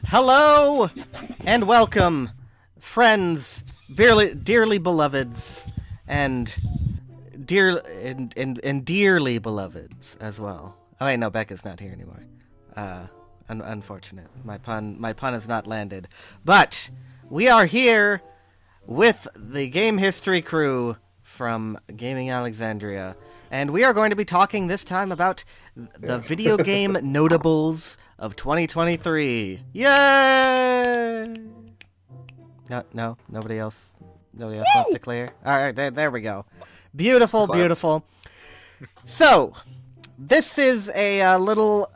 Hello and welcome, friends, dearly beloveds, and dearly beloveds as well. Oh wait, no, Becca's not here anymore. Unfortunate. My pun has not landed. But we are here with the game history crew from Gaming Alexandria, and we are going to be talking this time about the video game notables of 2023. Yay! No, nobody else wants to clear. All right, there we go. Beautiful. So, this is a little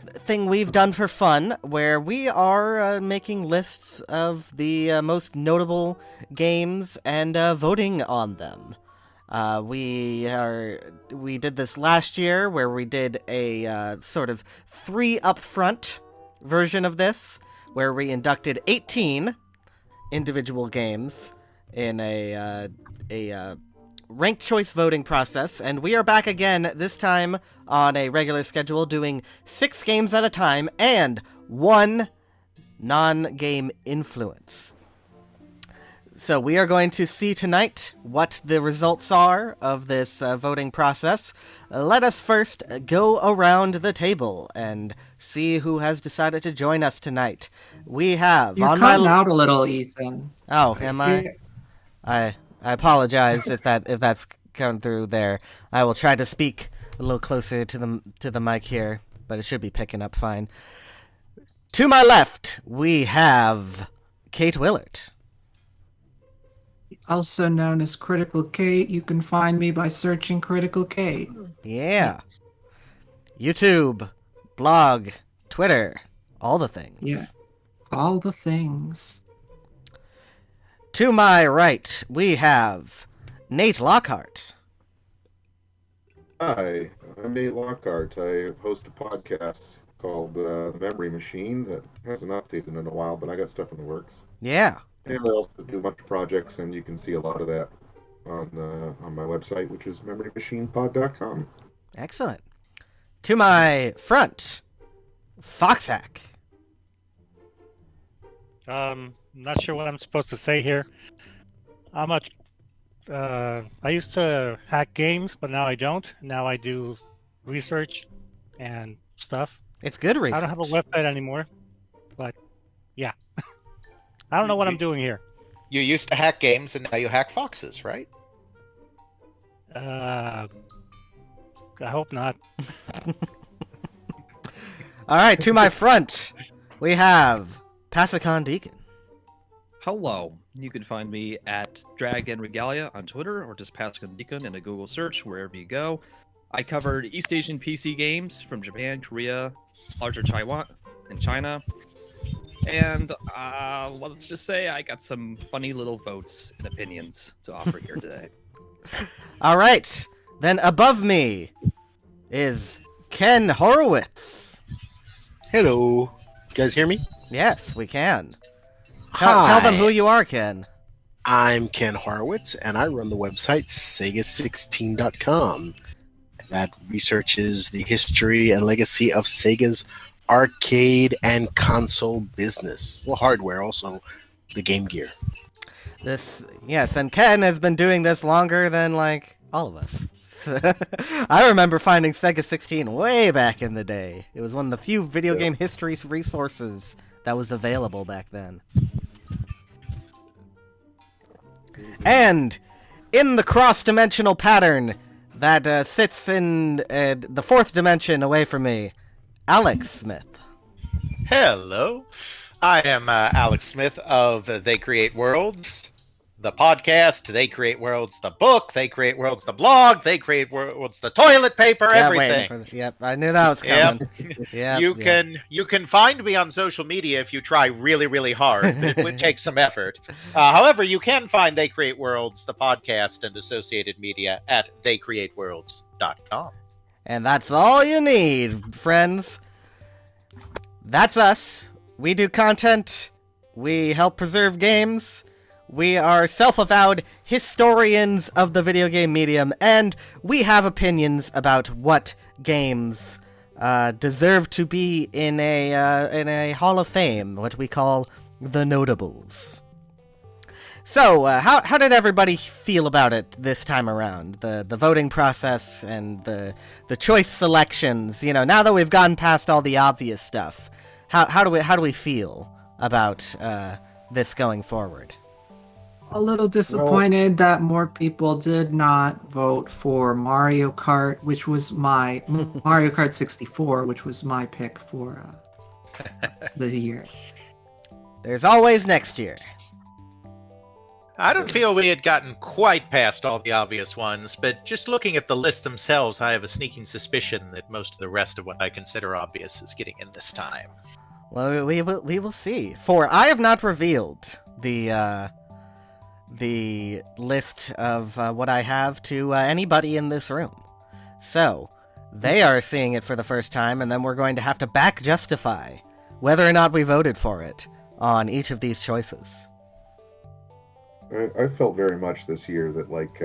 thing we've done for fun, where we are making lists of the most notable games and voting on them. We did this last year, where we did a sort of 3 upfront version of this, where we inducted 18 individual games in a ranked choice voting process, and we are back again this time on a regular schedule, doing 6 games at a time and 1 non-game influence. So we are going to see tonight what the results are of this voting process. Let us first go around the table and see who has decided to join us tonight. We have You're cutting out a little, Ethan. Oh, am I? I apologize if that's coming through there. I will try to speak a little closer to the mic here, but it should be picking up fine. To my left, we have Kate Willard. Also known as Critical Kate. You can find me by searching Critical Kate. Yeah. YouTube, blog, Twitter, all the things. Yeah, all the things. To my right, we have Nate Lockhart. Hi, I'm Nate Lockhart. I host a podcast called The Memory Machine that hasn't updated in a while, but I got stuff in the works. Yeah. And I also do a bunch of projects, and you can see a lot of that on my website, which is memorymachinepod.com. Excellent. To my front, Foxhack. Not sure what I'm supposed to say here. I used to hack games, but now I don't. Now I do research and stuff. It's good research. I don't have a website anymore, but yeah. I don't know what I'm doing here. You used to hack games, and now you hack foxes, right? I hope not. All right, to my front, we have Pasicon Deacon. Hello. You can find me at Dragon Regalia on Twitter, or just Pasicon Deacon in a Google search, wherever you go. I covered East Asian PC games from Japan, Korea, larger Taiwan, and China. And let's just say I got some funny little votes and opinions to offer here today. All right. Then above me is Ken Horowitz. Hello. You guys hear me? Yes, we can. Tell them who you are, Ken. I'm Ken Horowitz, and I run the website Sega16.com. That researches the history and legacy of Sega's arcade and console business. Well, hardware, also the Game Gear. Yes, and Ken has been doing this longer than, all of us. I remember finding Sega 16 way back in the day. It was one of the few video game history resources that was available back then. And in the cross-dimensional pattern that sits in the 4th dimension away from me, Alex Smith. Hello. I am Alex Smith of They Create Worlds, the podcast, They Create Worlds, the book, They Create Worlds, the blog, They Create Worlds, the toilet paper, everything. Yep, I knew that was coming. Yep. You can find me on social media if you try really, really hard. It would take some effort. However, you can find They Create Worlds, the podcast, and associated media at theycreateworlds.com. And that's all you need, friends. That's us. We do content. We help preserve games. We are self-avowed historians of the video game medium, and we have opinions about what games deserve to be in a Hall of Fame, what we call the Notables. So, how did everybody feel about it this time around? The voting process and the choice selections. You know, now that we've gotten past all the obvious stuff, how do we feel about this going forward? A little disappointed that more people did not vote for Mario Kart, which was my Mario Kart 64, which was my pick for the year. There's always next year. I don't feel we had gotten quite past all the obvious ones, but just looking at the list themselves, I have a sneaking suspicion that most of the rest of what I consider obvious is getting in this time. Well, we will see. For I have not revealed the list of what I have to anybody in this room. So, they are seeing it for the first time, and then we're going to have to back justify whether or not we voted for it on each of these choices. I felt very much this year that, like,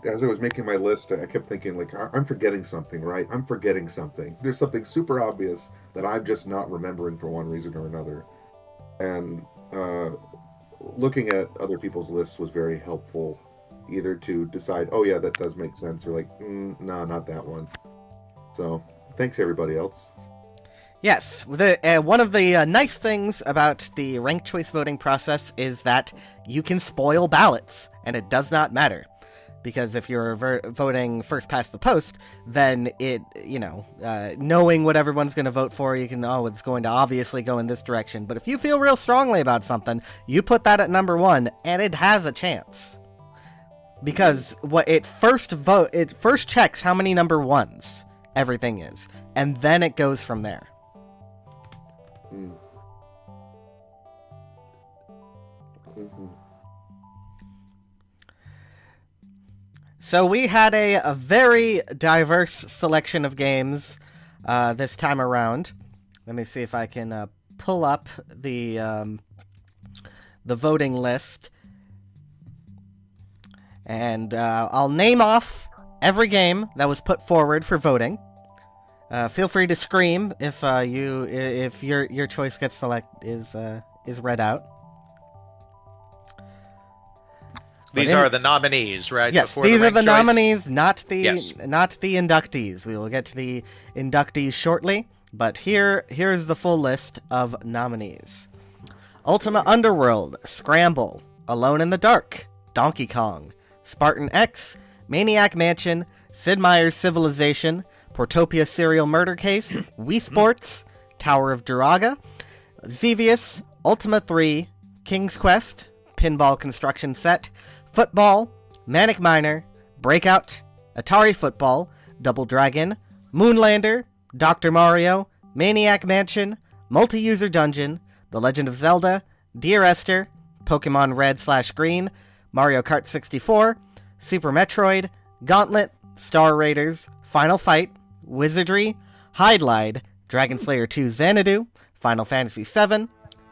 as I was making my list, I kept thinking, like, I'm forgetting something, right? I'm forgetting something. There's something super obvious that I'm just not remembering for one reason or another. And looking at other people's lists was very helpful, either to decide, oh yeah, that does make sense, or like, no, not that one. So, thanks everybody else. Yes, one of the nice things about the ranked choice voting process is that you can spoil ballots, and it does not matter. Because if you're voting first past the post, then it, knowing what everyone's going to vote for, you can, it's going to obviously go in this direction. But if you feel real strongly about something, you put that at number 1, and it has a chance. Because it first checks how many number 1s everything is, and then it goes from there. Mm-hmm. So we had a very diverse selection of games this time around. Let me see if I can pull up the voting list. And I'll name off every game that was put forward for voting. Feel free to scream if your choice gets is read out. These are the nominees, right? Yes, these are the nominees, not the inductees. We will get to the inductees shortly, but here's the full list of nominees. Ultima Underworld, Scramble, Alone in the Dark, Donkey Kong, Spartan X, Maniac Mansion, Sid Meier's Civilization, Portopia Serial Murder Case, Wii Sports, Tower of Duraga, Xevious, Ultima 3, King's Quest, Pinball Construction Set, Football, Manic Miner, Breakout, Atari Football, Double Dragon, Moonlander, Dr. Mario, Maniac Mansion, Multi-User Dungeon, The Legend of Zelda, Dear Esther, Pokemon Red/Green, Mario Kart 64, Super Metroid, Gauntlet, Star Raiders, Final Fight, Wizardry, Hydlide, Dragon Slayer 2 Xanadu, Final Fantasy VII,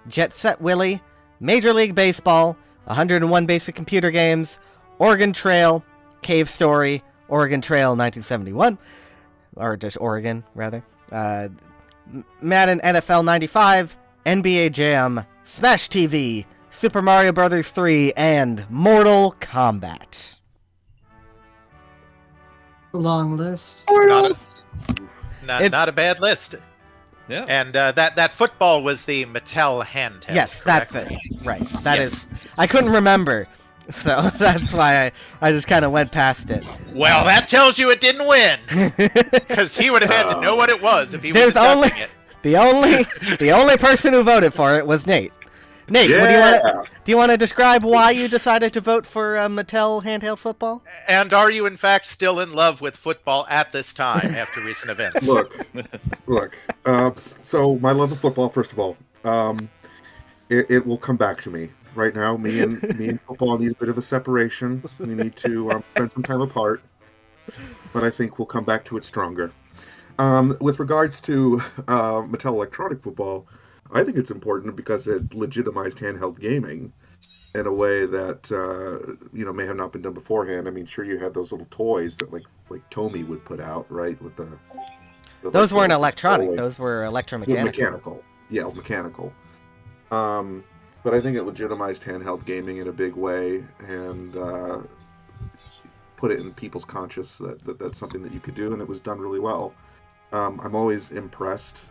Jet Set Willy, Major League Baseball, 101 Basic Computer Games, Oregon Trail, Cave Story, Oregon Trail 1971, or just Oregon, rather, Madden NFL 95, NBA Jam, Smash TV, Super Mario Bros. 3, and Mortal Kombat. A long list. Not a bad list. Yeah. And that football was the Mattel handheld. Yes, correct? that's it. Right. That is. I couldn't remember, so that's why I just kind of went past it. Well, that tells you it didn't win, because he would have had to know what it was if he was inducting it. The only person who voted for it was Nate. Nate, Yeah. do you want to describe why you decided to vote for Mattel handheld football? And are you in fact still in love with football at this time after recent events? Look. So my love of football, first of all, it will come back to me. Right now, me and football need a bit of a separation. We need to spend some time apart. But I think we'll come back to it stronger. With regards to Mattel electronic football, I think it's important because it legitimized handheld gaming in a way that may have not been done beforehand. I mean, sure, you had those little toys that like Tomy would put out, right, with the Those weren't the electronic. scrolling. Those were Well, electromechanical. mechanical. Yeah, mechanical. But I think it legitimized handheld gaming in a big way and put it in people's conscious that that's something that you could do, and it was done really well. I'm always impressed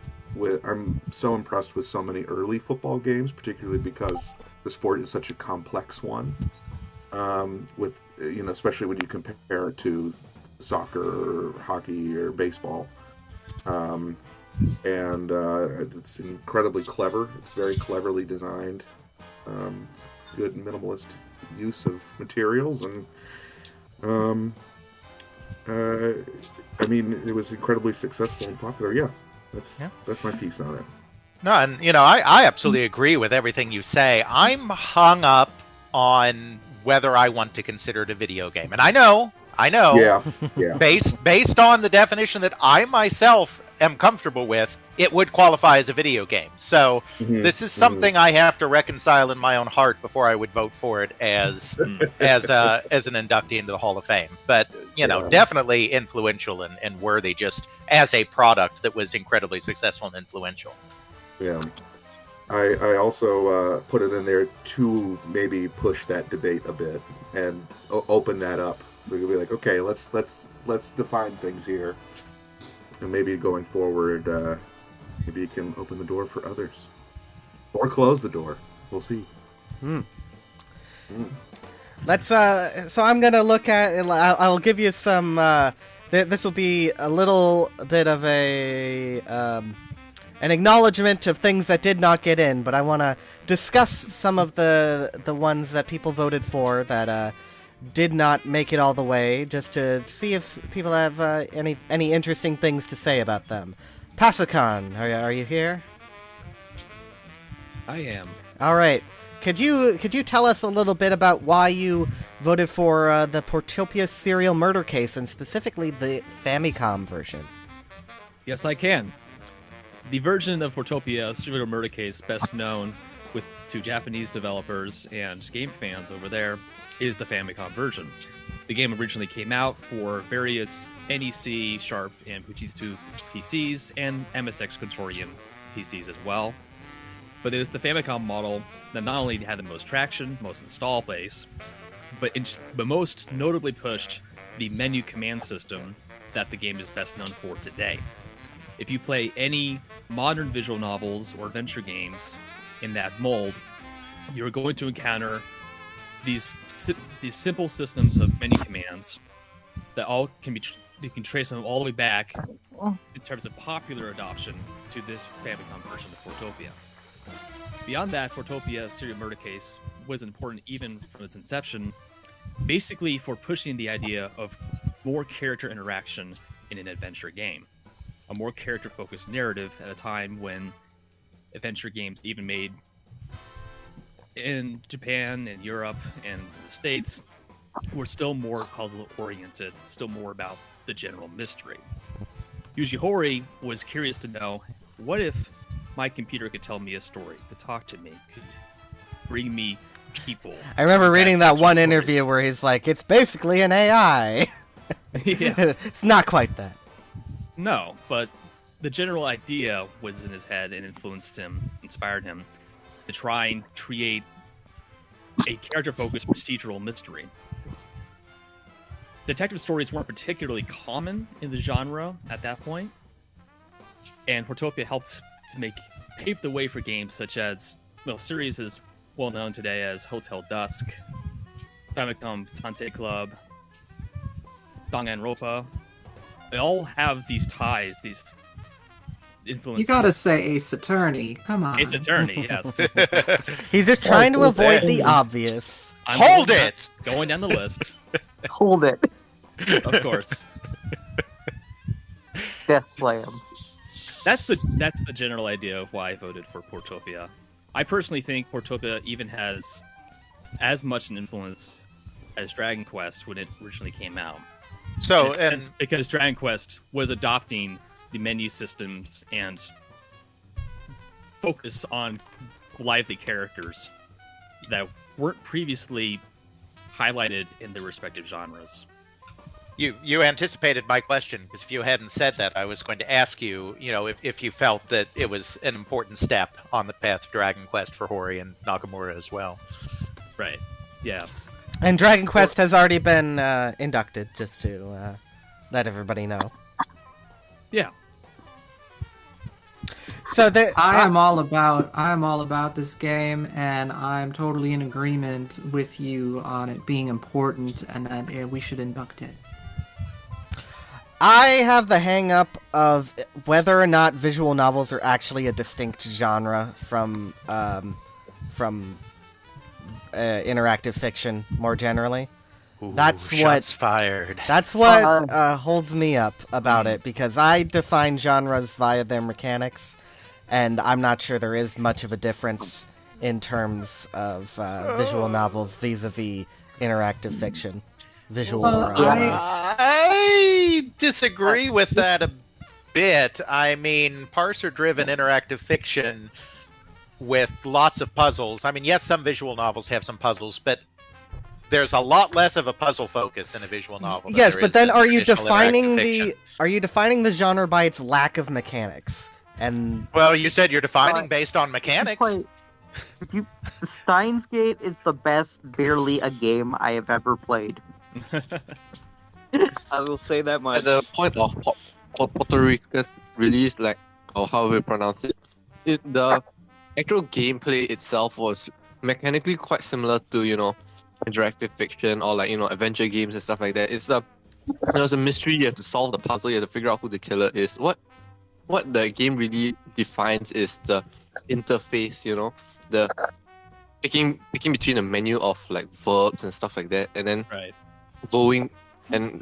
I'm so impressed with so many early football games, particularly because the sport is such a complex one. With especially when you compare it to soccer or hockey or baseball. And it's incredibly clever. It's very cleverly designed. It's good minimalist use of materials, and I mean, it was incredibly successful and popular. Yeah, that's my piece on it. No, and I absolutely agree with everything you say. I'm hung up on whether I want to consider it a video game, and I know. Yeah. Based on the definition that I myself am comfortable with, it would qualify as a video game. So this is something I have to reconcile in my own heart before I would vote for it as an inductee into the Hall of Fame. But definitely influential and worthy, just as a product that was incredibly successful and influential. Yeah. I also put it in there to maybe push that debate a bit and open that up. So you'll be like, okay, let's define things here, and maybe going forward, maybe you can open the door for others, or close the door. We'll see. Let's. So I'm gonna look at. I'll give you some. This will be a little bit of an acknowledgement of things that did not get in, but I want to discuss some of the ones that people voted for that did not make it all the way, just to see if people have any interesting things to say about them. Pasicon, are you here? I am. All right. Could you tell us a little bit about why you voted for the Portopia serial murder case, and specifically the Famicom version? Yes, I can. The version of Portopia serial murder case best known to Japanese developers and game fans over there is the Famicom version. The game originally came out for various NEC, Sharp, and Fujitsu PCs, and MSX Consortium PCs as well. But it is the Famicom model that not only had the most traction, most install base, but most notably pushed the menu command system that the game is best known for today. If you play any modern visual novels or adventure games in that mold, you're going to encounter these simple systems of menu commands that all can be you can trace them all the way back in terms of popular adoption to this Famicom version of Portopia. Beyond that, Portopia serial murder case was important even from its inception, basically for pushing the idea of more character interaction in an adventure game, a more character-focused narrative at a time when adventure games, even made in Japan and Europe and the States, were still more puzzle-oriented, still more about the general mystery. Yuji Horii was curious to know, what if my computer could tell me a story, could talk to me, could bring me people? I remember reading that one interview where he's like, it's basically an AI. Yeah. It's not quite that. No, but the general idea was in his head and influenced him, inspired him to try and create a character-focused procedural mystery. Detective stories weren't particularly common in the genre at that point, and Portopia helped to pave the way for games such as, series as well known today as Hotel Dusk, Famicom Tante Club, Danganronpa. They all have these ties, these influences. You gotta say Ace Attorney. Come on. Ace Attorney, yes. He's just trying to avoid the obvious. Hold it! Going down the list. Hold it. Of course. Death Slam. That's the general idea of why I voted for Portopia. I personally think Portopia even has as much an influence as Dragon Quest when it originally came out. So, and because Dragon Quest was adopting the menu systems and focus on lively characters that weren't previously highlighted in their respective genres. You anticipated my question, because if you hadn't said that, I was going to ask you, if you felt that it was an important step on the path to Dragon Quest for Hori and Nakamura as well. Right. Yes. And Dragon Quest has already been inducted, just to let everybody know. Yeah. So I am all about this game, and I'm totally in agreement with you on it being important and that we should induct it. I have the hang-up of whether or not visual novels are actually a distinct genre from interactive fiction more generally. Ooh, That's shots fired. That's what holds me up about it, because I define genres via their mechanics, and I'm not sure there is much of a difference in terms of visual novels vis-a-vis interactive fiction. Visual. I disagree with that a bit. I mean, parser-driven interactive fiction with lots of puzzles. I mean, yes, some visual novels have some puzzles, but there's a lot less of a puzzle focus in a visual novel. Yes, but then are you defining the genre by its lack of mechanics? And well, you said you're defining based on mechanics. Steins Gate is the best barely a game I have ever played. I will say that much. At the point of Puerto Rico's release, or how we pronounce it, the actual gameplay itself was mechanically quite similar to, interactive fiction or adventure games and stuff like that. There's a mystery, you have to solve the puzzle, you have to figure out who the killer is. What the game really defines is the interface, the picking between a menu of verbs and stuff like that, and then going and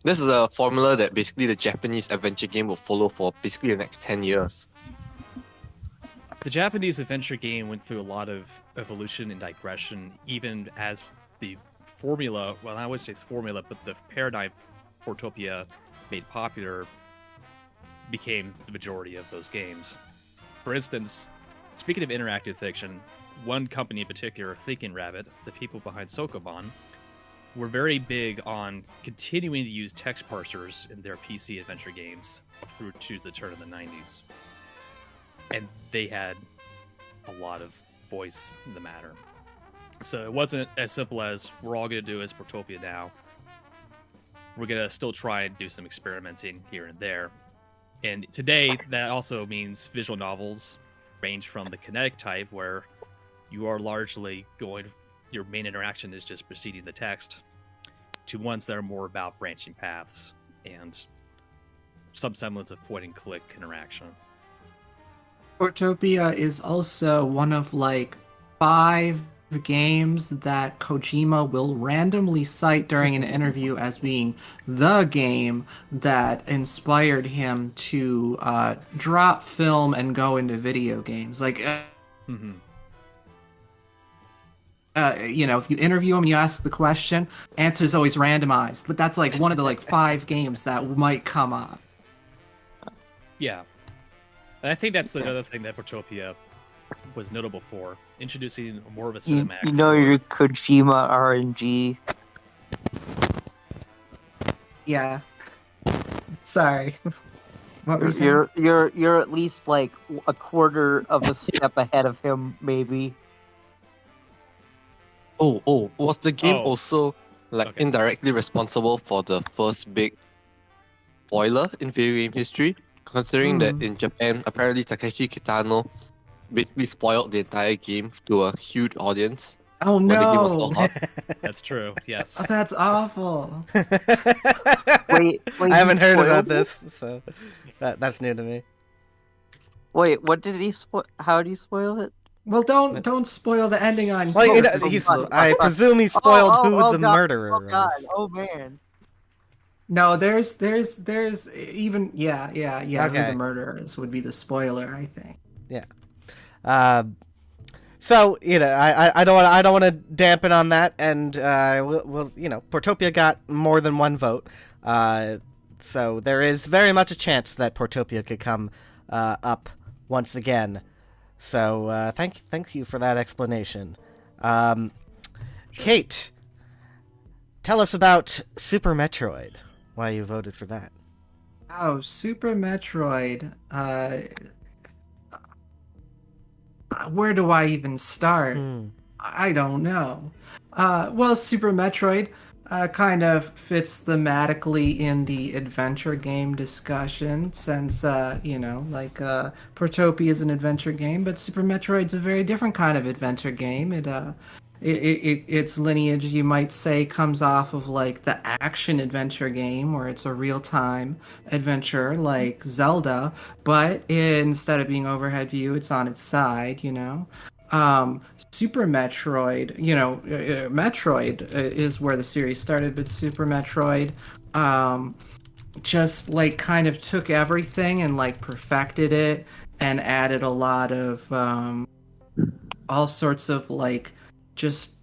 this is a formula that basically the Japanese adventure game will follow for basically the next 10 years. The Japanese adventure game went through a lot of evolution and digression, even as the formula, well, I would say it's formula, but the paradigm Portopia made popular became the majority of those games. For instance, speaking of interactive fiction, one company in particular, Thinking Rabbit, the people behind Sokoban, were very big on continuing to use text parsers in their PC adventure games through to the turn of the 90s. And they had a lot of voice in the matter. So it wasn't as simple as we're all going to do as Portopia now. We're going to still try and do some experimenting here and there. And today, that also means visual novels range from the kinetic type, where you are largely your main interaction is just preceding the text, to ones that are more about branching paths and some semblance of point-and-click interaction. Portopia is also one of 5 games that Kojima will randomly cite during an interview as being the game that inspired him to drop film and go into video games. If you interview him and you ask the question, answer is always randomized. But that's one of the 5 games that might come up. Yeah. And I think that's another thing that Portopia was notable for, introducing more of a cinematic. Your Kojima RNG. Yeah. Sorry. What were you saying? You're at least a quarter of a step ahead of him, maybe. Oh, was the game also indirectly responsible for the first big spoiler in video game history? Considering that in Japan, apparently Takeshi Kitano basically spoiled the entire game to a huge audience. Oh no! When the game was so hot. That's true. Yes. Oh, that's awful. Wait, I haven't heard about it? this, so that's new to me. Wait, what did he spoil? How did he spoil it? Well, don't spoil the ending on. Well, I presume he spoiled who the murderer was. God. was. Oh man. No, there's even yeah. Okay. Who the murderer is would be the spoiler, I think. Yeah. So I don't want to dampen on that, and we'll Portopia got more than one vote, so there is very much a chance that Portopia could come up once again. So thank you for that explanation. Kate, tell us about Super Metroid. Why you voted for that? Oh, Super Metroid. Where do I even start? I don't know. Well, Super Metroid kind of fits thematically in the adventure game discussion, since Protopia is an adventure game, but Super Metroid's a very different kind of adventure game. Its lineage, you might say, comes off of like the action adventure game, where it's a real-time adventure like Zelda, but instead of being overhead view, it's on its side, Super Metroid, Metroid is where the series started, but Super Metroid just like kind of took everything and like perfected it and added a lot of all sorts of like just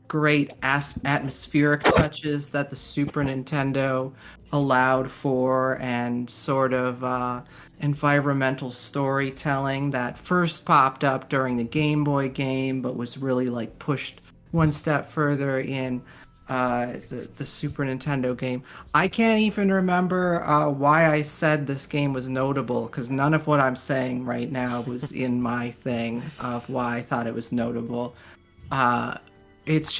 great atmospheric touches that the Super Nintendo allowed for, and sort of environmental storytelling that first popped up during the Game Boy game, but was really like pushed one step further in the Super Nintendo game. I can't even remember why I said this game was notable, because none of what I'm saying right now was in my thing of why I thought it was notable. It's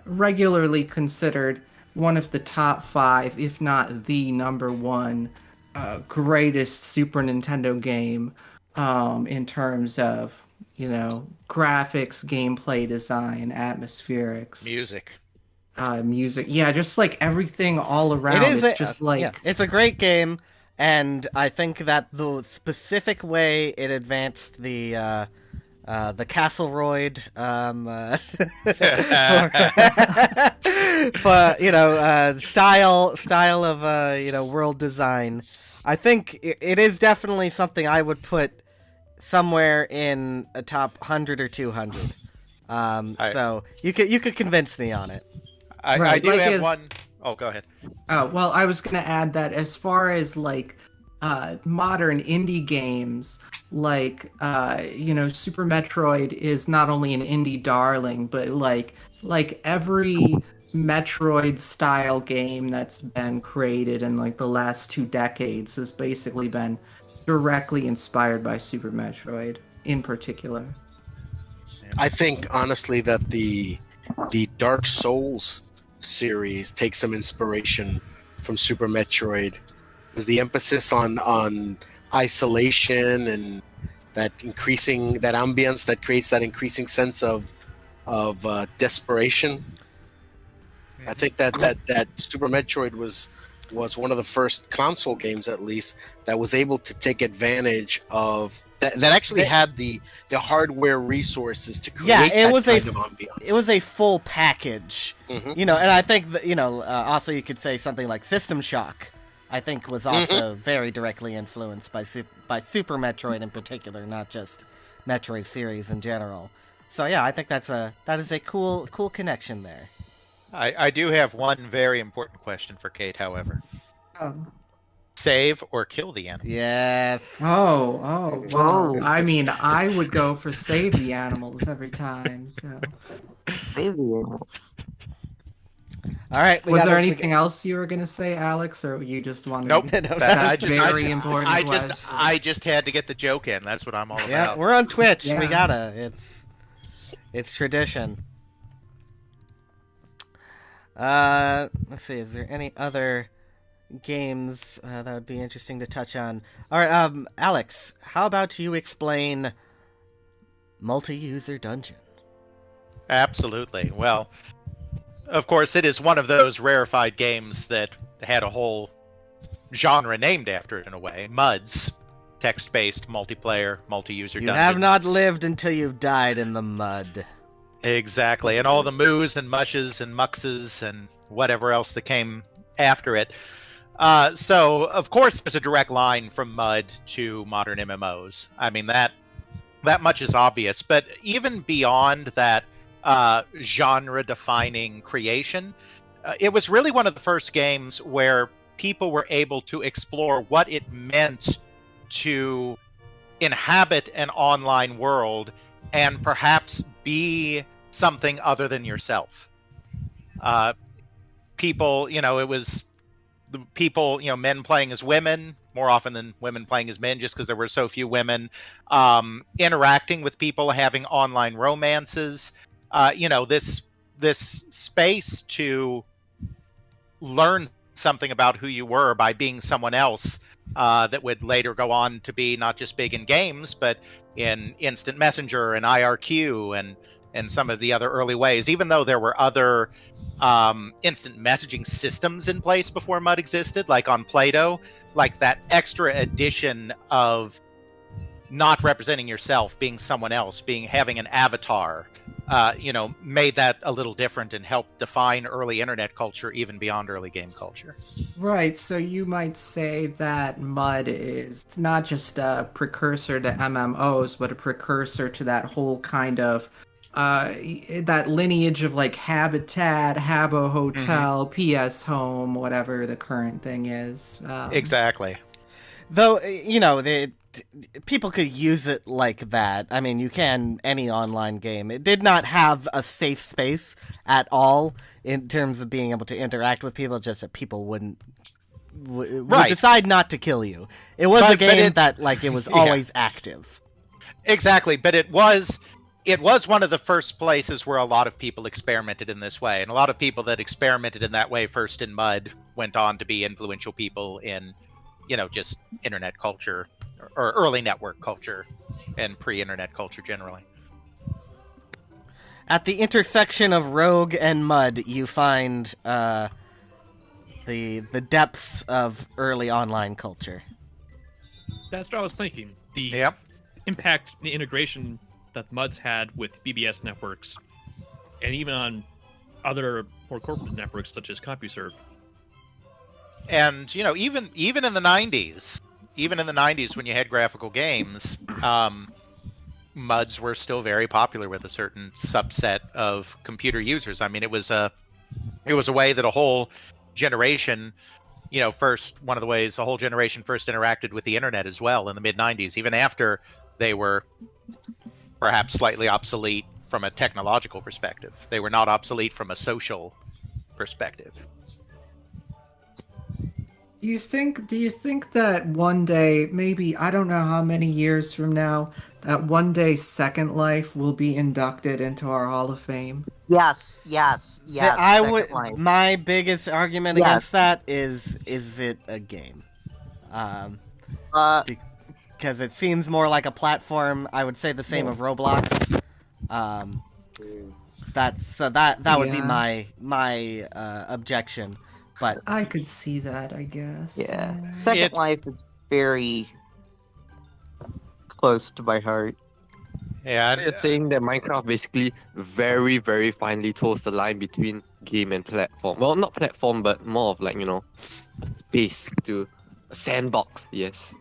regularly considered one of the top 5, if not the number 1, greatest Super Nintendo game in terms of, graphics, gameplay design, atmospherics, music. Yeah, just like everything all around. It's a great game, and I think that the specific way it advanced the Castleroid, style of world design. I think it is definitely something I would put somewhere in a top 100 or 200. So you could convince me on it. I do have one. Oh, go ahead. Oh, well, I was gonna add that as far as like modern indie games, like Super Metroid is not only an indie darling, but like every Metroid style game that's been created in like the last 2 decades has basically been directly inspired by Super Metroid in particular. I think honestly that the Dark Souls series takes some inspiration from Super Metroid. Is the emphasis on isolation and that ambience that creates that increasing sense of desperation. I think that Super Metroid was one of the first console games, at least, that was able to take advantage of that actually had the hardware resources to create kind of ambiance. It was a full package, and I think that, also you could say something like System Shock, I think, was also very directly influenced by Super Metroid in particular, not just Metroid series in general. So yeah, I think that is a cool connection there. I do have one very important question for Kate, however. Save or kill the animals? Yes. Oh, well, I mean, I would go for save the animals every time, so. Save the animals. All right. Was there anything else you were going to say, Alex, or you just wanted I just had to get the joke in. That's what I'm all about. Yeah, we're on Twitch. Yeah. We gotta. It's tradition. Let's see. Is there any other games that would be interesting to touch on? All right, Alex, how about you explain multi-user dungeon? Absolutely. Well, of course, it is one of those rarefied games that had a whole genre named after it in a way. MUDs, text-based multiplayer, multi-user dungeon. You have not lived until you've died in the mud. Exactly, and all the moos and mushes and muxes and whatever else that came after it. So, of course, there's a direct line from MUD to modern MMOs. I mean, that much is obvious. But even beyond that genre-defining creation, it was really one of the first games where people were able to explore what it meant to inhabit an online world and perhaps be something other than yourself. People, it was the people, men playing as women more often than women playing as men, just because there were so few women, interacting with people, having online romances, this space to learn something about who you were by being someone else, that would later go on to be not just big in games, but in instant messenger and IRQ and some of the other early ways. Even though there were other instant messaging systems in place before MUD existed, like on Play-Doh, like that extra addition of not representing yourself, being someone else, having an avatar, made that a little different and helped define early internet culture even beyond early game culture. Right, so you might say that MUD is not just a precursor to MMOs, but a precursor to that whole kind of that lineage of like Habitat, Habbo Hotel, PS Home, whatever the current thing is. Exactly. Though, people could use it like that. I mean, you can any online game. It did not have a safe space at all in terms of being able to interact with people, just that people would decide not to kill you. It was a game that, like, it was always active. Exactly, but it was one of the first places where a lot of people experimented in this way, and a lot of people that experimented in that way first in MUD went on to be influential people in, just internet culture or early network culture and pre-internet culture generally. At the intersection of Rogue and MUD, you find the depths of early online culture. That's what I was thinking. The Yep. impact, the integration that MUD's had with BBS networks, and even on other more corporate networks such as CompuServe. And even in the 90s, when you had graphical games, MUDs were still very popular with a certain subset of computer users. I mean, it was a way that a whole generation, one of the ways a whole generation first interacted with the internet as well in the mid 90s, even after they were perhaps slightly obsolete from a technological perspective. They were not obsolete from a social perspective. Do you think that one day, maybe, I don't know how many years from now, that one day Second Life will be inducted into our Hall of Fame? Yes. Second Life. My biggest argument against that is it a game? Because it seems more like a platform. I would say the same of Roblox. That would be my objection. But I could see that, I guess. Yeah. Second Life is very close to my heart. Yeah, You're saying that Minecraft basically very, very finely toes the line between game and platform. Well, not platform, but more of like, a space to a sandbox, yes.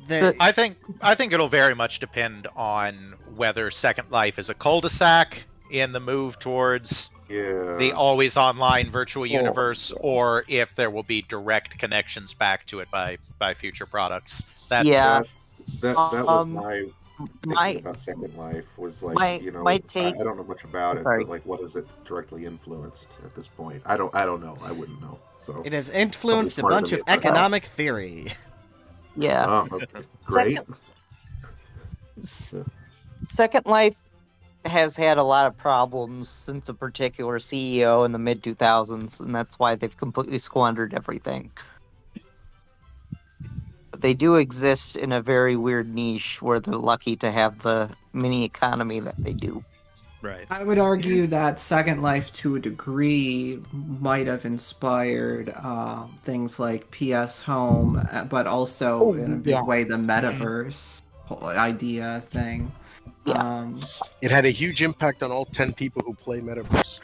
I think it'll very much depend on whether Second Life is a cul-de-sac in the move towards the always online virtual universe, or if there will be direct connections back to it by future products. That was my thinking about Second Life. Was like, my take, I don't know much about it, but like, what is it directly influenced at this point? I don't know. I wouldn't know. So it has influenced a bunch of economic theory. Yeah. Great. Second Life has had a lot of problems since a particular CEO in the mid 2000s, and that's why they've completely squandered everything. But they do exist in a very weird niche where they're lucky to have the mini economy that they do. Right. I would argue that Second Life, to a degree, might have inspired things like PS Home, but also in a big way the metaverse whole idea thing. Yeah. It had a huge impact on all 10 people who play Metaverse.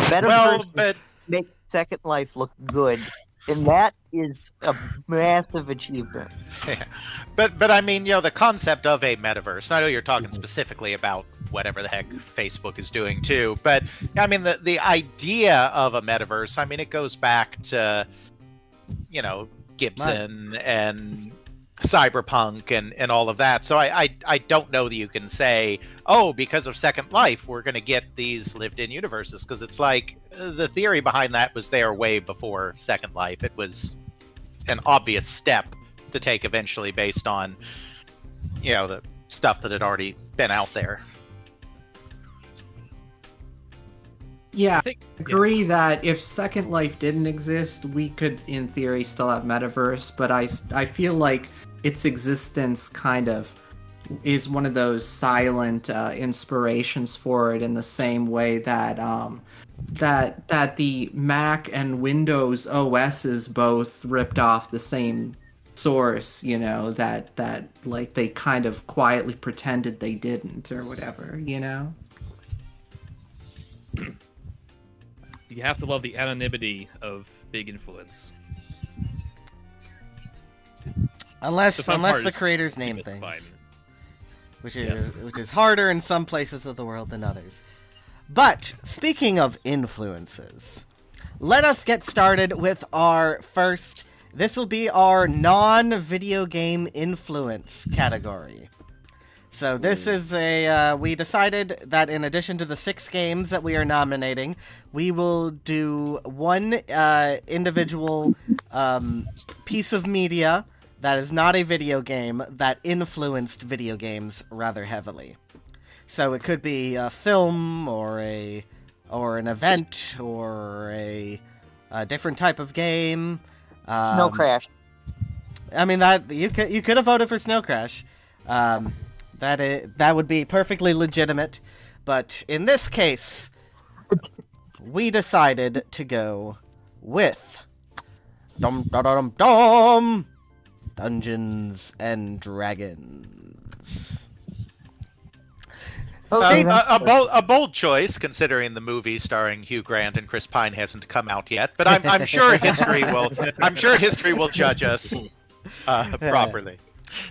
Metaverse makes Second Life look good, and that is a massive achievement. Yeah. But I mean, the concept of a metaverse, I know you're talking specifically about whatever the heck Facebook is doing too, but I mean, the idea of a metaverse, I mean, it goes back to, Gibson and cyberpunk and all of that. So I don't know that you can say, oh, because of Second Life, we're going to get these lived-in universes, because it's like the theory behind that was there way before Second Life. It was an obvious step to take eventually based on, the stuff that had already been out there. Yeah, I agree that if Second Life didn't exist, we could, in theory, still have Metaverse, but I feel like its existence kind of is one of those silent inspirations for it, in the same way that that the Mac and Windows OSs both ripped off the same source, that like they kind of quietly pretended they didn't or whatever, You have to love the anonymity of big influence. Unless The fun part the is creators name demystified. things, which is harder in some places of the world than others. But speaking of influences, let us get started with our first. This will be our non-video game influence category. So this is we decided that in addition to the 6 games that we are nominating, we will do one individual piece of media that is not a video game that influenced video games rather heavily. So it could be a film or an event or a different type of game. Snow Crash. I mean, that you could have voted for Snow Crash. That would be perfectly legitimate, but in this case, we decided to go with Dungeons and Dragons. A bold choice, considering the movie starring Hugh Grant and Chris Pine hasn't come out yet. But I'm sure history will. I'm sure history will judge us properly.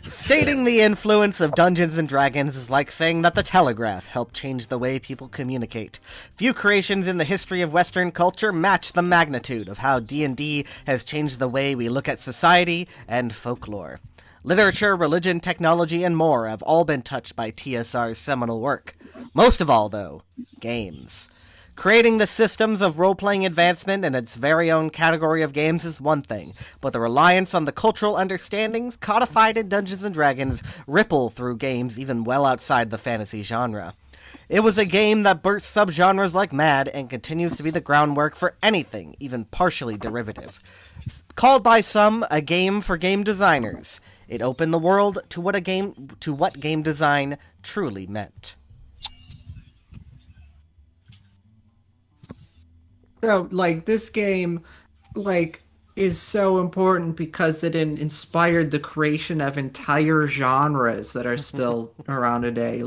Stating the influence of Dungeons and Dragons is like saying that the telegraph helped change the way people communicate. Few creations in the history of Western culture match the magnitude of how D&D has changed the way we look at society and folklore. Literature, religion, technology, and more have all been touched by TSR's seminal work. Most of all, though, games. Creating the systems of role-playing advancement in its very own category of games is one thing, but the reliance on the cultural understandings codified in Dungeons & Dragons ripple through games even well outside the fantasy genre. It was a game that burst subgenres like mad and continues to be the groundwork for anything, even partially derivative. Called by some a game for game designers, it opened the world to what game design truly meant. So, this game, is so important because it inspired the creation of entire genres that are still around today.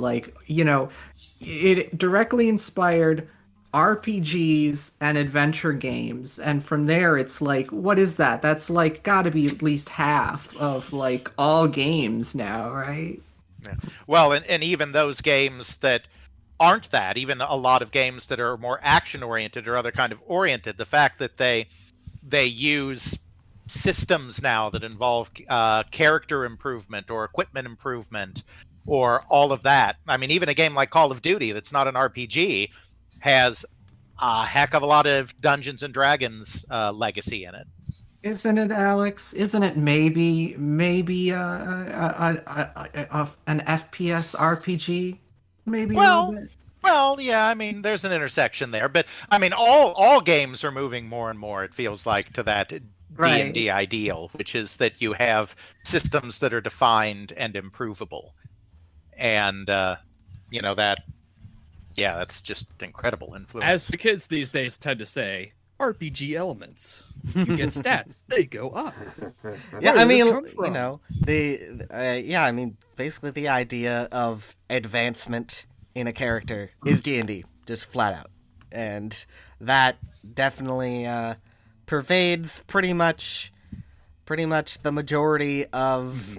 It directly inspired RPGs and adventure games, and from there, it's what is that? That's gotta be at least half of all games now, right? Yeah. Well, and even those games that aren't that, even a lot of games that are more action oriented or other kind of oriented, the fact that they use systems now that involve character improvement or equipment improvement or all of that. I mean, even a game like Call of Duty that's not an RPG has a heck of a lot of Dungeons and Dragons legacy in it. Isn't it, Alex? Isn't it maybe an FPS RPG? Maybe a little bit. Well, yeah, I mean, there's an intersection there, but I mean, all games are moving more and more, it feels like, to that D&D ideal, which is that you have systems that are defined and improvable. And, that's just incredible influence. As the kids these days tend to say, RPG elements. You get stats, they go up. Yeah, I mean, basically the idea of advancement in a character is D&D, just flat out. And that definitely pervades pretty much the majority of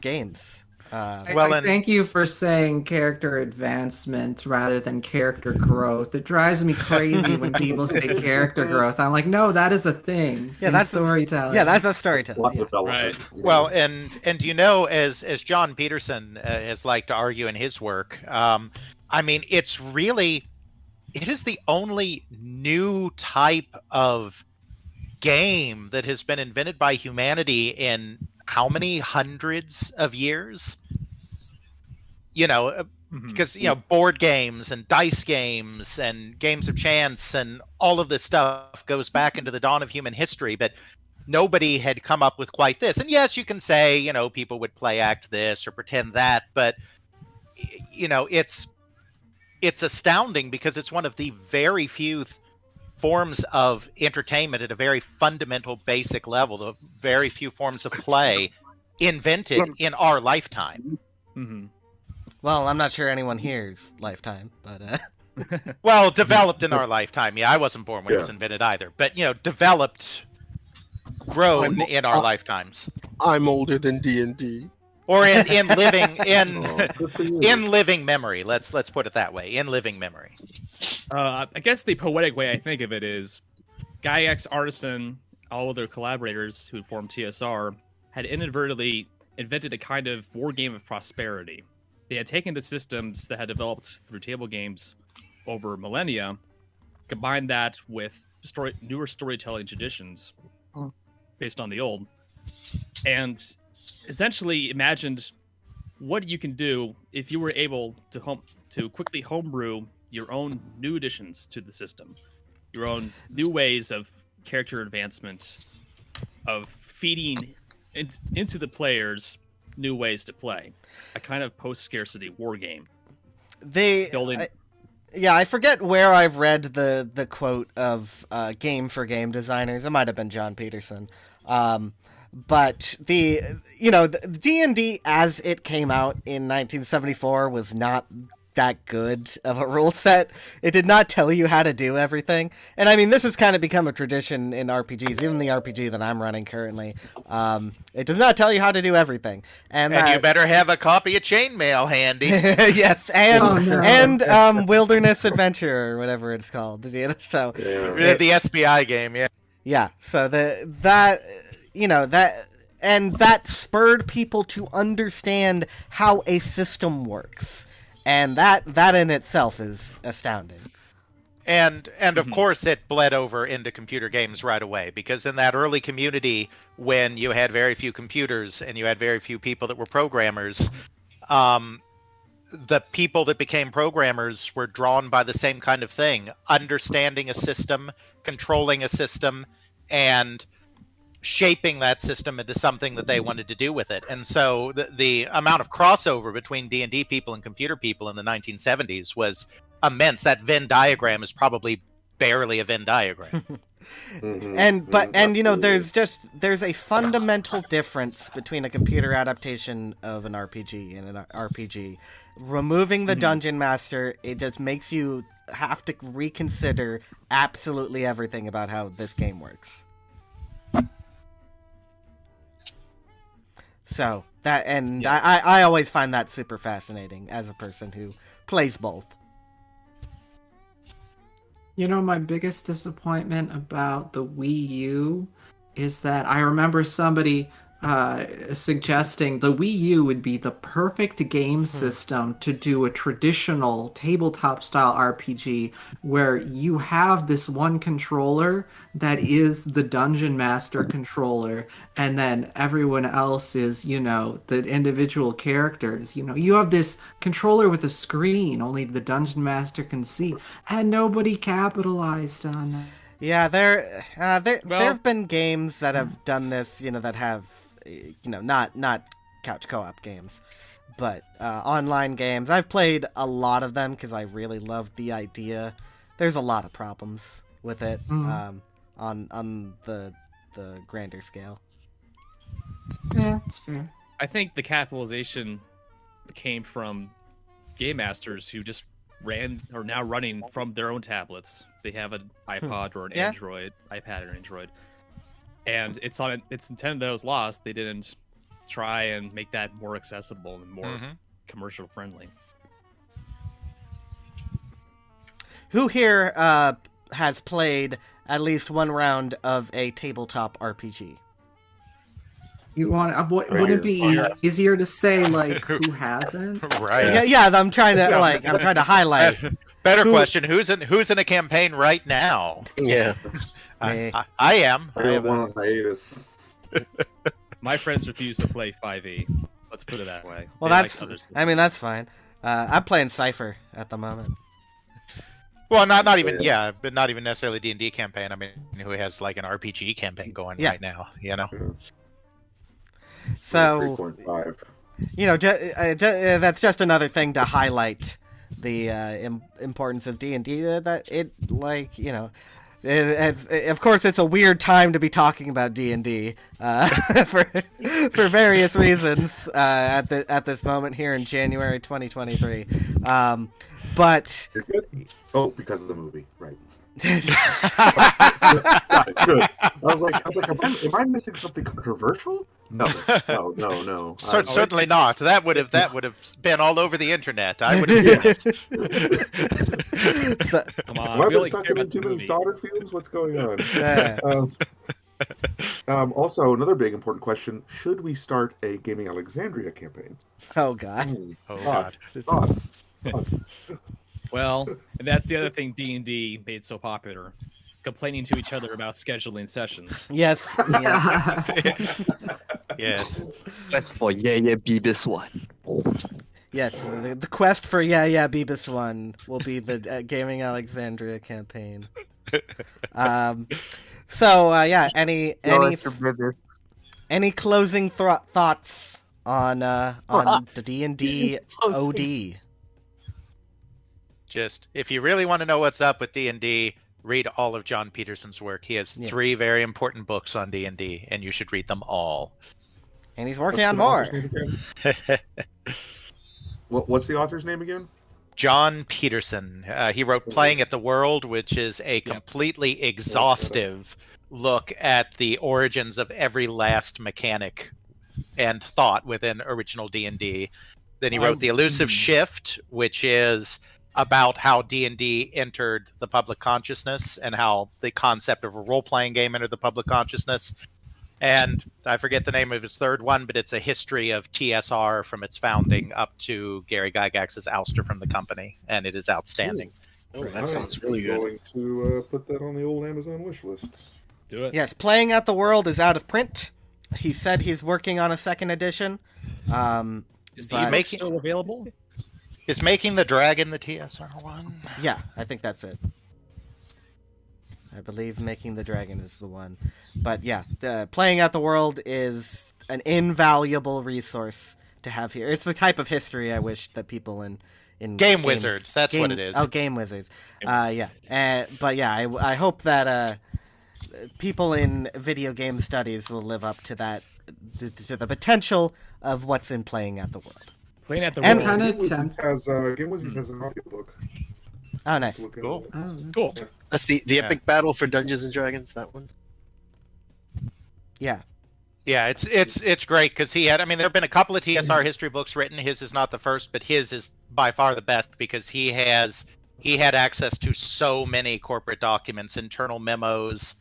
games. Thank you for saying character advancement rather than character growth. It drives me crazy when people say character growth. I'm like, no, that is a thing in storytelling. That's a storytelling. Yeah. Right. Well, and as John Peterson has liked to argue in his work, I mean, it is the only new type of game that has been invented by humanity in how many hundreds of years? Because board games and dice games and games of chance and all of this stuff goes back into the dawn of human history, but nobody had come up with quite this. And yes, you can say, people would play act this or pretend that, but it's astounding because it's one of the very few forms of entertainment at a very fundamental, basic level, the very few forms of play invented in our lifetime. Mm-hmm. Well, I'm not sure anyone here's lifetime, but well, developed in our lifetime. Yeah, I wasn't born when it was invented either, but developed, grown in our lifetimes. I'm older than D&D. Or in living memory. Let's put it that way. In living memory. I guess the poetic way I think of it is Gygax, Artisan, all of their collaborators who formed TSR had inadvertently invented a kind of war game of prosperity. They had taken the systems that had developed through table games over millennia, combined that with newer storytelling traditions based on the old, and essentially imagined what you can do if you were able to quickly homebrew your own new additions to the system, your own new ways of character advancement, of feeding into the players new ways to play, a kind of post-scarcity war game. I forget where I've read the quote of game for game designers. It might have been John Peterson. But the D&D as it came out in 1974 was not that good of a rule set. It did not tell you how to do everything. And I mean, this has kind of become a tradition in RPGs, even the RPG that I'm running currently. It does not tell you how to do everything. And you better have a copy of Chainmail handy. Yes, and Wilderness Adventure, or whatever it's called. So the SBI game, yeah. Yeah, so that spurred people to understand how a system works. And that in itself is astounding. And of course it bled over into computer games right away, because in that early community, when you had very few computers and you had very few people that were programmers, the people that became programmers were drawn by the same kind of thing, understanding a system, controlling a system, and shaping that system into something that they wanted to do with it. And so the amount of crossover between D&D people and computer people in the 1970s was immense. That Venn diagram is probably barely a Venn diagram. There's a fundamental difference between a computer adaptation of an RPG and an RPG. Removing the Dungeon Master, it just makes you have to reconsider absolutely everything about how this game works. So I always find that super fascinating as a person who plays both. My biggest disappointment about the Wii U is that I remember somebody suggesting the Wii U would be the perfect game system to do a traditional tabletop style RPG where you have this one controller that is the Dungeon Master controller, and then everyone else is, the individual characters. You have this controller with a screen only the Dungeon Master can see, and nobody capitalized on that. Yeah, there have been games that have done this, that have not couch co-op games, but online games. I've played a lot of them because I really love the idea. There's a lot of problems with it on the grander scale. Yeah, that's fair. I think the capitalization came from game masters who just are now running from their own tablets. They have an iPod or an Android, iPad or Android. And it's Nintendo's loss. They didn't try and make that more accessible and more Mm-hmm. commercial friendly. Who here has played at least one round of a tabletop RPG? You want? Would it be easier to say like who hasn't? Right. Yeah. I'm trying to highlight. Better question: Who's in a campaign right now? Yeah. Me. I am. I have one on hiatus. My friends refuse to play 5e. Let's put it that way. Well, They that's. like others. That's fine. I'm playing Cypher at the moment. Well, not even but not even necessarily D&D campaign. I mean, who has like an RPG campaign going right now? You know. So 3.5. that's just another thing to highlight the importance of D&D. That it of course, it's a weird time to be talking about D&D for various reasons at this moment here in January 2023. But Is it? Oh, because of the movie, right? Good. I was like, am I missing something controversial? No. Certainly not. That would have been all over the internet. I would have seen it. Come on, Have I we been only sucked care about into the too many movie. solder fumes? What's going on? Yeah. Also, another big important question: should we start a Gaming Alexandria campaign? Oh God. Oh God. Thoughts? Well, and that's the other thing D&D made so popular. Complaining to each other about scheduling sessions. Yes. Yeah. Yes. That's for Beavis one. Yes. The quest for Beavis one will be the Gaming Alexandria campaign. Any closing thoughts on the D&D OD? Just if you really want to know what's up with D&D, read all of John Peterson's work. He has 3 very important books on D&D, and you should read them all. And he's working on more. What's the author's name again? John Peterson. He wrote Playing at the World, which is a completely exhaustive look at the origins of every last mechanic and thought within original D&D. Then he wrote The Elusive Shift, which is about how D&D entered the public consciousness and how the concept of a role-playing game entered the public consciousness. And I forget the name of his third one, but it's a history of TSR from its founding up to Gary Gygax's ouster from the company, and it is outstanding. Oh, that sounds really I'm good. going to put that on the old Amazon wish list. Do it. Yes, Playing at the World is out of print. He said he's working on a second edition. Is the ebook still available? Is Making the Dragon the TSR one? Yeah, I think that's it. I believe Making the Dragon is the one. But yeah, Playing at the World is an invaluable resource to have here. It's the type of history I wish that people in Game Wizards, that's what it is. Oh, Game Wizards. Yeah. But yeah, I hope that people in video game studies will live up to that, to the potential of what's in Playing at the World. Playing at the And World. Game Wizards has an audiobook. Oh, nice. Cool. Cool. That's the epic battle for Dungeons and Dragons. That one. Yeah. Yeah, it's great because he had. I mean, there have been a couple of TSR history books written. His is not the first, but his is by far the best because he had access to so many corporate documents, internal memos,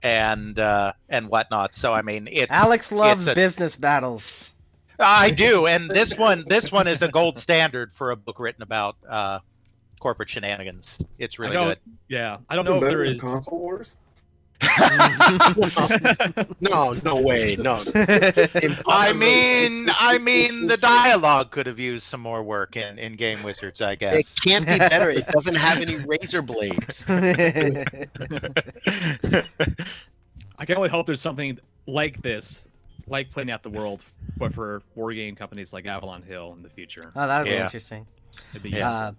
and whatnot. So I mean, Alex loves business battles. I do, and this one is a gold standard for a book written about corporate shenanigans. It's really good. Yeah, I don't know if there is. Console Wars? No way, no. I mean, the dialogue could have used some more work in Game Wizards, I guess. It can't be better. It doesn't have any razor blades. I can only hope there's something like this, like Playing at the World, but for war game companies like Avalon Hill in the future. Oh, that would be interesting. It'd be useful.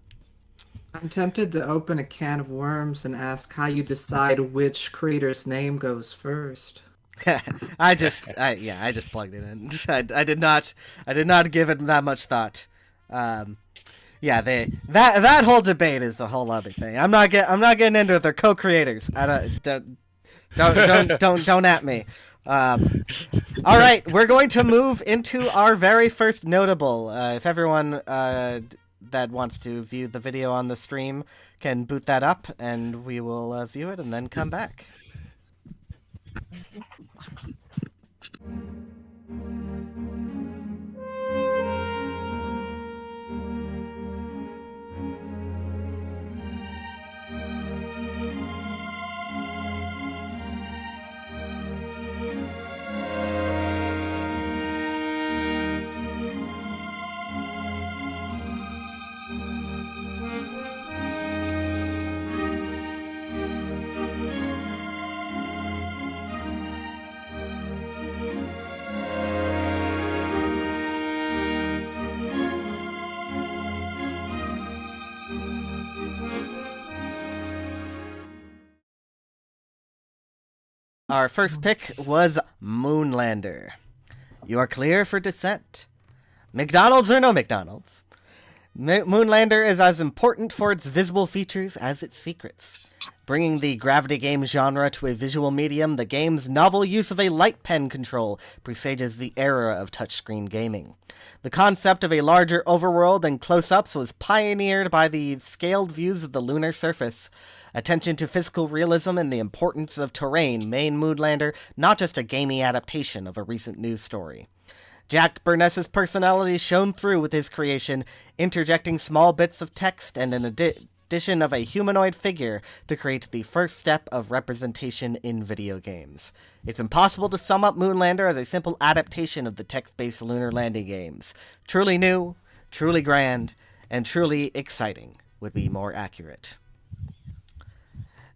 I'm tempted to open a can of worms and ask how you decide which creator's name goes first. I just plugged it in. I did not give it that much thought. That whole debate is a whole other thing. I'm not getting into it. They're co-creators. Don't at me. All right, we're going to move into our very first notable. If everyone that wants to view the video on the stream can boot that up, and we will view it and then come back. Our first pick was Moonlander. You are clear for descent. McDonald's or no McDonald's? Moonlander is as important for its visible features as its secrets. Bringing the gravity game genre to a visual medium, the game's novel use of a light pen control presages the era of touchscreen gaming. The concept of a larger overworld and close-ups was pioneered by the scaled views of the lunar surface. Attention to physical realism and the importance of terrain made Moonlander not just a gamey adaptation of a recent news story. Jack Burness's personality shone through with his creation, interjecting small bits of text and an addition of a humanoid figure to create the first step of representation in video games. It's impossible to sum up Moonlander as a simple adaptation of the text-based lunar landing games. Truly new, truly grand, and truly exciting would be more accurate.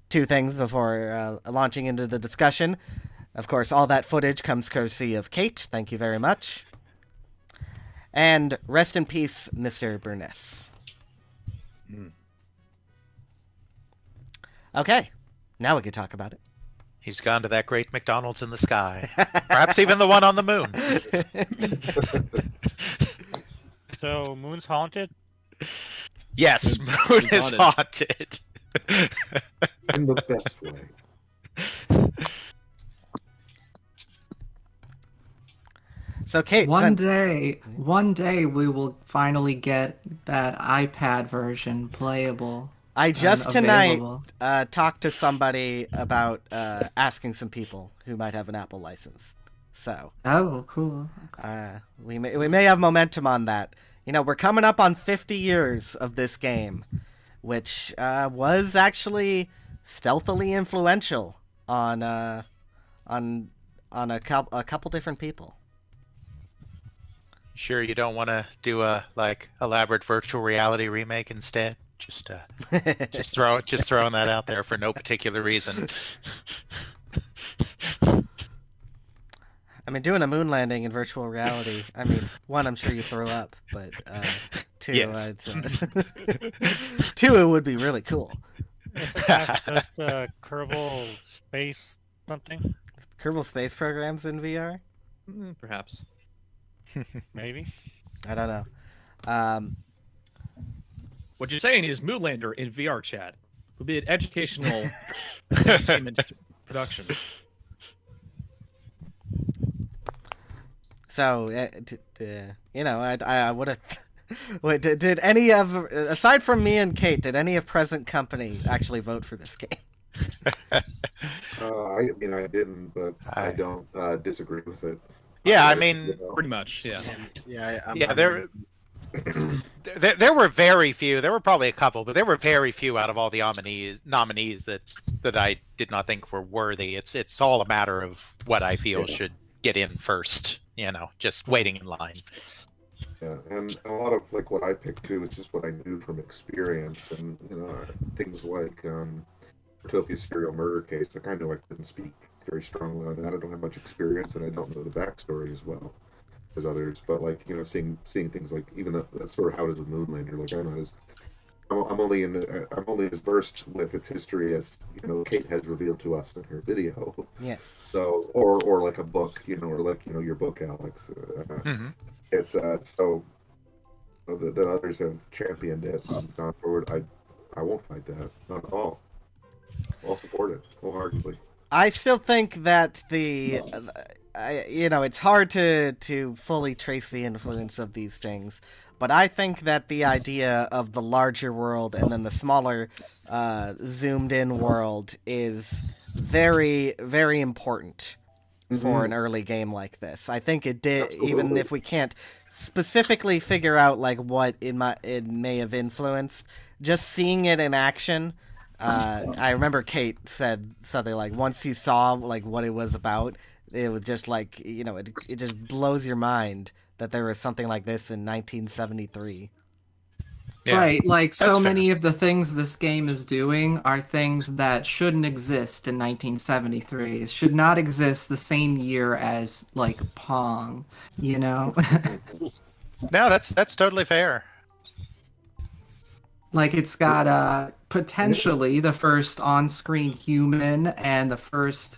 Two things before launching into the discussion. Of course, all that footage comes courtesy of Kate. Thank you very much. And rest in peace, Mr. Burness. Okay, now we can talk about it. He's gone to that great McDonald's in the sky. Perhaps even the one on the moon. So, Moon's haunted? Yes, Moon is haunted. In the best way. So, Kate, one day we will finally get that iPad version playable. I just tonight talked to somebody about asking some people who might have an Apple license. So, oh, cool. We may have momentum on that. You know, we're coming up on 50 years of this game, which was actually stealthily influential on a couple different people. Sure, you don't want to do a elaborate virtual reality remake instead? Just throwing that out there for no particular reason. I mean, doing a moon landing in virtual reality. I mean, one, I'm sure you throw up, but two, yes. Two, it would be really cool. That's Kerbal Space something. Kerbal Space programs in VR? Perhaps. Maybe. I don't know. What you're saying is Moonlander in VR chat would be an educational entertainment production. So, I would have. Wait, did any of, aside from me and Kate, did any of present company actually vote for this game? I mean, I didn't, but I don't disagree with it. Yeah, I mean, pretty much, yeah. There were very few. There were probably a couple, but there were very few out of all the nominees that I did not think were worthy. It's all a matter of what I feel should get in first. You know, just waiting in line. Yeah, and a lot of what I picked too is just what I knew from experience, and things like Utopia's serial murder case. I know I couldn't speak very strongly on that. I don't have much experience, and I don't know the backstory as well as others. But seeing things like even that's sort of how it is with Moonlander. I'm only as versed with its history as Kate has revealed to us in her video. Yes. So or like a book, or your book, Alex. It's so that others have championed it and gone forward. I won't fight that, not at all. I'll support it wholeheartedly. I still think that it's hard to fully trace the influence of these things, but I think that the idea of the larger world and then the smaller, zoomed-in world is very, very important for an early game like this. I think it did, even if we can't specifically figure out like what it may have influenced. Just seeing it in action, I remember Kate said something like, once you saw like what it was about, it was just like, it just blows your mind that there was something like this in 1973. Yeah, right, like so many of the things this game is doing are things that shouldn't exist in 1973. It should not exist the same year as like Pong, No, that's totally fair. Like it's got potentially the first on-screen human and the first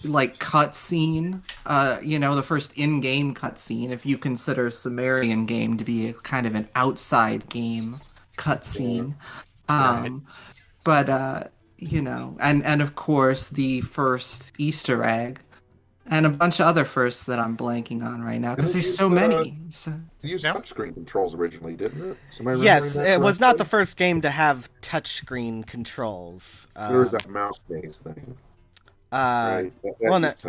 like cutscene, the first in-game cutscene, if you consider Sumerian game to be a kind of an outside game cutscene. But and of course the first Easter egg, and a bunch of other firsts that I'm blanking on right now because there's so many. It used touchscreen controls originally, didn't it? Yes, it was not the first game to have touchscreen controls. There was that mouse-based thing. Right. That's not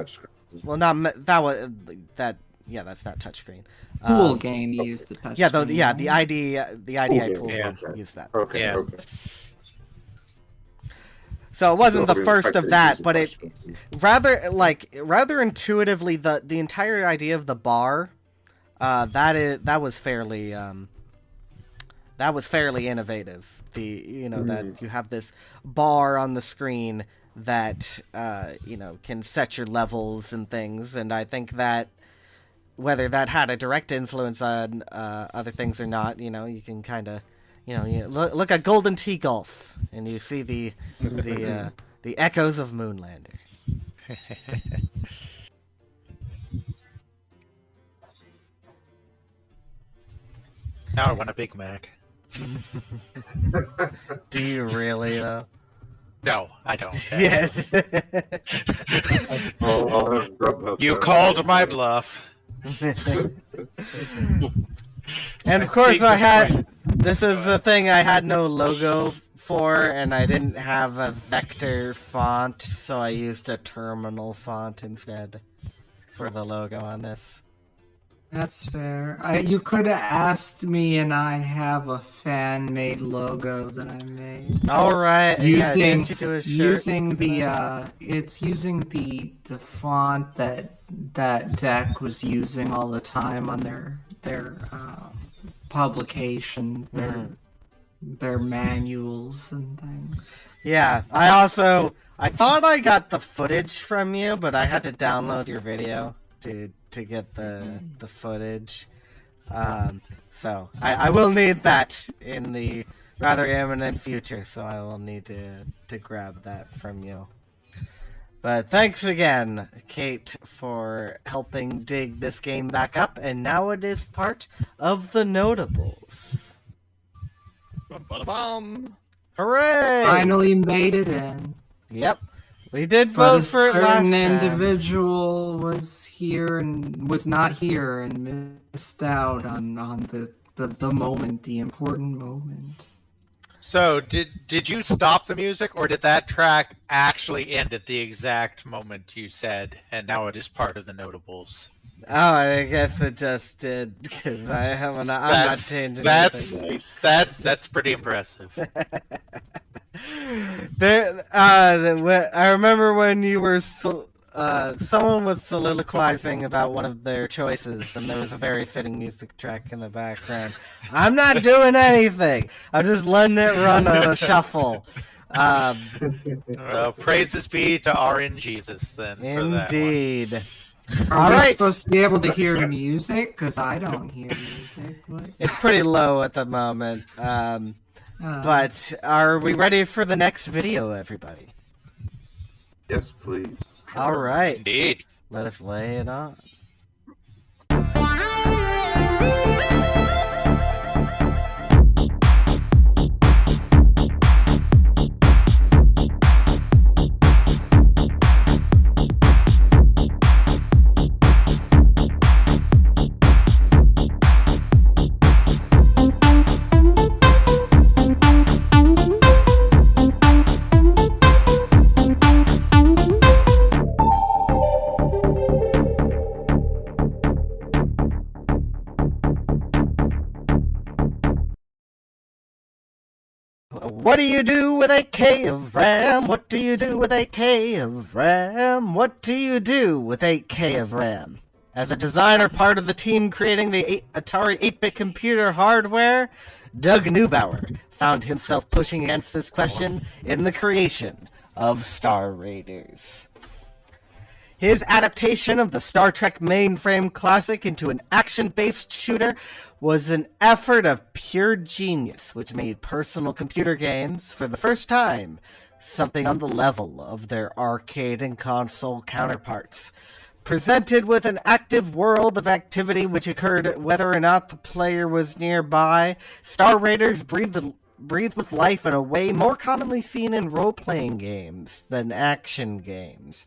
touchscreen. Pool game used the touchscreen. The IDI pool game used that. Okay. So it wasn't the first of that, but it rather intuitively the entire idea of the bar, that was fairly innovative. That you have this bar on the screen that can set your levels and things, and I think that whether that had a direct influence on other things or not, you can kind of look at Golden Tee Golf and you see the echoes of Moonlander. Now I want a Big Mac. Do you really though? No, I don't. Yes. You called my bluff. And of course this is the thing, I had no logo for, and I didn't have a vector font, so I used a terminal font instead for the logo on this. That's fair. You could have asked me, and I have a fan-made logo that I made. All right. Using the font that Deck was using all the time on their publication, their manuals and things. Yeah, I thought I got the footage from you, but I had to download your video to get the footage. So I will need that in the rather imminent future, so I will need to grab that from you. But thanks again, Kate, for helping dig this game back up, and now it is part of the Notables. Hooray! Finally made it in. Yep. We did vote for it last time. A certain individual was here and was not here and missed out on the moment, the important moment. So, did you stop the music, or did that track actually end at the exact moment you said, and now it is part of the Notables? Oh, I guess it just did, because I'm not changing anything. That's pretty impressive. I remember when you were someone was soliloquizing about one of their choices, and there was a very fitting music track in the background. I'm not doing anything. I'm just letting it run on a shuffle. Praises be to RN Jesus, then. Indeed. Are we supposed to be able to hear music? Because I don't hear music. It's pretty low at the moment. But are we ready for the next video, everybody? Yes, please. All right. Indeed. Let us lay it on. What do you do with 8K of RAM? What do you do with 8K of RAM? What do you do with 8K of RAM? As a designer part of the team creating the Atari 8-bit computer hardware, Doug Neubauer found himself pushing against this question in the creation of Star Raiders. His adaptation of the Star Trek mainframe classic into an action-based shooter was an effort of pure genius, which made personal computer games, for the first time, something on the level of their arcade and console counterparts. Presented with an active world of activity which occurred whether or not the player was nearby, Star Raiders breathed with life in a way more commonly seen in role-playing games than action games.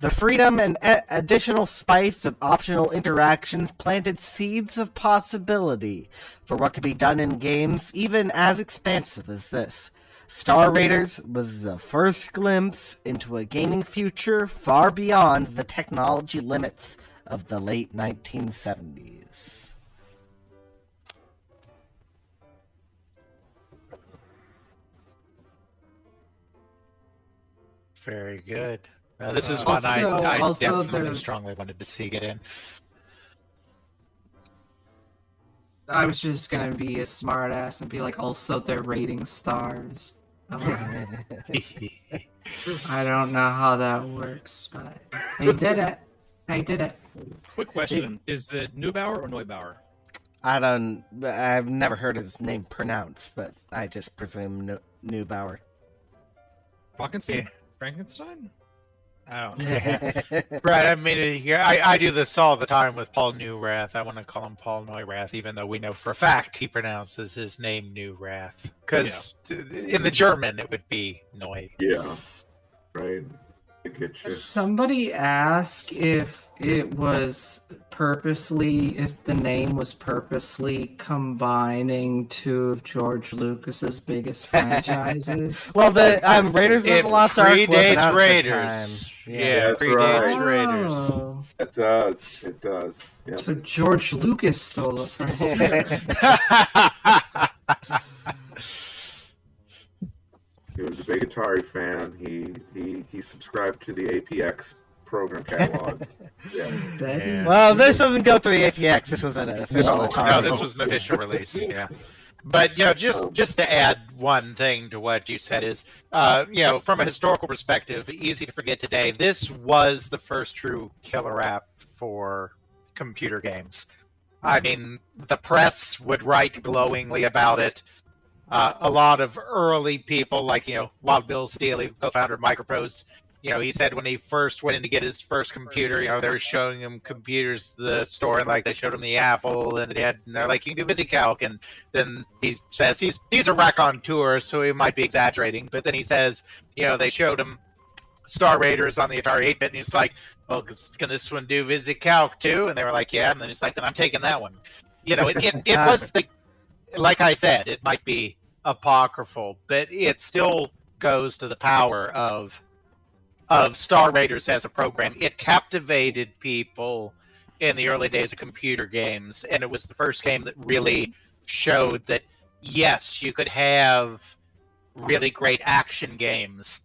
The freedom and additional spice of optional interactions planted seeds of possibility for what could be done in games even as expansive as this. Star Raiders was the first glimpse into a gaming future far beyond the technology limits of the late 1970s. Very good. This is one I definitely strongly wanted to see get in. I was just gonna be a smartass and be like, also they're rating stars. I don't know how that works, but they did it. They did it. Quick question: is it Neubauer or Neubauer? I've never heard his name pronounced, but I just presume Neubauer. Frankenstein? Frankenstein? I don't know. Right, I mean, I do this all the time with Paul Neurath. I want to call him Paul Neurath, even though we know for a fact he pronounces his name Neurath. Because in the German, it would be Neu. Yeah, right. I get you. Somebody asked if it was if the name was purposely combining two of George Lucas's biggest franchises. Well, the Raiders of the Lost Ark wasn't out Raiders. at the time. Yeah, that's predates right. Raiders. Oh. It does. It does. Yep. So George Lucas stole it from him. He was a big Atari fan. He subscribed to the APX program catalog. Yes. Yeah. Well, this doesn't go through the APX. This was an official Atari. No, this was an official release. Yeah. But just to add one thing to what you said is, from a historical perspective, easy to forget today. This was the first true killer app for computer games. I mean, the press would write glowingly about it. A lot of early people, like Wild Bill Steele, co-founder of Microprose, he said when he first went in to get his first computer, they were showing him computers at the store, and like they showed him the Apple, and they're like, you can do VisiCalc, and then he says he's a raconteur, so he might be exaggerating, but then he says, they showed him Star Raiders on the Atari 8-bit, and he's like, well, can this one do VisiCalc too? And they were like, yeah, and then he's like, then I'm taking that one. It was like I said, it might be apocryphal, but it still goes to the power of Star Raiders as a program. It captivated people in the early days of computer games, and it was the first game that really showed that, yes, you could have really great action games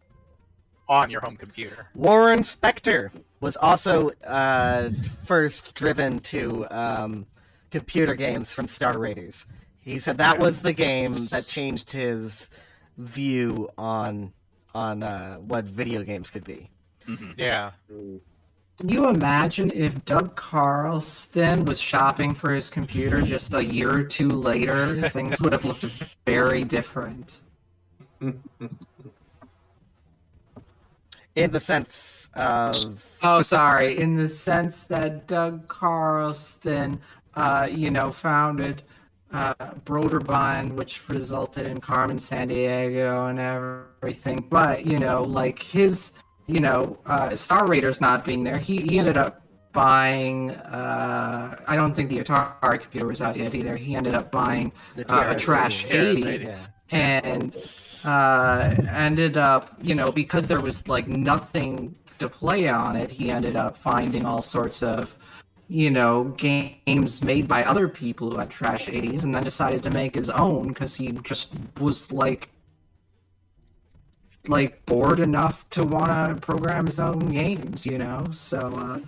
on your home computer. Warren Spector was also first driven to computer games from Star Raiders. He said that was the game that changed his view on what video games could be. Mm-hmm. Yeah. Can you imagine if Doug Carlston was shopping for his computer just a year or two later? Things would have looked very different. In the sense of... Oh, sorry. In the sense that Doug Carlston, founded Broderbund, which resulted in Carmen Sandiego and everything. But, his, Star Raiders not being there, he ended up buying, I don't think the Atari computer was out yet either. He ended up buying a Trash 80. And ended up, because there was, nothing to play on it, he ended up finding all sorts of games made by other people who had Trash 80s, and then decided to make his own because he just was like bored enough to want to program his own games, you know. So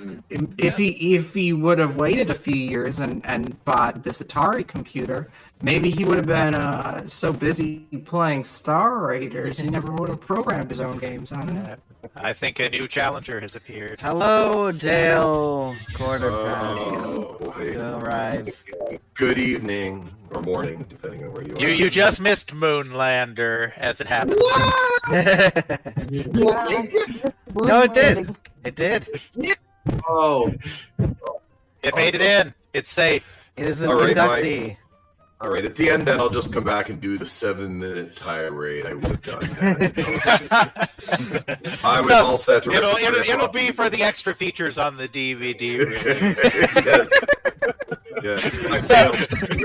if he would have waited a few years and bought this Atari computer, maybe he would have been so busy playing Star Raiders he never would have programmed his own games. I don't know. I think a new challenger has appeared. Hello, Dale Quarterpass. Oh, Arrives. good evening or morning, depending on where you are. You just missed Moonlander, as it happens. No, it did. It did. Oh, It made it in. It's safe. It is an All right, inductee. all right. At the end, then I'll just come back and do the 7-minute tirade I would have done. Had. I was all set to. It'll be for the extra features on the DVD release. Yes. Yeah, I failed.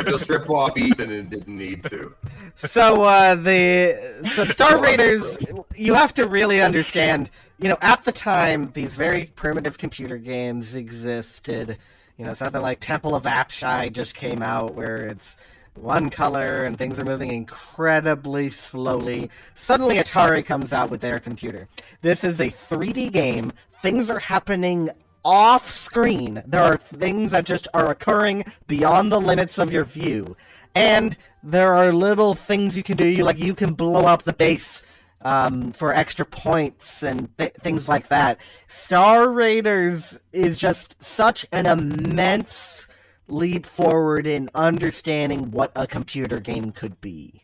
Just rip off Ethan and didn't need to. So Star Raiders, you have to really understand, you know, at the time these very primitive computer games existed. You know, something like Temple of Apshai just came out where it's one color and things are moving incredibly slowly. Suddenly Atari comes out with their computer. This is a 3D game. Things are happening off screen. There are things that just are occurring beyond the limits of your view. And there are little things you can do, like you can blow up the base for extra points and things like that. Star Raiders is just such an immense leap forward in understanding what a computer game could be.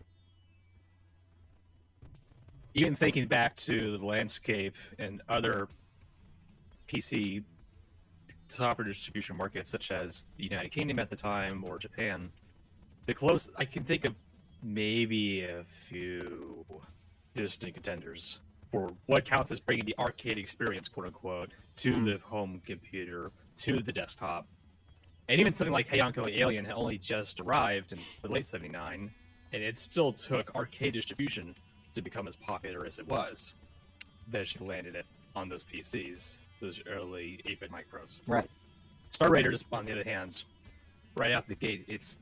Even thinking back to the landscape and other PC software distribution markets, such as the United Kingdom at the time or Japan, the closest I can think of maybe a few distinct contenders for what counts as bringing the arcade experience, quote unquote, to the home computer, to the desktop. And even something like Heianko Alien had only just arrived in the late '79, and it still took arcade distribution to become as popular as it was. That she landed it on those PCs, those early 8-bit micros. Right. Star Raiders, on the other hand, right out the gate, it's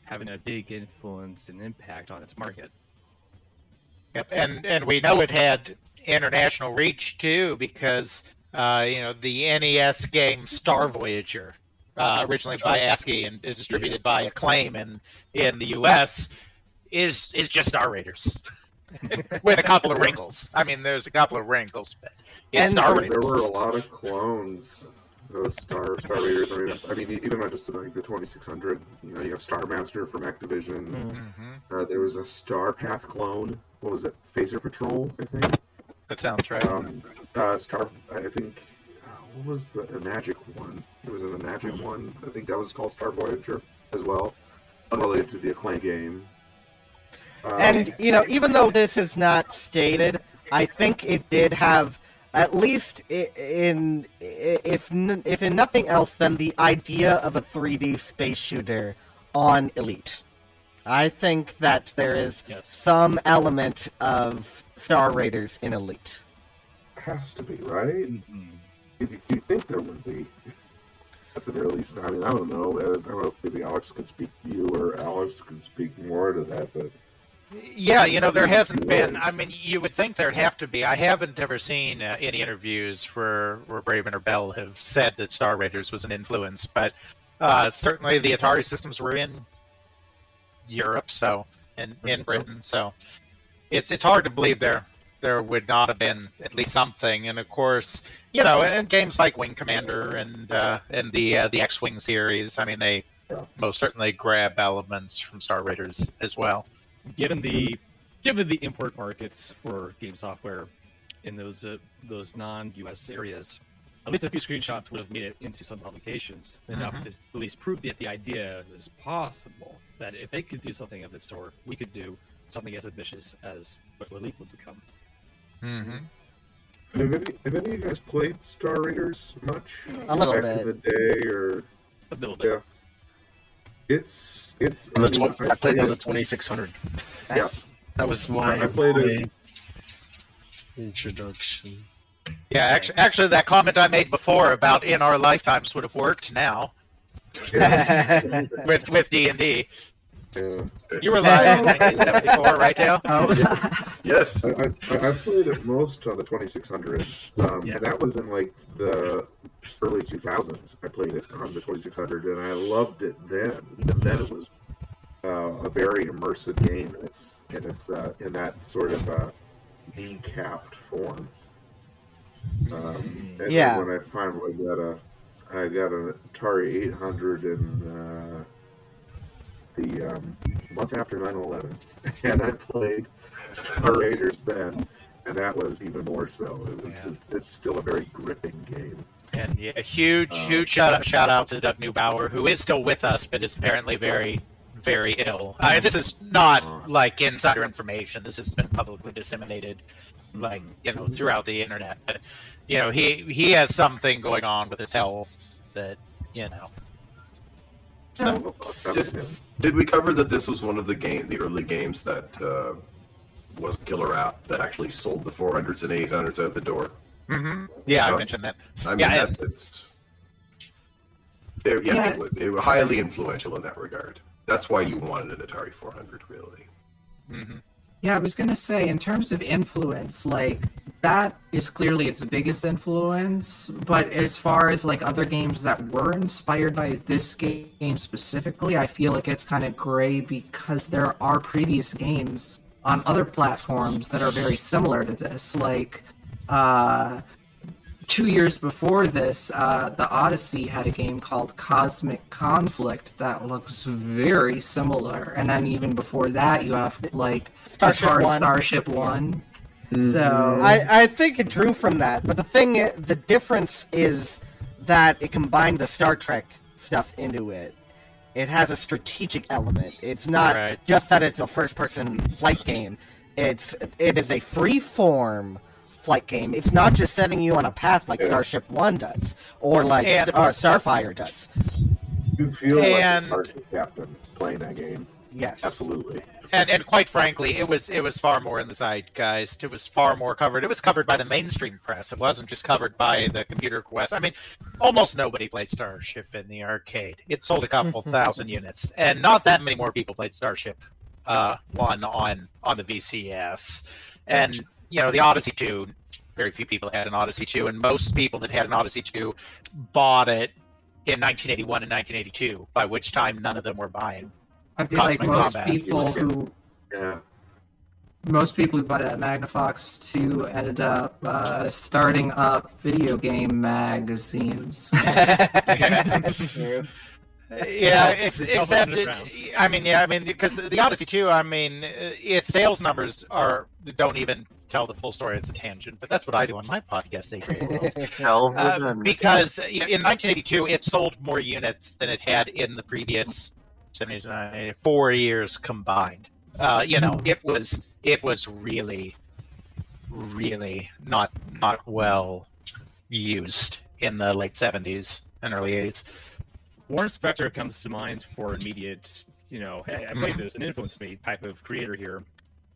having a big influence and impact on its market. Yep, and we know it had international reach too, because the NES game Star Voyager, originally by ASCII and is distributed by Acclaim in the US, is just Star Raiders. With a couple of wrinkles. I mean, there's a couple of wrinkles, but it's Star Raiders. There were a lot of clones. Those Star Raiders. I mean, even not just like the 2600. You know, you have Star Master from Activision. Mm-hmm. There was a Star Path clone. What was it? Phaser Patrol, I think. That sounds right. Star. I think. What was the Magic one? It was in the Magic one. I think that was called Star Voyager as well, unrelated to the Acclaim game. And, you know, even though this is not stated, I think it did have, at least if in nothing else, than the idea of a 3D space shooter on Elite. I think that there is some element of Star Raiders in Elite. Has to be, right? You think there would be. At the very least, I mean, I don't know. I don't know if maybe Alex can speak to you or Alex can speak more to that, but... Yeah, you know, there hasn't been. I mean, you would think there'd have to be. I haven't ever seen any interviews where Braven or Bell have said that Star Raiders was an influence, but certainly the Atari systems were in Europe, so in Britain, so it's hard to believe there would not have been at least something. And of course, you know, and games like Wing Commander and the X-Wing series, I mean, they most certainly grab elements from Star Raiders as well. Given the import markets for game software in those non-US areas, at least a few screenshots would have made it into some publications enough to at least prove that the idea is possible. That if they could do something of this sort, we could do something as ambitious as what Elite would become. Have any of you guys played Star Raiders much? A little back bit. in the day, or A little bit. yeah, it's. I played on the 2600. Yeah, That was my I played it. introduction. Yeah, actually, that comment I made before about in our lifetimes would have worked now with D&D. Yeah. You were alive in 1974, right, Dale? Oh, Yes. I played it most on the 2600. Yeah. That was in like the early 2000s. I played it on the 2600, and I loved it then. Even then, it was a very immersive game, and it's in that sort of kneecapped form. And Yeah. then when I finally I got an Atari 800 in the month after 9/11, and I played Star Raiders then, and that was even more so. It's still a very gripping game. And yeah, huge shout out to Doug Neubauer, who is still with us, but is apparently very, very ill. This is not like insider information. This has been publicly disseminated, like throughout the internet. But he has something going on with his health that So, Did we cover that this was one of the early games that was Killer App that actually sold the 400s and 800s out the door? mm-hmm. Yeah, I mentioned that. I mean, Yeah, they were highly influential in that regard. That's why you wanted an Atari 400, really. Mm-hmm. yeah, I was gonna say, in terms of influence, like, that is clearly its biggest influence, but as far as, like, other games that were inspired by this game specifically, I feel like it's kind of gray because there are previous games on other platforms that are very similar to this, like, 2 years before this, the Odyssey had a game called Cosmic Conflict that looks very similar. And then even before that, you have, like, Starship One. So I think it drew from that, but the difference is that it combined the Star Trek stuff into it. It has a strategic element. It's not just that it's a first-person flight game. It is a free-form flight game. It's not just setting you on a path like Starship One does, or like Starfire does. You feel like a Starship captain playing that game. Yes, absolutely. And quite frankly, it was far more in the zeitgeist. It was far more covered. It was covered by the mainstream press. It wasn't just covered by the Computer Quest. I mean, almost nobody played Starship in the arcade. It sold a couple thousand units, and not that many more people played Starship One on the VCS. And the Odyssey 2, very few people had an Odyssey 2, and most people that had an Odyssey 2 bought it in 1981 and 1982, by which time none of them were buying. I feel like most people who bought it at Magnafox 2 ended up starting up video game magazines. Except because the Odyssey 2, its sales numbers don't even tell the full story. It's a tangent, but that's what I do on my podcast. Because in 1982, it sold more units than it had in the previous 4 years combined. It was really, really not well used in the late 70s and early 80s. Warren Spector comes to mind for immediate, hey, I played this and influenced me type of creator here.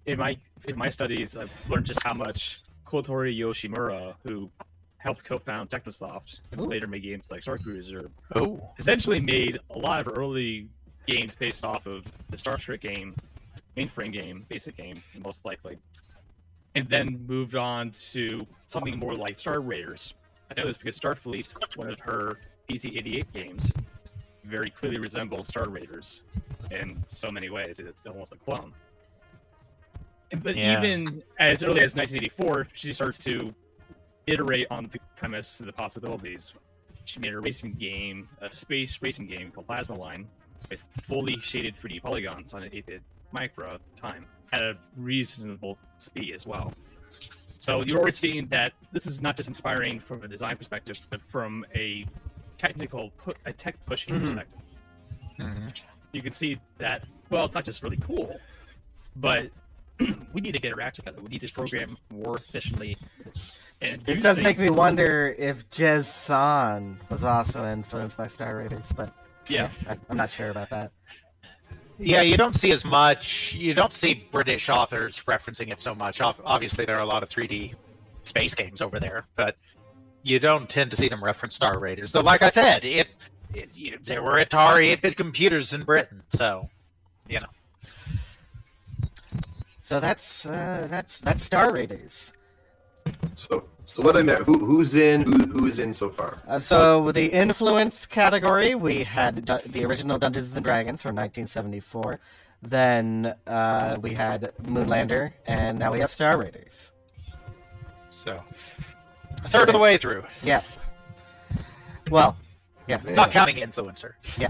In my studies, I've learned just how much Kotori Yoshimura, who helped co-found Technosoft, and later made games like Star Cruiser, essentially made a lot of early games based off of the Star Trek game, mainframe game, basic game, most likely, and then moved on to something more like Star Raiders. I know this because Starfleet, one of her PC-88 games, very clearly resembles Star Raiders in so many ways. It's almost a clone. But even as early as 1984, she starts to iterate on the premise and the possibilities. She made a racing game, a space racing game called Plasma Line, with fully shaded 3D polygons on an 8-bit micro at the time, at a reasonable speed as well. So you're already seeing that this is not just inspiring from a design perspective, but from a tech pushing perspective. Mm-hmm. You can see that, well, it's not just really cool, but we need to get our act together. We need to program more efficiently. And it does make me wonder if Jez San was also influenced by Star Raiders, but I'm not sure about that. Yeah, you don't see as much. You don't see British authors referencing it so much. Obviously, there are a lot of 3D space games over there, but you don't tend to see them reference Star Raiders. So, like I said, there were Atari 8-bit computers in Britain, so you know. So that's Star Raiders. So what I met, who's in so far? So with the influence category, we had the original Dungeons and Dragons from 1974. Then we had Moonlander, and now we have Star Raiders. So a third of the way through. Yeah. Well, yeah. Not counting influencer. Yeah.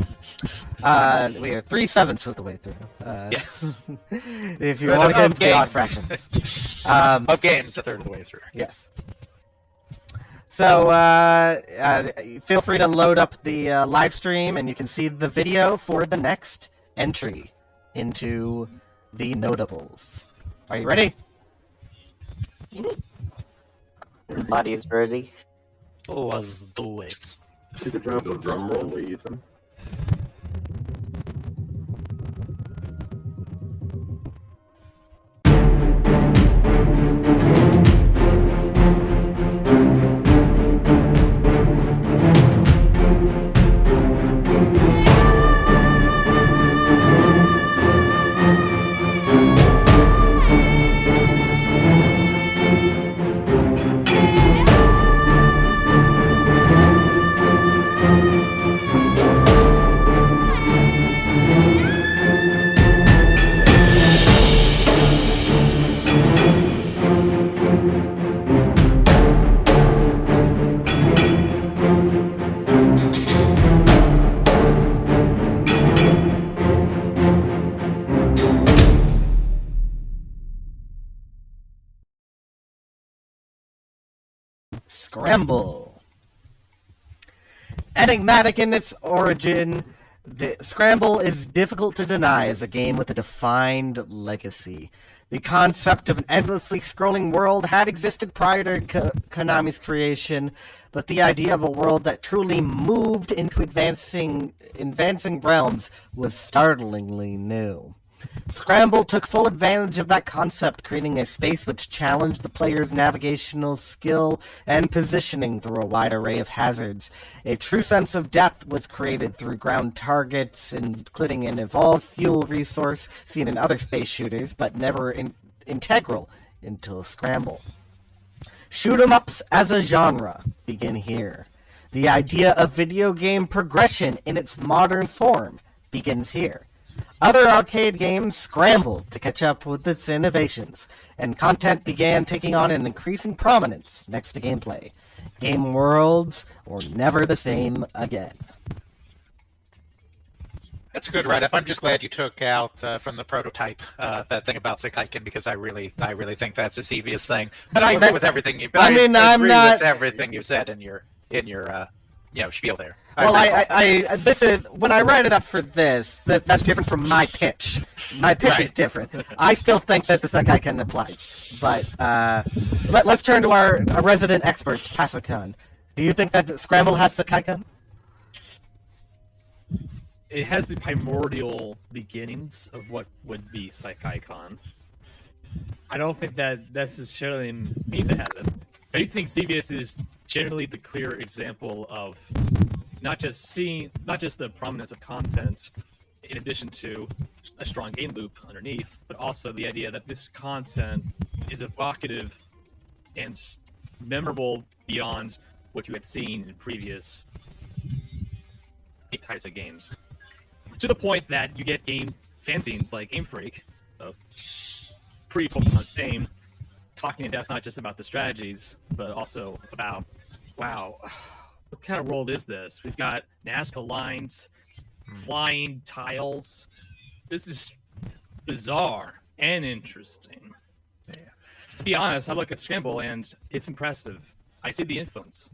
We are 3/7 of the way through. Yes. If you want to get into the odd fractions. Of games, a third of the way through. Yes. So feel free to load up the live stream, and you can see the video for the next entry into the notables. Are you ready? Everybody is ready. Let's do it. Take a drum roll, Ethan. Scramble. Enigmatic in its origin, the Scramble is difficult to deny as a game with a defined legacy. The concept of an endlessly scrolling world had existed prior to Konami's creation, but the idea of a world that truly moved into advancing realms was startlingly new. Scramble took full advantage of that concept, creating a space which challenged the player's navigational skill and positioning through a wide array of hazards. A true sense of depth was created through ground targets, including an evolved fuel resource seen in other space shooters, but never integral into Scramble. Shoot-'em-ups as a genre begin here. The idea of video game progression in its modern form begins here. Other arcade games scrambled to catch up with its innovations, and content began taking on an increasing prominence next to gameplay. Game worlds were never the same again. That's a good write-up. I'm just glad you took out from the prototype that thing about Sekaiken, because I really think that's a devious thing. But I agree with everything you. I agree with everything you said in your spiel there. Well, this is when I write it up for this. That's different from my pitch. My pitch is different. I still think that the Sekaiken applies, but let's turn to our resident expert, Pasakun. Do you think that Scramble has Sekaiken? It has the primordial beginnings of what would be Sekaiken. I don't think that necessarily means it has it. I think Xevious is generally the clear example of not just the prominence of content in addition to a strong game loop underneath, but also the idea that this content is evocative and memorable beyond what you had seen in previous types of games. To the point that you get game fanzines like Game Freak of pre-Pokemon fame talking in depth not just about the strategies, but also about, wow, what kind of world is this? We've got Nazca lines, flying tiles. This is bizarre and interesting. Yeah. To be honest, I look at Scramble and it's impressive. I see the influence.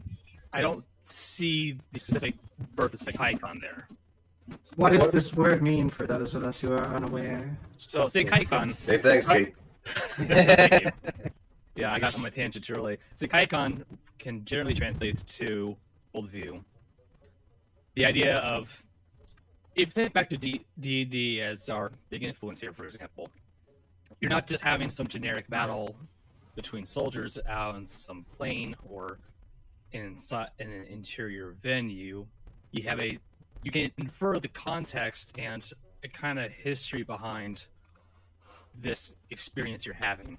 I don't see the specific birth of Sekaiken there. What does this word mean for those of us who are unaware? So, Sekaiken. Hey, thanks, Kate. Thank you. Yeah, I got on my tangent early. Sekaiken can generally translate to worldview. The idea of, if you think back to D&D as our big influence here, for example, you're not just having some generic battle between soldiers out on some plain or inside in an interior venue. You can infer the context and a kind of history behind this experience you're having.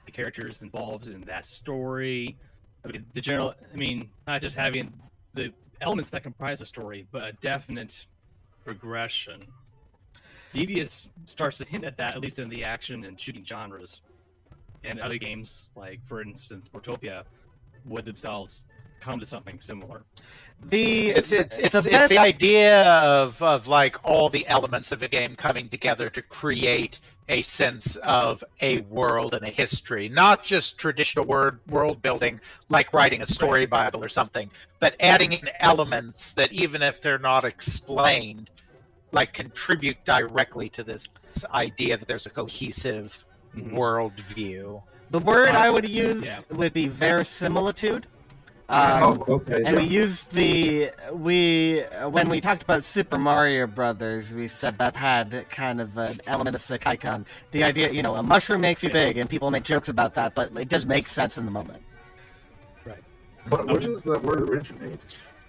The characters involved in that story. Not just having the elements that comprise a story, but a definite progression. Xevious starts to hint at that, at least in the action and shooting genres. And other games, like, for instance, Portopia, would themselves come to something similar. It's the idea of like all the elements of a game coming together to create a sense of a world and a history, not just traditional world building like writing a story bible or something, but adding in elements that even if they're not explained, like contribute directly to this idea that there's a cohesive world view. The word I would use would be verisimilitude. Okay. And we used when we talked about Super Mario Brothers, we said that had kind of an element of Sekai-kan. The idea, a mushroom makes you big, and people make jokes about that, but it just makes sense in the moment. Right. But where does that word originate?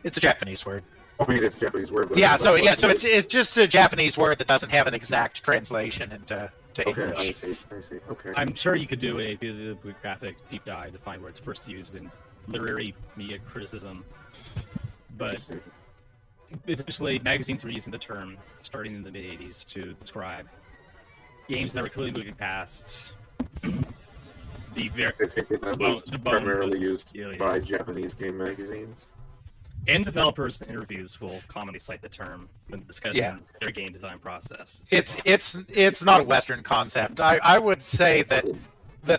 It's a Japanese word. I mean, it's a Japanese word. But So it's just a Japanese word that doesn't have an exact translation into English. I see. Okay. I'm sure you could do a bibliographic deep dive to find where it's first used in literary media criticism, but essentially magazines were using the term starting in the mid-'80s to describe games that were clearly moving past the primarily used by Japanese game magazines. And developers in interviews will commonly cite the term when discussing their game design process. It's not a Western concept. I would say that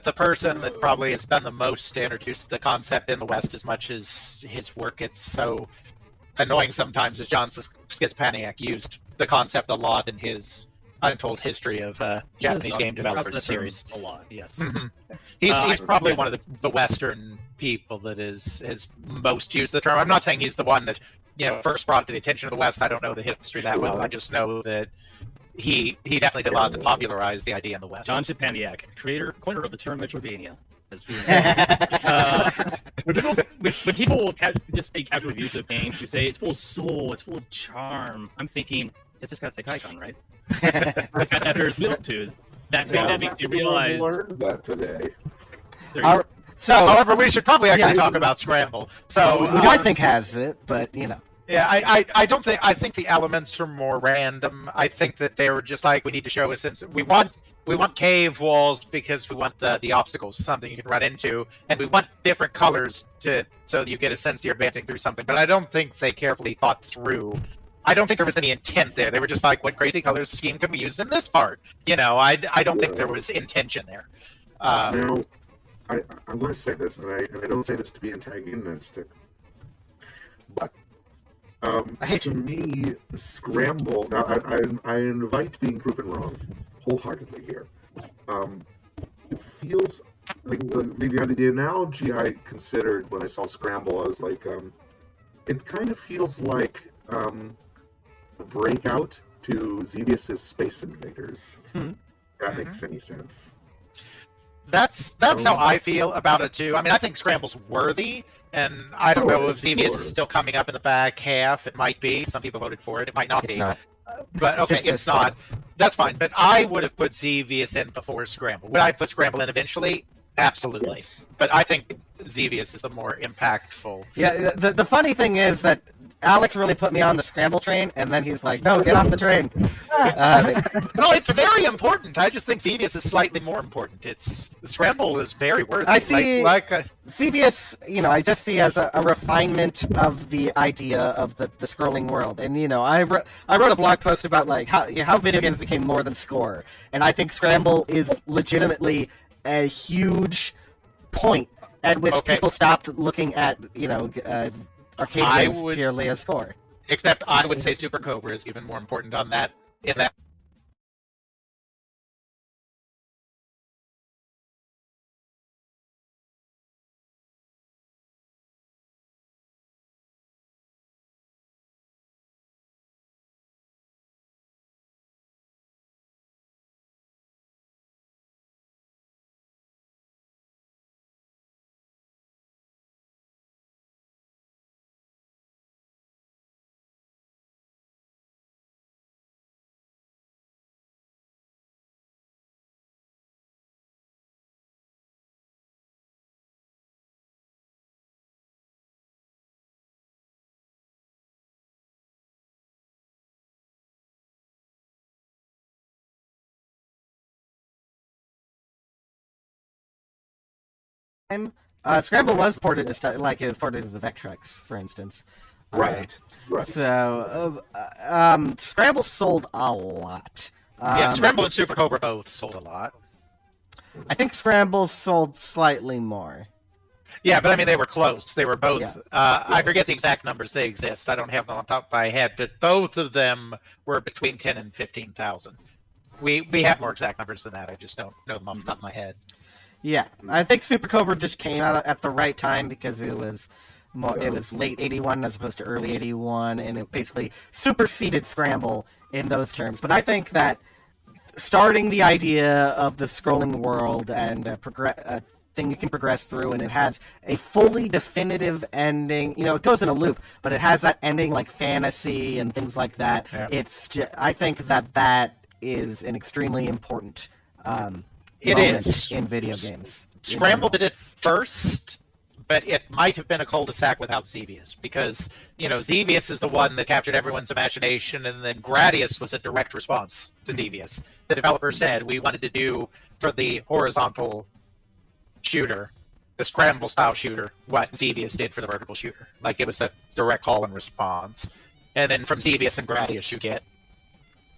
the person that probably has done the most to introduce the concept in the West as much as his work gets so annoying sometimes is John Skizpaniak used the concept a lot in his Untold History of Japanese Game Developers series. A lot, yes. Mm-hmm. He's probably one of the Western people that has most used the term. I'm not saying he's the one that first brought it to the attention of the West. I don't know the history that well. I just know that he definitely did a lot to popularize the idea in the West. John Skizpaniak, coiner of the term Metroidvania. When people just make casual reviews of games, we say it's full of soul, it's full of charm. I'm thinking it's just got Sekai-kan, right? It's got that verisimilitude. That thing that makes you realize. I learned that today. However, we should probably actually talk about Scramble. So I think has it, but Yeah, I don't think. I think the elements are more random. I think that they were just like, we need to show a sense. We want cave walls because we want the obstacles, something you can run into, and we want different colors so that you get a sense that you're advancing through something. But I don't think they carefully thought through. I don't think there was any intent there. They were just like, what crazy colors scheme can we use in this part? I don't think there was intention there. Now, I'm going to say this, and I don't say this to be antagonistic, but to me, Scramble. Now, I invite being proven wrong wholeheartedly here. It feels like the analogy I considered when I saw Scramble, I was like, it kind of feels like a breakout to Xevious' Space Invaders. If that makes any sense. That's how I feel about it too. I mean, I think Scramble's worthy, and I don't know if Xevious is still coming up in the back half. It might be. Some people voted for it. It might not be. Not. But okay, it's not. That's fine. But I would have put Xevious in before Scramble. Would I put Scramble in eventually? Absolutely. Yes. But I think Xevious is the more impactful. Yeah, the funny thing is that Alex really put me on the Scramble train, and then he's like, no, get off the train. No, it's very important. I just think Xevious is slightly more important. Scramble is very worthy. I see Xevious, I just see as a refinement of the idea of the scrolling world. And, I wrote a blog post about how video games became more than score. And I think Scramble is legitimately a huge point at which people stopped looking at, arcade games purely as score. Except I would say Super Cobra is even more important in that Scramble was ported to like it was ported to the Vectrex, for instance. Right. So Scramble sold a lot. Yeah, Scramble and Super Cobra both sold a lot. I think Scramble sold slightly more. Yeah, but I mean, they were close. They were both. Yeah. I forget the exact numbers. They exist. I don't have them on top of my head, but both of them were between 10 and 15,000. We have more exact numbers than that. I just don't know them off the top of my head. Yeah, I think Super Cobra just came out at the right time because it was late 81 as opposed to early 81, and it basically superseded Scramble in those terms. But I think that starting the idea of the scrolling world and thing you can progress through, and it has a fully definitive ending. You know, it goes in a loop, but it has that ending like fantasy and things like that. Yeah. I think that is an extremely important It moment is. in video games. Scramble did it first, but it might have been a cul-de-sac without Xevious, because, you know, Xevious is the one that captured everyone's imagination, and then Gradius was a direct response to Xevious. The developer said, we wanted to do, for the horizontal shooter, the Scramble-style shooter, what Xevious did for the vertical shooter. Like, it was a direct call and response. And then from Xevious and Gradius, you get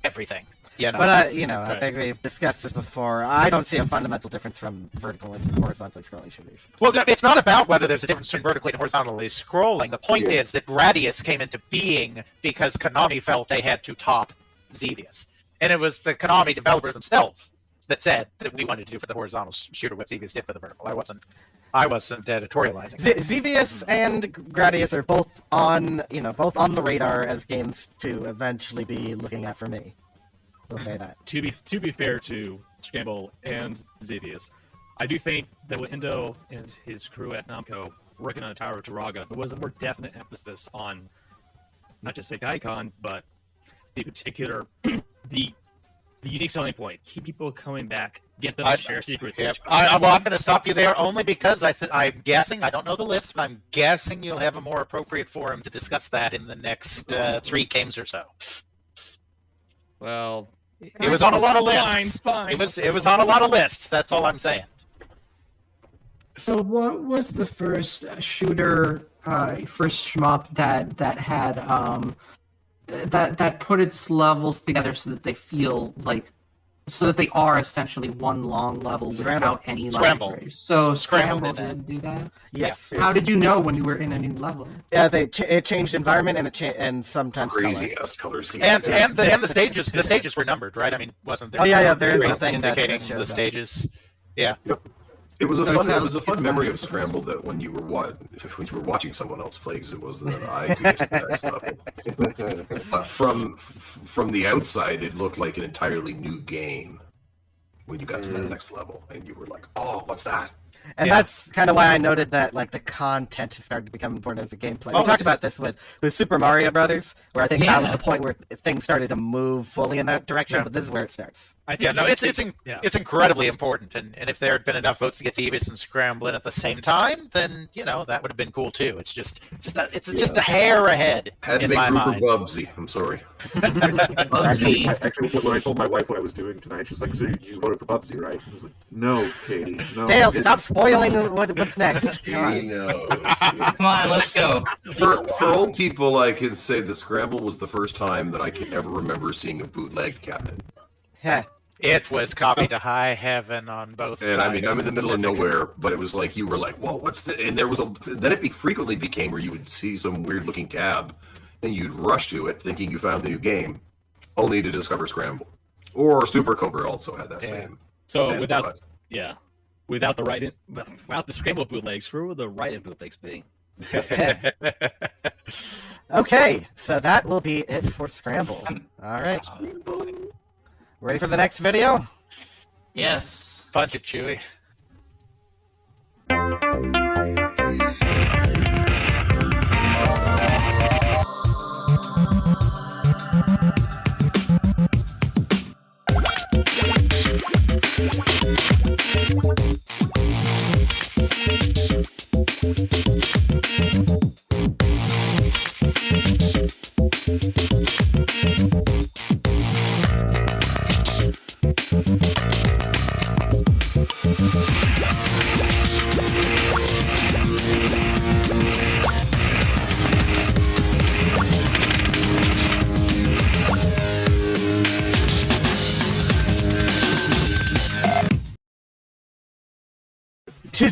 everything. You know? But, I think we've discussed this before. I don't see a fundamental difference from vertical and horizontally scrolling shooters. Well, it's not about whether there's a difference between vertically and horizontally scrolling. The point is that Gradius came into being because Konami felt they had to top Xevious. And it was the Konami developers themselves that said that we wanted to do for the horizontal shooter what Xevious did for the vertical. I wasn't editorializing. Xevious and Gradius are both on the radar as games to eventually be looking at for me. We'll say that. To be fair to Scramble and Xevious, I do think that with Endo and his crew at Namco working on Tower of Taraga, there was a more definite emphasis on not just Sekai-Con, but the particular the unique selling point. Keep people coming back. Get them to share secrets. Yeah. I'm going to stop you there only because I'm guessing, I don't know the list, but I'm guessing you'll have a more appropriate forum to discuss that in the next 3 games or so. Well, it was on a lot of lists. Fine. It was on a lot of lists. That's all I'm saying. So what was the first shooter, first shmup that had that put its levels together so that they feel like, so that they are essentially one long level without any libraries? So Scramble did do that? Yes. How did you know when you were in a new level? Yeah, it changed environment and sometimes Crazy ass colors. And the stages were numbered, right? I mean, wasn't there? Oh yeah, there is a thing indicating that the shows stages. Yeah. Yep. It was a fun memory of Scramble that when you were watching someone else play, because it wasn't that I could get to that stuff. But from the outside, it looked like an entirely new game when you got to that next level, and you were like, "Oh, what's that?" And that's kind of why I noted that like the content started to become important as a gameplay. We talked about this with Super Mario Brothers, where I think that was the point where things started to move fully in that direction. But this is where it starts. It's incredibly important, and if there had been enough votes to get Xevious and Scramble in at the same time, then that would have been cool too. It's just a hair ahead. Had to in make my room for mind. Bubsy. I'm sorry. Actually, when I told my wife what I was doing tonight, she's like, "So you voted for Bubsy, right?" I was like, "No, Katie, no." Dale, stop spoiling what's next. He knows. Come on, let's go. For old people, I can say that Scramble was the first time that I can ever remember seeing a bootleg cabinet. Yeah. It was copied to high heaven on both sides. And I mean, I'm in the middle of nowhere, but it was like you were like, "Whoa, what's the?" And there was then it frequently became where you would see some weird looking tab, and you'd rush to it thinking you found the new game, only to discover Scramble. Or Super Cobra also had that same. So without the Scramble bootlegs, where would the right bootlegs be? Okay, so that will be it for Scramble. All right. Ready for the next video? Yes. Punch it, Chewy.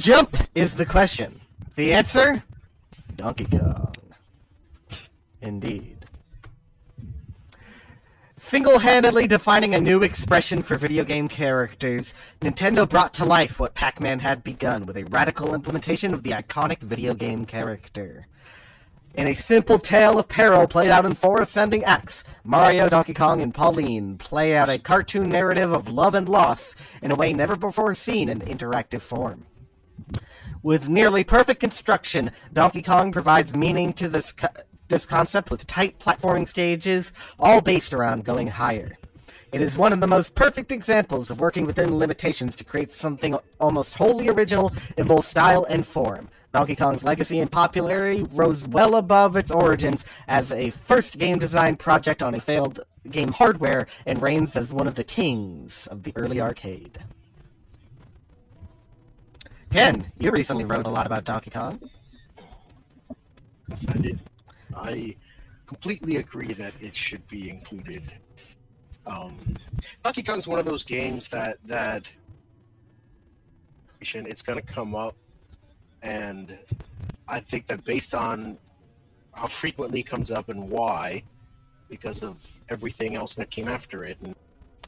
jump is the question. The answer? Donkey Kong. Indeed. Single-handedly defining a new expression for video game characters, Nintendo brought to life what Pac-Man had begun with a radical implementation of the iconic video game character. In a simple tale of peril played out in 4 ascending acts, Mario, Donkey Kong, and Pauline play out a cartoon narrative of love and loss in a way never before seen in interactive form. With nearly perfect construction, Donkey Kong provides meaning to this concept with tight platforming stages, all based around going higher. It is one of the most perfect examples of working within limitations to create something almost wholly original in both style and form. Donkey Kong's legacy and popularity rose well above its origins as a first game design project on a failed game hardware and reigns as one of the kings of the early arcade. Ken, you recently wrote a lot about Donkey Kong. Yes, I did. I completely agree that it should be included. Donkey Kong is one of those games that it's going to come up, and I think that based on how frequently it comes up and why, because of everything else that came after it,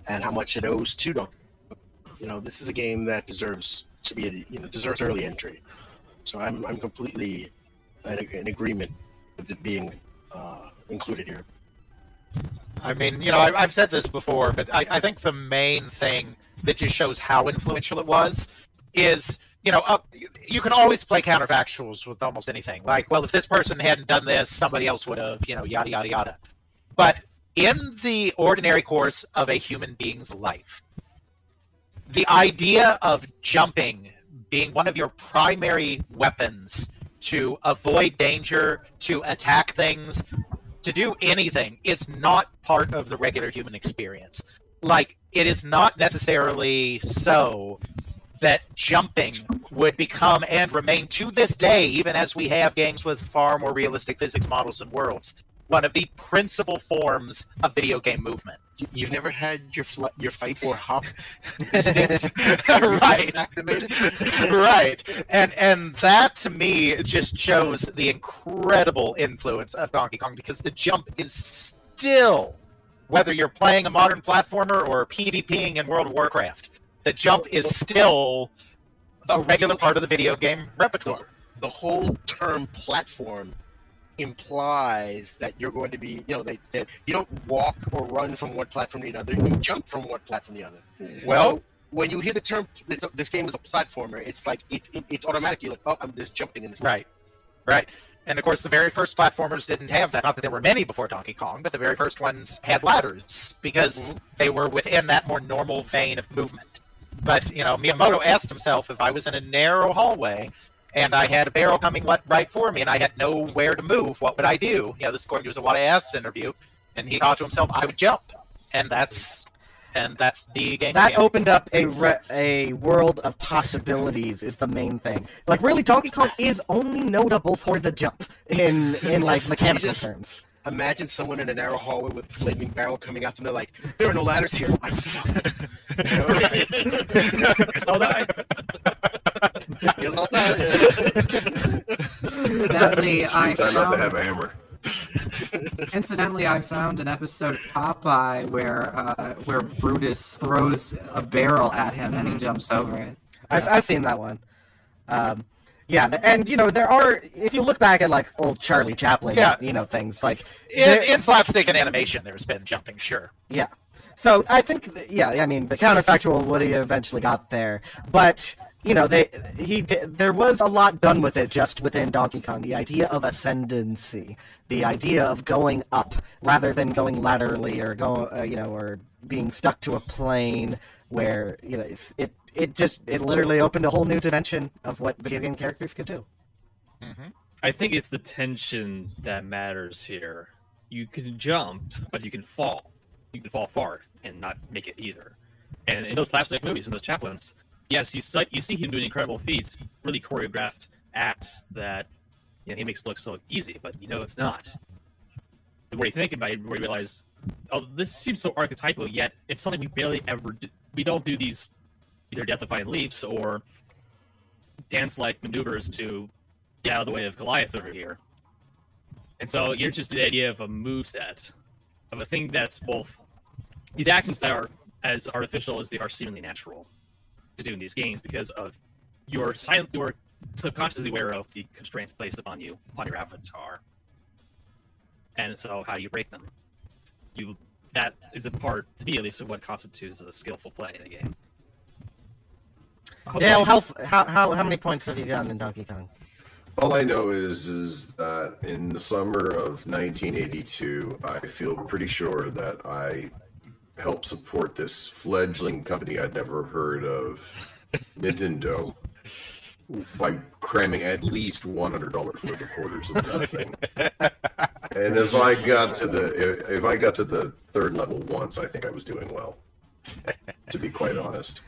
and how much it owes to Donkey Kong, this is a game that deserves to be deserves early entry. So I'm completely in agreement with it being included here. I mean, I've said this before, but I think the main thing that just shows how influential it was is, you can always play counterfactuals with almost anything. Like, well, if this person hadn't done this, somebody else would have, yada, yada, yada. But in the ordinary course of a human being's life, the idea of jumping being one of your primary weapons to avoid danger, to attack things, to do anything is not part of the regular human experience. Like, it is not necessarily so that jumping would become and remain to this day, even as we have games with far more realistic physics models and worlds, one of the principal forms of video game movement. You've never had your fight or hop right. activated? Right. And that, to me, just shows the incredible influence of Donkey Kong, because the jump is still, whether you're playing a modern platformer or PvPing in World of Warcraft, the jump is still a regular part of the video game repertoire. The whole term platform implies that you're going to be, that you don't walk or run from one platform to another, you jump from one platform to the other. Well, so when you hear the term, this game is a platformer, it's like, it's automatically like, oh, I'm just jumping in this game. Right. And of course, the very first platformers didn't have that. Not that there were many before Donkey Kong, but the very first ones had ladders, because they were within that more normal vein of movement. But, Miyamoto asked himself, if I was in a narrow hallway, and I had a barrel coming right for me, and I had nowhere to move, what would I do? This according to his What I Asked interview, and he thought to himself, I would jump. And that's the game. That opened up a world of possibilities is the main thing. Like, really, Donkey Kong is only notable for the jump in like mechanical terms. Imagine someone in a narrow hallway with a flaming barrel coming out, and they're like, there are no ladders here. I'm fucked. I'll die. Yes, I'll die. Incidentally, I found an episode of Popeye where Brutus throws a barrel at him and he jumps over it. I've seen that one. Yeah, and there are, if you look back at like old Charlie Chaplin, things like in slapstick and animation, there's been jumping, sure. Yeah, so I think, I mean, the counterfactual would have eventually got there, but there was a lot done with it just within Donkey Kong. The idea of ascendancy, the idea of going up rather than going laterally or or being stuck to a plane where it literally opened a whole new dimension of what video game characters could do. Mm-hmm. I think it's the tension that matters here. You can jump, but you can fall. You can fall far and not make it either. And in those slapstick movies, in those Chaplins, yes, you see him doing incredible feats, really choreographed acts that he makes look so easy, but it's not. The more you think about it, the more you realize, oh, this seems so archetypal, yet it's something we barely ever do. We don't do these either death-defying leaps or dance-like maneuvers to get out of the way of Goliath over here. And so you're just the idea of a move set, of a thing that's both these actions that are as artificial as they are seemingly natural to do in these games because of you're subconsciously aware of the constraints placed upon you, upon your avatar. And so how you break them. That is a part, to me at least, of what constitutes a skillful play in a game. Dale, how many points have you gotten in Donkey Kong? All I know is that in the summer of 1982, I feel pretty sure that I helped support this fledgling company I'd never heard of, Nintendo, by cramming at least $100 worth of quarters into that thing. And if I got to the third level once, I think I was doing well. To be quite honest.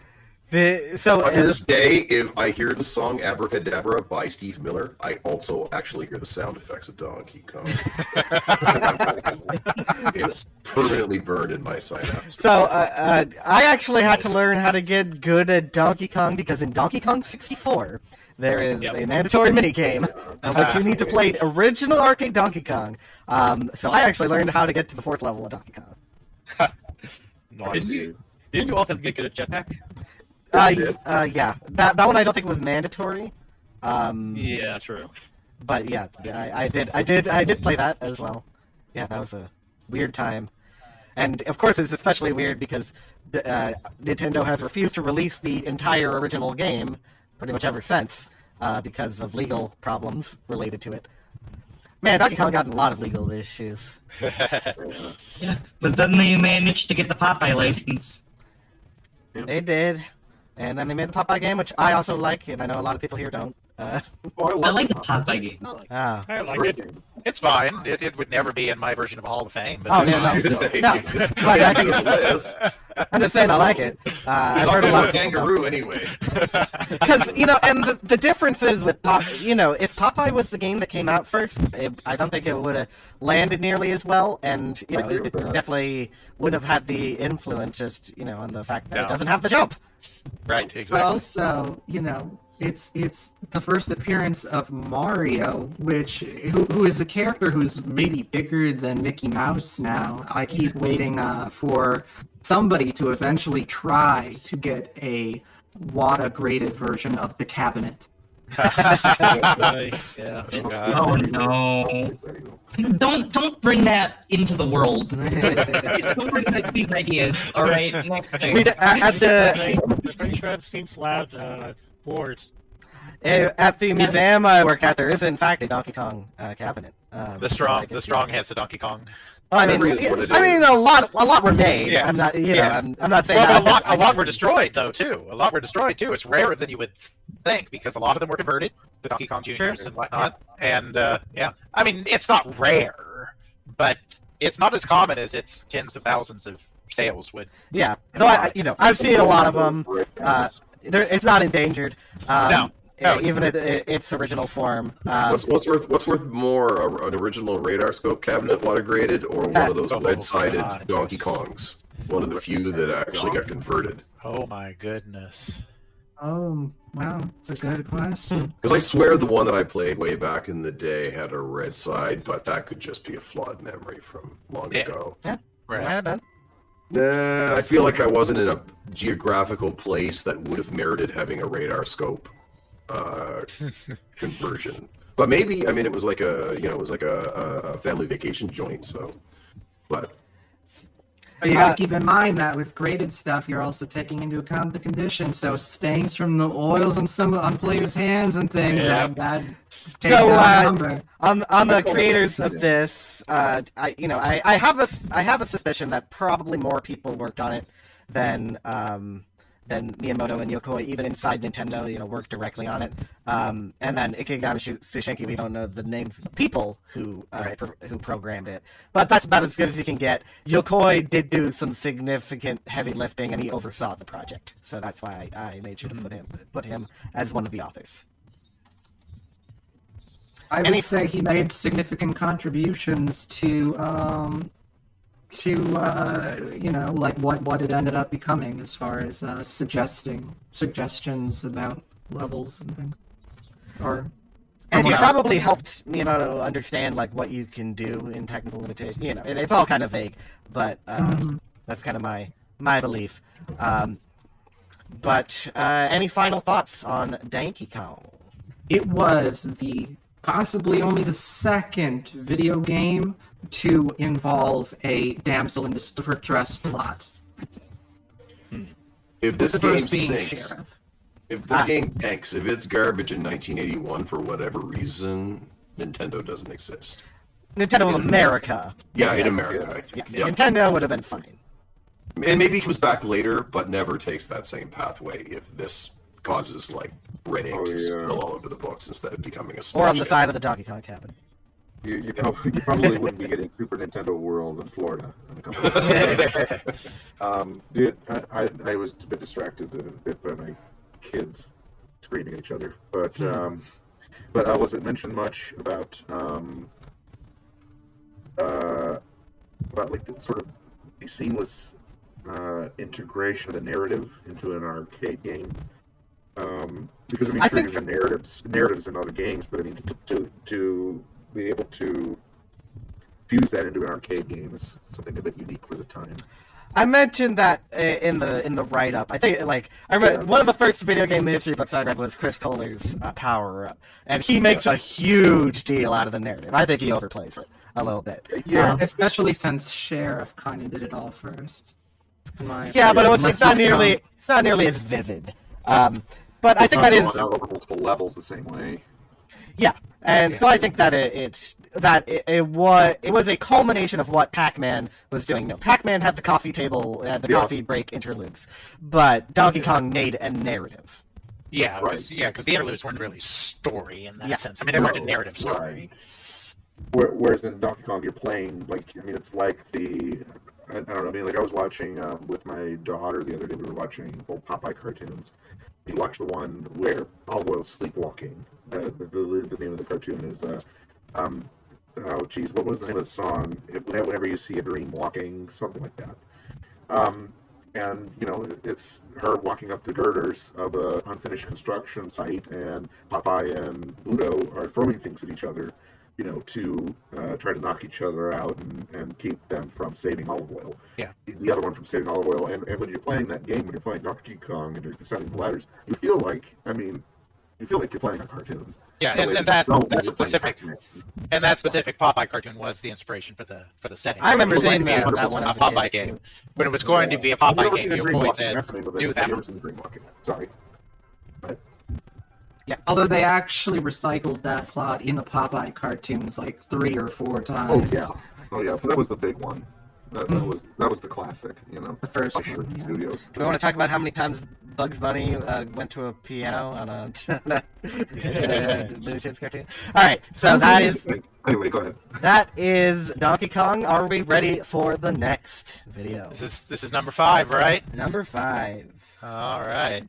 To this day, if I hear the song Abracadabra by Steve Miller, I also actually hear the sound effects of Donkey Kong. It's permanently burned in my synapse. So, I actually had to learn how to get good at Donkey Kong because in Donkey Kong 64, there is a mandatory minigame in which you need to play original arcade Donkey Kong. So I actually learned how to get to the 4th level of Donkey Kong. Nice. Didn't you also have to get good at jetpack? Yeah. That one I don't think was mandatory. Yeah, true. But yeah, I did play that as well. Yeah, that was a weird time. And of course it's especially weird because Nintendo has refused to release the entire original game pretty much ever since because of legal problems related to it. Man, Donkey Kong got in a lot of legal issues. Yeah, but then they managed to get the Popeye license. They did. And then they made the Popeye game, which I also like, and I know a lot of people here don't. I like the Popeye game. I like it. It's fine. It would never be in my version of Hall of Fame. But Oh, yeah, no. But I think I'm just saying I like it. I've heard a lot of kangaroo anyway. Because, and the difference is with if Popeye was the game that came out first, I don't think it would have landed nearly as well, and, it definitely would have had the influence just, on the fact that it doesn't have the jump. Right, exactly. But also, it's the first appearance of Mario, who is a character who's maybe bigger than Mickey Mouse now. I keep waiting for somebody to eventually try to get a WADA graded version of the cabinet. Yeah. Oh no! Don't bring that into the world. Don't bring these ideas. All right, next thing. I'm pretty sure I've seen slabbed boards. At the museum I work at, there is in fact a Donkey Kong cabinet. The strong has the Donkey Kong. Well, I mean, a lot were made. Yeah. I'm not, Yeah. I'm not saying that. But a lot were destroyed, though, too. A lot were destroyed, too. It's rarer than you would think, because a lot of them were converted, the Donkey Kong Juniors and whatnot. And, yeah. I mean, it's not rare, but it's not as common as its tens of thousands of sales would. Yeah. Though, I've seen a lot of them. It's not endangered. No. Even in its original form. What's worth more, an original radar scope cabinet water graded, or one of those red-sided Donkey Kongs? One of the few that actually got converted. Oh my goodness. Oh, wow, that's a good question. Because I swear the one that I played way back in the day had a red side, but that could just be a flawed memory from long ago. Yeah, right. Might have been. I feel like I wasn't in a geographical place that would have merited having a radar scope conversion. But maybe, it was like a family vacation joint, so. But you gotta keep in mind that with graded stuff, you're also taking into account the conditions. So stains from the oils on players' hands and things. Yeah. That So on the creators of this, I have a suspicion that probably more people worked on it than Miyamoto and Yokoi, even inside Nintendo, worked directly on it. And then Ikegami Tsushinki, we don't know the names of the people who programmed it, but that's about as good as you can get. Yokoi did do some significant heavy lifting, and he oversaw the project, so that's why I made sure to put him as one of the authors. I would say he made significant contributions to like what it ended up becoming as far as suggestions about levels and things. Or And he probably helped Miyamoto understand like what you can do in technical limitations. You know, it's all kind of vague, but that's kind of my belief. But any final thoughts on Donkey Kong? it was possibly only the second video game to involve a damsel in distress plot. If this The game first being sinks, Sheriff. if this game tanks, if it's garbage in 1981 for whatever reason, Nintendo doesn't exist. Nintendo of America. Yeah, in America, I think. Yeah, Yep. Nintendo would have been fine. And maybe he comes back later, but never takes that same pathway if this causes, like, red ink to spill all over the books instead of becoming a smash Or on the hit. side of the Donkey Kong cabin. You probably wouldn't be getting Super Nintendo World in Florida in a couple of years. Dude, I was a bit distracted a bit by my kids screaming at each other, but I wasn't mentioned much about like the sort of the seamless integration of the narrative into an arcade game. Because I mean, sure, you've got narratives in other games, but I mean, to be able to fuse that into an arcade game is something a bit unique for the time. I mentioned that in the write up. I think I remember one of the first video game history books I read was Chris Kohler's Power Up, and he makes a huge deal out of the narrative. I think he overplays it a little bit. Yeah, especially since Sheriff kind of did it all first. Yeah, but it's not nearly as vivid. But I think that is over multiple levels the same way. Yeah, and so I think that it was a culmination of what Pac-Man was doing. No, Pac-Man had the coffee table, coffee break interludes, but Donkey Kong made a narrative. Yeah, because the interludes weren't really story in that sense. I mean, they weren't a narrative story. Right. Whereas in Donkey Kong, you're playing it's like I don't know. I mean, I was watching with my daughter the other day. We were watching old Popeye cartoons. We watched the one where Olive sleepwalking. The name of the cartoon is what was the name of the song? Whenever you see a dream walking, something like that. And it's her walking up the girders of an unfinished construction site, and Popeye and Bluto are throwing things at each other, to try to knock each other out and keep them from saving Olive Oil. Yeah. The other one from saving Olive Oil. And when you're playing that game, when you're playing Donkey Kong and you're descending the ladders, you feel like you're playing a cartoon. Yeah, and that specific Popeye cartoon was the inspiration for the setting. I remember seeing that one as a Popeye kid, game. too. When it was going to be a Popeye game, you always said, do that. Sorry. Yeah, although they actually recycled that plot in the Popeye cartoons like 3 or 4 times. Oh yeah, but that was the big one. That was the classic, The first one, Studios. Do we want to talk about how many times Bugs Bunny went to a piano on a Looney Tunes cartoon? All right, so that is. Anyway, go ahead. That is Donkey Kong. Are we ready for the next video? This is number 5, right? Number 5. All right.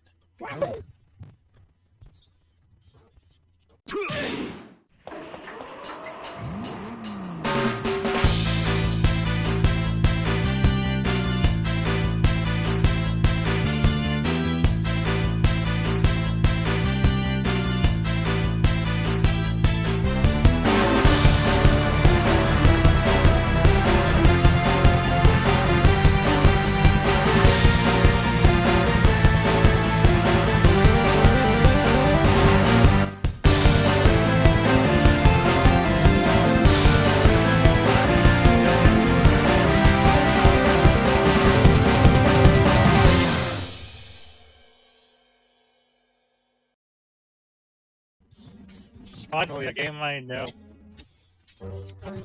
Finally, a game I know.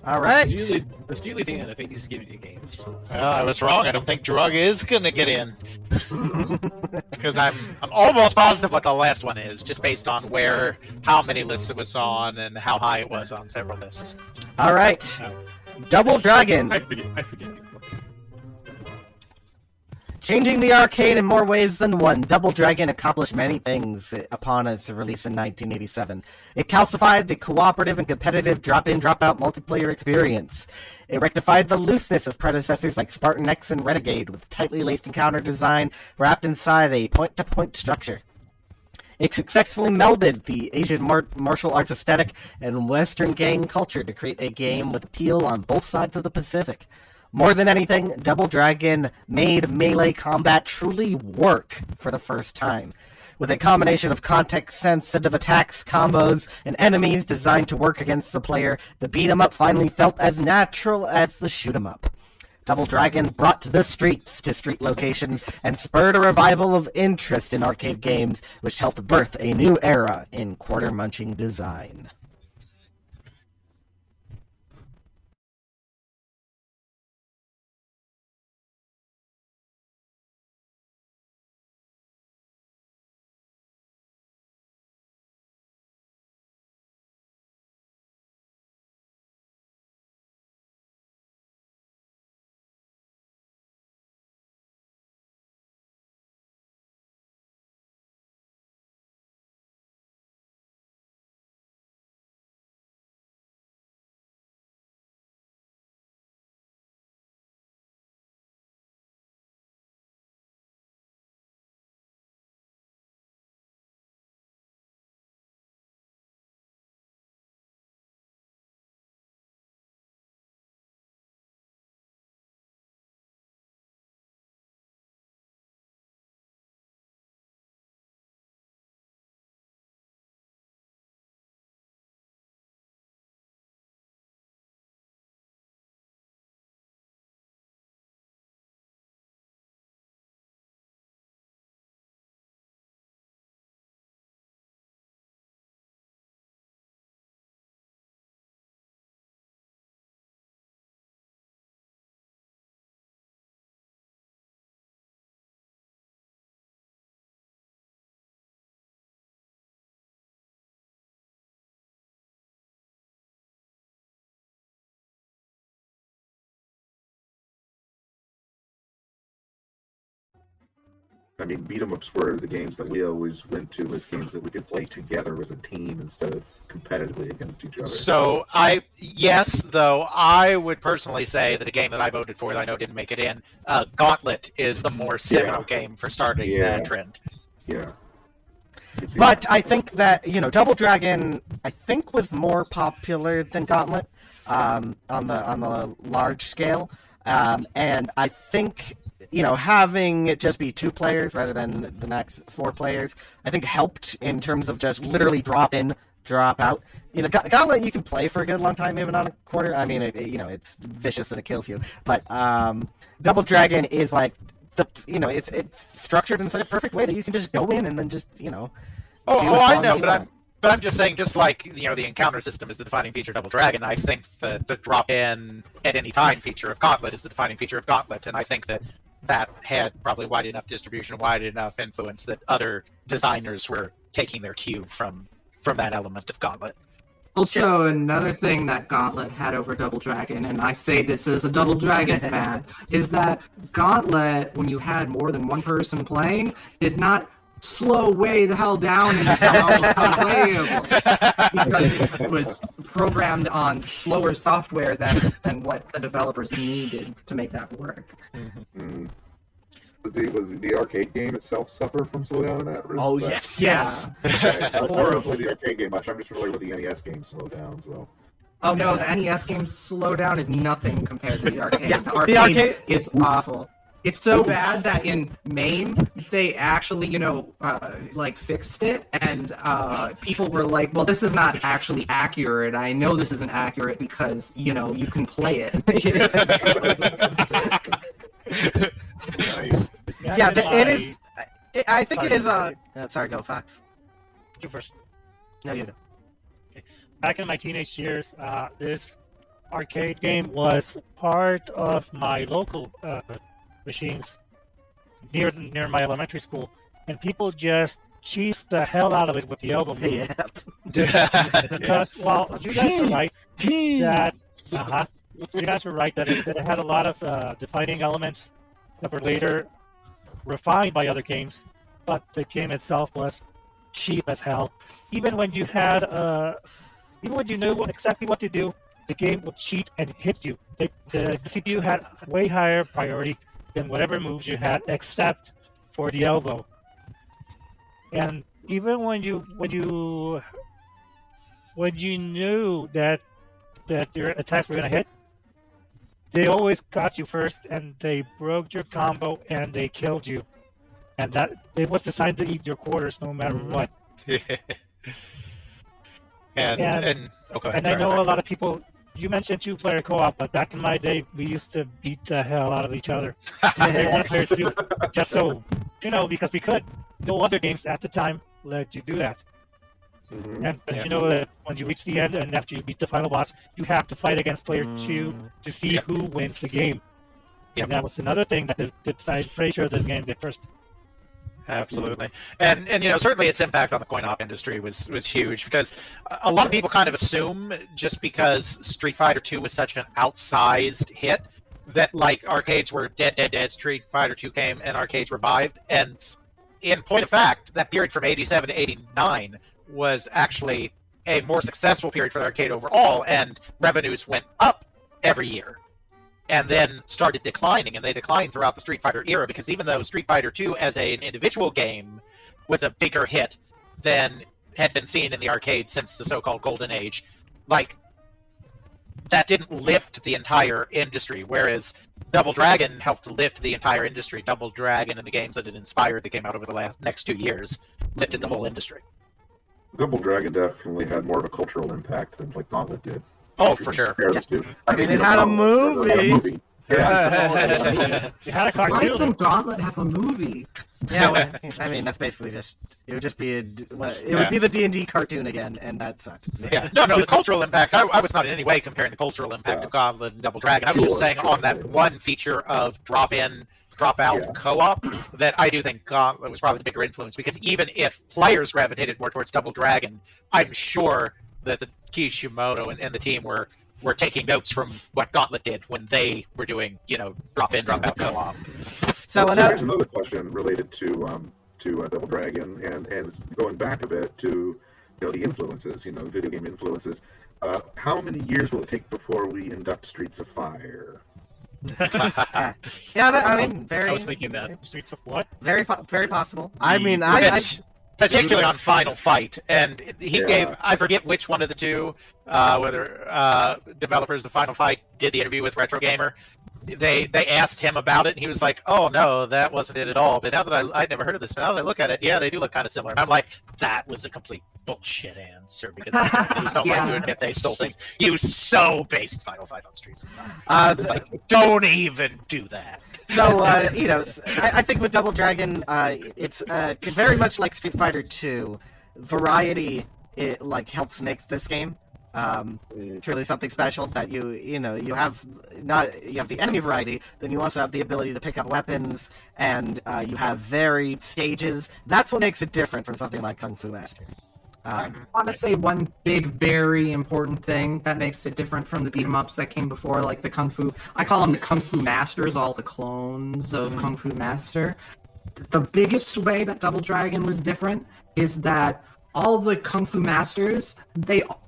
All right. The Steely Dan of 80s video games. I was wrong. I don't think Drug is gonna get in because I'm almost positive what the last one is, just based on how many lists it was on and how high it was on several lists. All right. Double Dragon. I forget. Changing the arcade in more ways than one, Double Dragon accomplished many things upon its release in 1987. It calcified the cooperative and competitive drop-in, drop-out multiplayer experience. It rectified the looseness of predecessors like Spartan X and Renegade with tightly laced encounter design wrapped inside a point-to-point structure. It successfully melded the Asian martial arts aesthetic and Western gang culture to create a game with appeal on both sides of the Pacific. More than anything, Double Dragon made melee combat truly work for the first time. With a combination of context-sensitive attacks, combos, and enemies designed to work against the player, the beat-em-up finally felt as natural as the shoot-em-up. Double Dragon brought the streets to street locations and spurred a revival of interest in arcade games, which helped birth a new era in quarter-munching design. I mean, beat 'em ups were the games that we always went to as games that we could play together as a team instead of competitively against each other. So though I would personally say that a game that I voted for that I know didn't make it in, Gauntlet is the more seminal game for starting that trend. Yeah. But I think that, Double Dragon, I think, was more popular than Gauntlet on the large scale. And I think, having it just be 2 players rather than the max 4 players, I think helped in terms of just literally drop in, drop out. Gauntlet you can play for a good long time, even on a quarter. I mean, it's vicious and it kills you. But Double Dragon is like, it's structured in such a perfect way that you can just go in and then just, I know, but I'm just saying, just like, the encounter system is the defining feature of Double Dragon, I think the drop in at any time feature of Gauntlet is the defining feature of Gauntlet, and I think that had probably wide enough distribution, wide enough influence that other designers were taking their cue from that element of Gauntlet. Also, another thing that Gauntlet had over Double Dragon, and I say this as a Double Dragon fan, is that Gauntlet, when you had more than one person playing, did not slow way the hell down and become almost unplayable, because it was programmed on slower software than what the developers needed to make that work. Mm-hmm. Was the arcade game itself suffer from slowdown in that? Oh, yes. I don't play the arcade game much. I'm just familiar with the NES game slowdown, so. Oh no, the NES game slowdown is nothing compared to the arcade. Yeah, the arcade is awful. It's so bad that in MAME, they actually, fixed it, and people were like, well, this is not actually accurate. I know this isn't accurate because, you can play it. Nice. Yeah, it is. I think it is sorry, go Fox. You first. No, you go. Back in my teenage years, this arcade game was part of my local machines near my elementary school, and people just cheesed the hell out of it with the elbow move. Yeah. Because, you guys were right that it had a lot of defining elements that were later refined by other games, but the game itself was cheap as hell. Even when you had, even when you knew exactly what to do, the game would cheat and hit you. The CPU had way higher priority than whatever moves you had, except for the elbow. And even when you knew that your attacks were gonna hit, they always got you first, and they broke your combo, and they killed you, and that it was designed to eat your quarters no matter what. and okay, And I know a lot of people. You mentioned two-player co-op, but back in my day, we used to beat the hell out of each other. Play one player two, just so because we could. No other games at the time let you do that. But you know that when you reach the end and after you beat the final boss, you have to fight against player two to see who wins the game. And that was another thing that I'm pretty sure this game did first. Absolutely, and certainly its impact on the coin op industry was huge, because a lot of people kind of assume, just because Street Fighter 2 was such an outsized hit, that like arcades were dead. Street Fighter 2 came and arcades revived, and in point of fact, that period from 87 to 89 was actually a more successful period for the arcade overall, and revenues went up every year. And then started declining, and they declined throughout the Street Fighter era, because even though Street Fighter 2 as an individual game was a bigger hit than had been seen in the arcade since the so-called Golden Age, like, that didn't lift the entire industry, whereas Double Dragon helped lift the entire industry. Double Dragon and the games that it inspired that came out over the next 2 years lifted the whole industry. Double Dragon definitely had more of a cultural impact than like Gauntlet did. Oh, for sure. I mean, it had a movie. Yeah. You had a cartoon. Why doesn't Gauntlet have a movie? Yeah, well, I mean, that's basically just it would just be would be the D&D cartoon again, and that sucked. So. Yeah, no, the cultural impact. I was not in any way comparing the cultural impact of Gauntlet and Double Dragon. I was just saying on that one feature of drop-in, drop-out co-op that I do think Gauntlet was probably the bigger influence, because even if players gravitated more towards Double Dragon, I'm sure that the Kishimoto and the team were taking notes from what Gauntlet did when they were doing, drop-in, drop-out co-op. So there's another question related to Double Dragon, and going back a bit to the influences, video game influences. How many years will it take before we induct Streets of Fire? I mean, very. I was thinking that. Streets of what? Very possible. I mean, particularly on Final Fight, and he gave, I forget which one of the two, whether developers of Final Fight did the interview with Retro Gamer. They asked him about it, and he was like, "Oh no, that wasn't it at all." But now that I'd never heard of this, now that I look at it, yeah, they do look kind of similar. And I'm like, that was a complete bullshit answer, because they don't like to admit they stole things. You so based Final Fight on Streets of Fire. Don't even do that. So, I think with Double Dragon, it's very much like Street Fighter 2. Variety, helps make this game truly something special. That you have the enemy variety, then you also have the ability to pick up weapons, and you have varied stages. That's what makes it different from something like Kung Fu Master. I want to say one big, very important thing that makes it different from the beat-em-ups that came before, like the Kung Fu. I call them the Kung Fu Masters, all the clones of Kung Fu Master. The biggest way that Double Dragon was different is that all the Kung Fu Masters,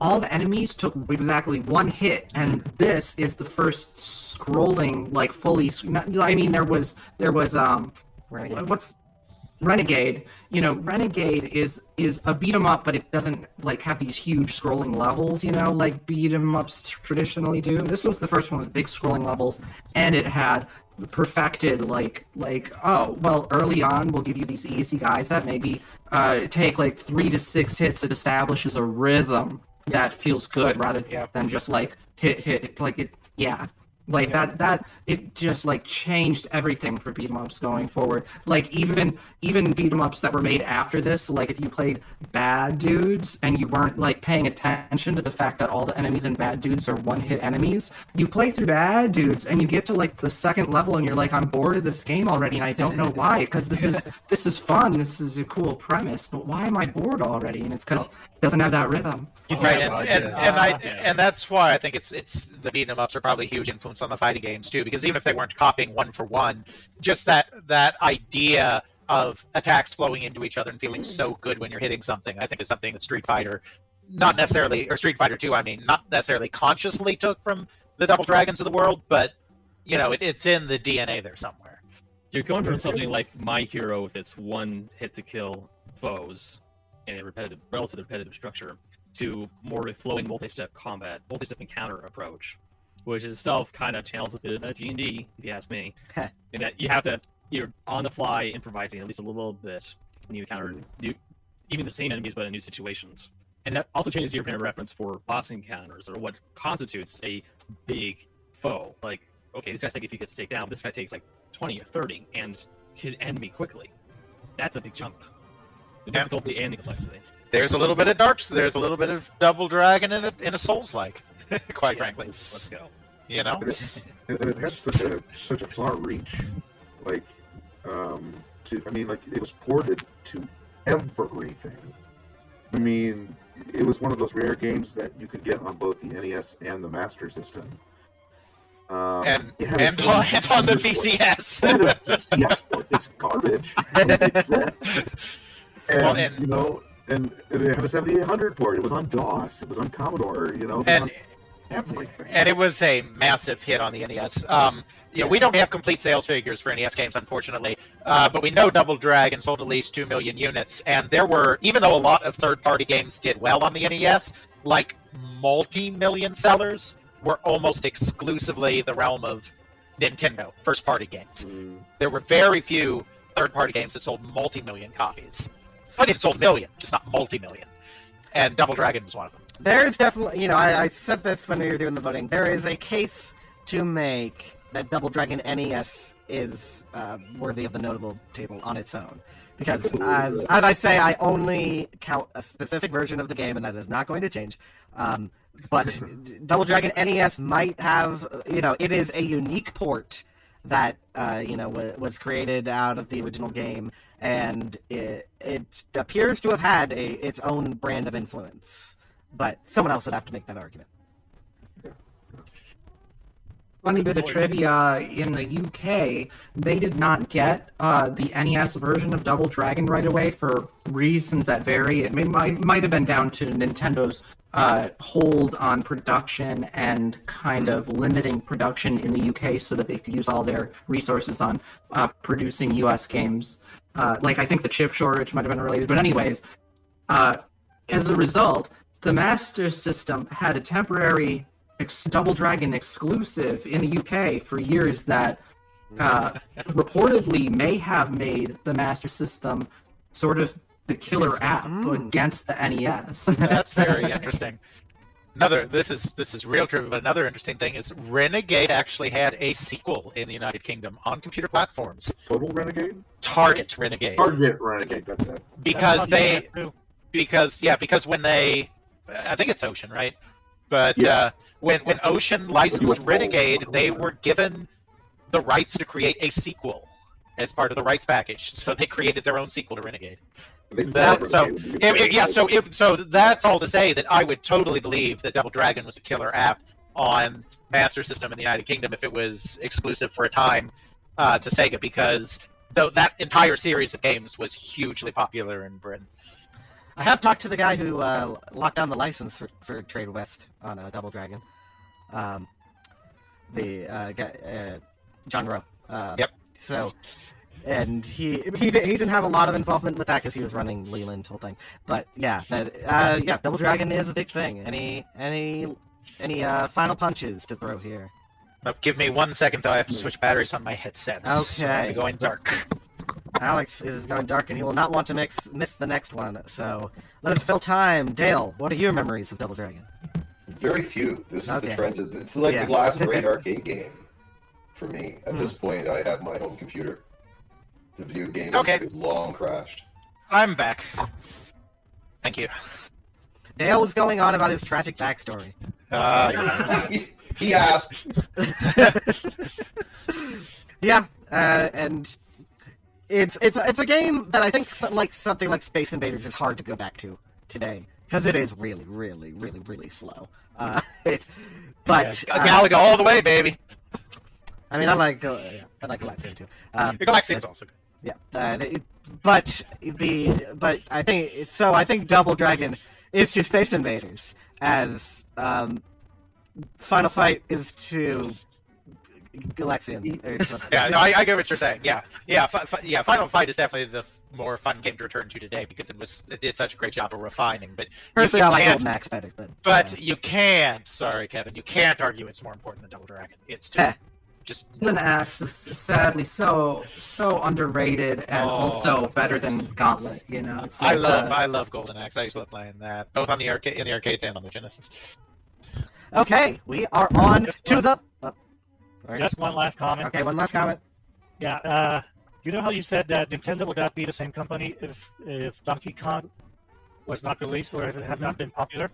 all the enemies took exactly one hit, and this is the first scrolling, fully. I mean, there was what's Renegade. Renegade is a beat 'em up, but it doesn't have these huge scrolling levels, like beat 'em ups traditionally do. This was the first one with big scrolling levels, and it had perfected early on we'll give you these easy guys that maybe take 3 to 6 hits. It establishes a rhythm that feels good rather than just hit that it just changed everything for beat 'em ups going forward. Even beat 'em ups that were made after this, if you played Bad Dudes and you weren't paying attention to the fact that all the enemies in Bad Dudes are one-hit enemies, you play through Bad Dudes and you get to the second level and you're I'm bored of this game already, and I don't know why, because this is fun, this is a cool premise, but why am I bored already? And it's because it doesn't have that rhythm. Right, and that's why I think it's the beat 'em ups are probably a huge influence on the fighting games too, because even if they weren't copying one for one, just that idea of attacks flowing into each other and feeling so good when you're hitting something, I think is something that Street Fighter 2, I mean, not necessarily consciously took from the Double Dragons of the world, but it's in the DNA there somewhere. You're going from something like My Hero with its one hit to kill foes and a relatively repetitive structure to more of a flowing multi-step combat, multi-step encounter approach, which itself kind of channels a bit of that D&D, if you ask me. In that you're on the fly improvising at least a little bit when you encounter even the same enemies but in new situations. And that also changes your frame of reference for boss encounters, or what constitutes a big foe. Like, okay, this guy's taking a few hits to take down, this guy takes like 20 or 30 and can end me quickly. That's a big jump. The difficulty and the complexity. There's a little bit of Darks, there's a little bit of Double Dragon in a Souls-like, quite frankly. Let's go. You know? And it had such a far reach. Like, it was ported to everything. I mean, it was one of those rare games that you could get on both the NES and the Master System. And on the VCS. And a VCS port. It's garbage. And it had a 7800 port. It was on DOS. It was on Commodore. And everything. And it was a massive hit on the NES. We don't have complete sales figures for NES games, unfortunately, but we know Double Dragon sold at least 2 million units. And there were, even though a lot of third-party games did well on the NES, like multi-million sellers were almost exclusively the realm of Nintendo first-party games. There were very few third-party games that sold multi-million copies. I mean, it sold million, just not multi-million. And Double Dragon was one of them. There's definitely, I said this when we were doing the voting, there is a case to make that Double Dragon NES is worthy of the notable table on its own. Because, as I say, I only count a specific version of the game, and that is not going to change. But Double Dragon NES might have, it is a unique port that, was created out of the original game, and it appears to have had its own brand of influence. But someone else would have to make that argument. Funny bit of trivia, in the UK, they did not get the NES version of Double Dragon right away for reasons that vary. It might have been down to Nintendo's hold on production and kind of limiting production in the UK so that they could use all their resources on producing US games. I think the chip shortage might have been related. But anyways, as a result, the Master System had a temporary Double Dragon exclusive in the UK for years that reportedly may have made the Master System sort of the killer app against the NES. That's very interesting. This is real trivia, but another interesting thing is Renegade actually had a sequel in the United Kingdom on computer platforms. Total Renegade? Target Renegade. Target Renegade, that's it. Because when they, I think it's Ocean, right? But yes. When Ocean licensed Renegade, they were given the rights to create a sequel as part of the rights package. So they created their own sequel to Renegade. So that's all to say that I would totally believe that Double Dragon was a killer app on Master System in the United Kingdom if it was exclusive for a time to Sega, because that entire series of games was hugely popular in Britain. I have talked to the guy who locked down the license for Trade West on Double Dragon. John Rowe. Yep. So, and he didn't have a lot of involvement with that because he was running Leland whole thing. But yeah, Double Dragon is a big thing. Any final punches to throw here? Give me 1 second though. I have to switch batteries on my headsets. Okay. I'm going dark. Alex is going dark, and he will not want to miss the next one. So let us fill time. Dale, what are your memories of Double Dragon? Very few. This is Okay. the transit. It's like the last great arcade game for me. At this point, I have my home computer. The video game is long crashed. I'm back. Thank you. Dale was going on about his tragic backstory. He asked. Yeah, and it's a game that I think something like Space Invaders is hard to go back to today because it is really, really, really, really slow. Galaga all the way, baby. I mean, I like Galaxia too. Galaxia is also good. Yeah, but I think Double Dragon is to Space Invaders as Final Fight is to Galaxian. I get what you're saying. Yeah. Final Fight is definitely more fun game to return to today because it did such a great job of refining. But Personally, I like Golden Axe better. But you can't. Sorry, Kevin. You can't argue it's more important than Double Dragon. It's just Golden Axe is sadly so underrated and also better than Gauntlet. You know, it's like I love Golden Axe. I used to love playing that both on the arcades and on the Genesis. Okay, we are on to the. Just one last comment. Okay, one last comment. Yeah, you know how you said that Nintendo would not be the same company if Donkey Kong was not released or if it had not been popular?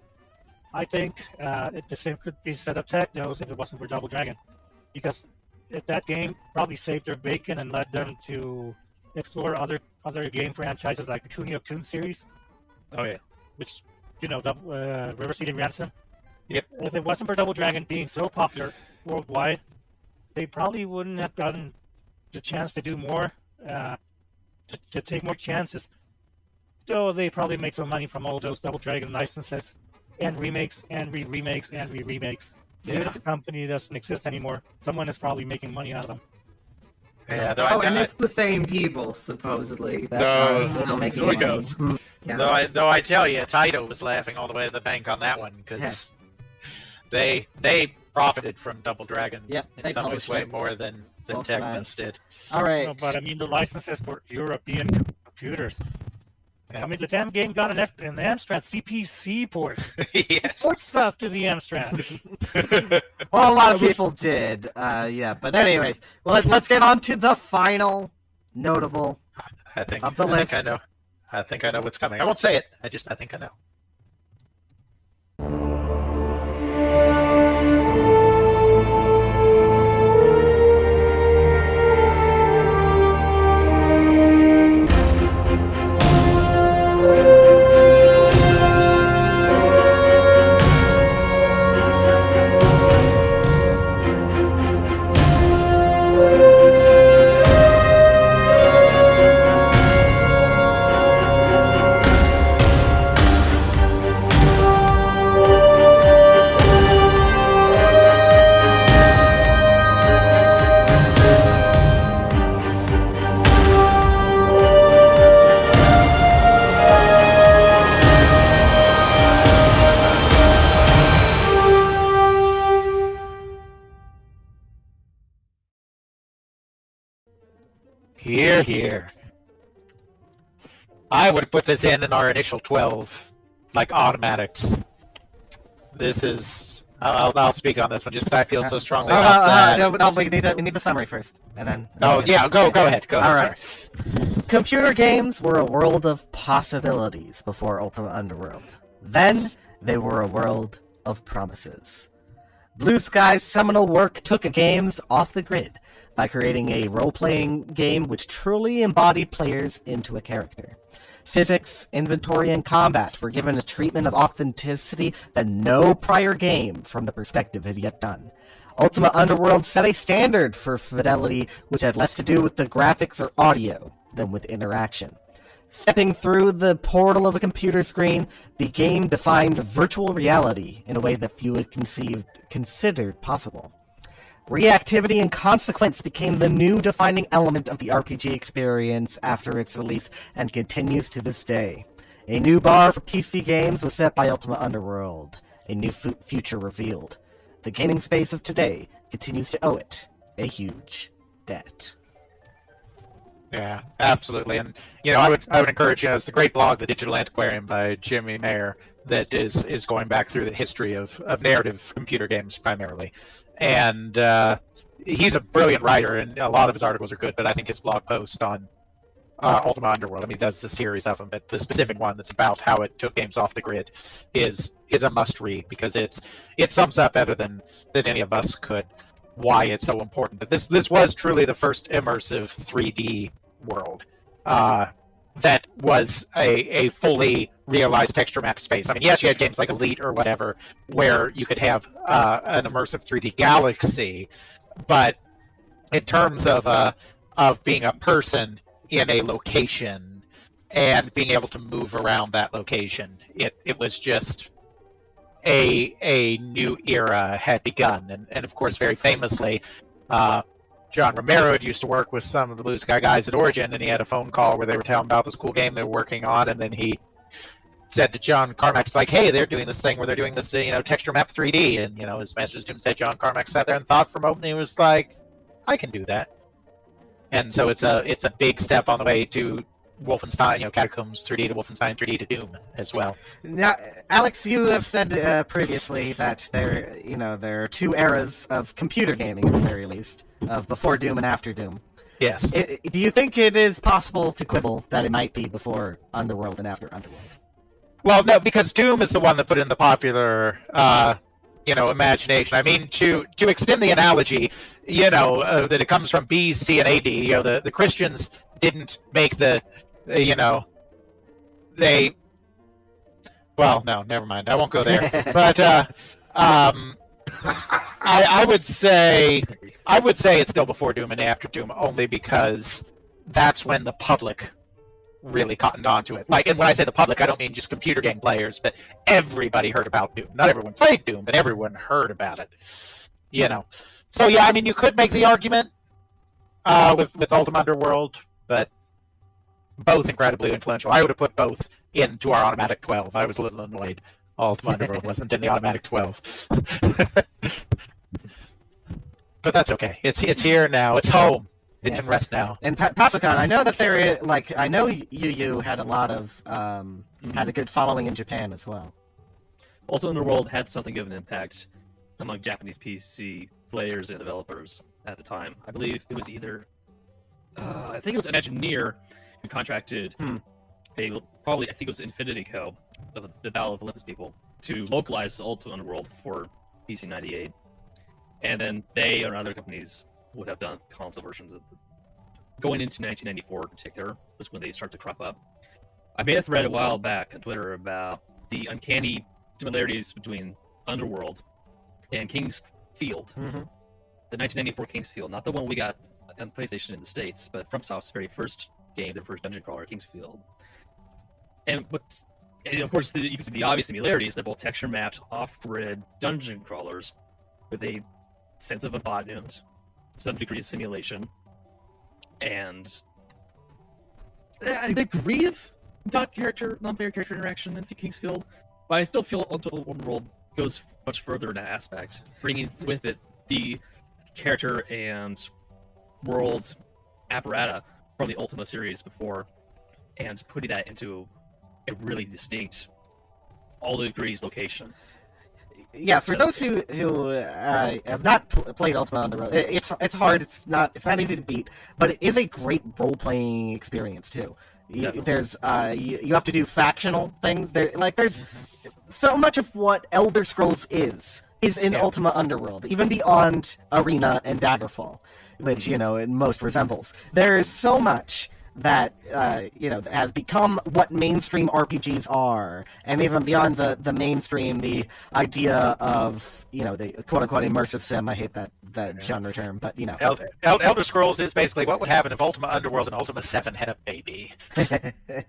I think the same could be said of Technos if it wasn't for Double Dragon. Because that game probably saved their bacon and led them to explore other game franchises like the Kunio-kun series. Oh, yeah. Which, River City Ransom. Yep. If it wasn't for Double Dragon being so popular worldwide, they probably wouldn't have gotten the chance to do more, to take more chances. Though they probably make some money from all those Double Dragon licenses and remakes and remakes and remakes. Even if the company doesn't exist anymore, someone is probably making money out of them. Yeah, and it's the same people supposedly that are still making money. Yeah. Though I tell you, Taito was laughing all the way to the bank on that one because they profited from Double Dragon in some ways way more than Technos did. All right. No, but I mean the licenses for European computers. I mean the damn game got an Amstrad CPC port. Yes. What's up to the Amstrad? Well, a lot of people did. But anyways, let's get on to the final notable of the list. I think I know what's coming. I won't say it. I think I know. Here. I would put this in our initial 12, like automatics. This is. I'll speak on this one just because I feel so strongly about that. No, we need the summary first, and then. Go ahead. All right. Computer games were a world of possibilities before Ultima Underworld. Then they were a world of promises. Blue Sky's seminal work took games off the grid by creating a role-playing game which truly embodied players into a character. Physics, inventory, and combat were given a treatment of authenticity that no prior game from the perspective had yet done. Ultima Underworld set a standard for fidelity which had less to do with the graphics or audio than with interaction. Stepping through the portal of a computer screen, the game defined virtual reality in a way that few had considered possible. Reactivity and consequence became the new defining element of the RPG experience after its release and continues to this day. A new bar for PC games was set by Ultima Underworld. A new future revealed. The gaming space of today continues to owe it a huge debt. Yeah, absolutely. And I would encourage it's the great blog, The Digital Antiquarian by Jimmy Mayer, that is going back through the history of narrative computer games primarily. And he's a brilliant writer, and a lot of his articles are good, but I think his blog post on Ultima Underworld, he does the series of them, but the specific one that's about how it took games off the grid is a must-read, because it sums up better than any of us could why it's so important. But this was truly the first immersive 3D world that was a fully realized texture map space. Yes, you had games like Elite or whatever where you could have an immersive 3D galaxy, but in terms of being a person in a location and being able to move around that location, it was just a new era had begun. And of course, very famously, John Romero had used to work with some of the Blue Sky guys at Origin, and he had a phone call where they were telling about this cool game they were working on, and then he said to John Carmack's like, hey, they're doing this thing where they're doing this, texture map 3D, and, his message to him said John Carmack sat there and thought for a moment, and he was like, I can do that. And so it's a big step on the way to Wolfenstein, Catacombs 3D to Wolfenstein 3D to Doom as well. Now, Alex, you have said previously that there are two eras of computer gaming at the very least, of before Doom and after Doom. Yes. Do you think it is possible to quibble that it might be before Underworld and after Underworld? Well, no, because Doom is the one that put in the popular, imagination. I mean, to extend the analogy, that it comes from B, C, and AD. The Christians didn't make the, they. Well, no, never mind. I won't go there. But I would say it's still before Doom and after Doom, only because that's when the public really cottoned onto it. And when I say the public, I don't mean just computer game players, but everybody heard about Doom. Not everyone played Doom, but everyone heard about it. So yeah, I mean, you could make the argument with Ultima Underworld, but both incredibly influential. I would have put both into our automatic 12. I was a little annoyed Ultima Underworld wasn't in the automatic 12. But that's okay. It's here now. It's home. It can rest now. And Pasicon, I know that I know you had a lot of had a good following in Japan as well. Ultima Underworld had something of an impact among Japanese PC players and developers at the time. I believe it was either I think it was Imagineer who contracted I think it was Infinity Co. of the Battle of Olympus people to localize Ultima Underworld for PC 98, and then they and other companies would have done console versions of going into 1994 in particular was when they start to crop up. I made a thread a while back on Twitter about the uncanny similarities between Underworld and King's Field. The 1994 King's Field, not the one we got on PlayStation in the States, but FromSoft's very first game, their first dungeon crawler, King's Field. And of course, you can see the obvious similarities. They're both texture-mapped, off-grid dungeon crawlers with a sense of embodiment, some degree of simulation, and a degree of non-player character interaction in King's Field. But I still feel Ultima Underworld goes much further in that aspect, bringing with it the character and world apparata from the Ultima series before, and putting that into a really distinct, all degrees location. Yeah, for those who have not played Ultima Underworld, it's hard. It's not easy to beat, but it is a great role playing experience too. There's you have to do factional things. There's so much of what Elder Scrolls is in Ultima Underworld, even beyond Arena and Daggerfall, which it most resembles. There is so much that has become what mainstream RPGs are, and even beyond the mainstream, the idea of the quote-unquote immersive sim. I hate that genre term, but Elder Scrolls is basically what would happen if Ultima Underworld and Ultima 7 had a baby.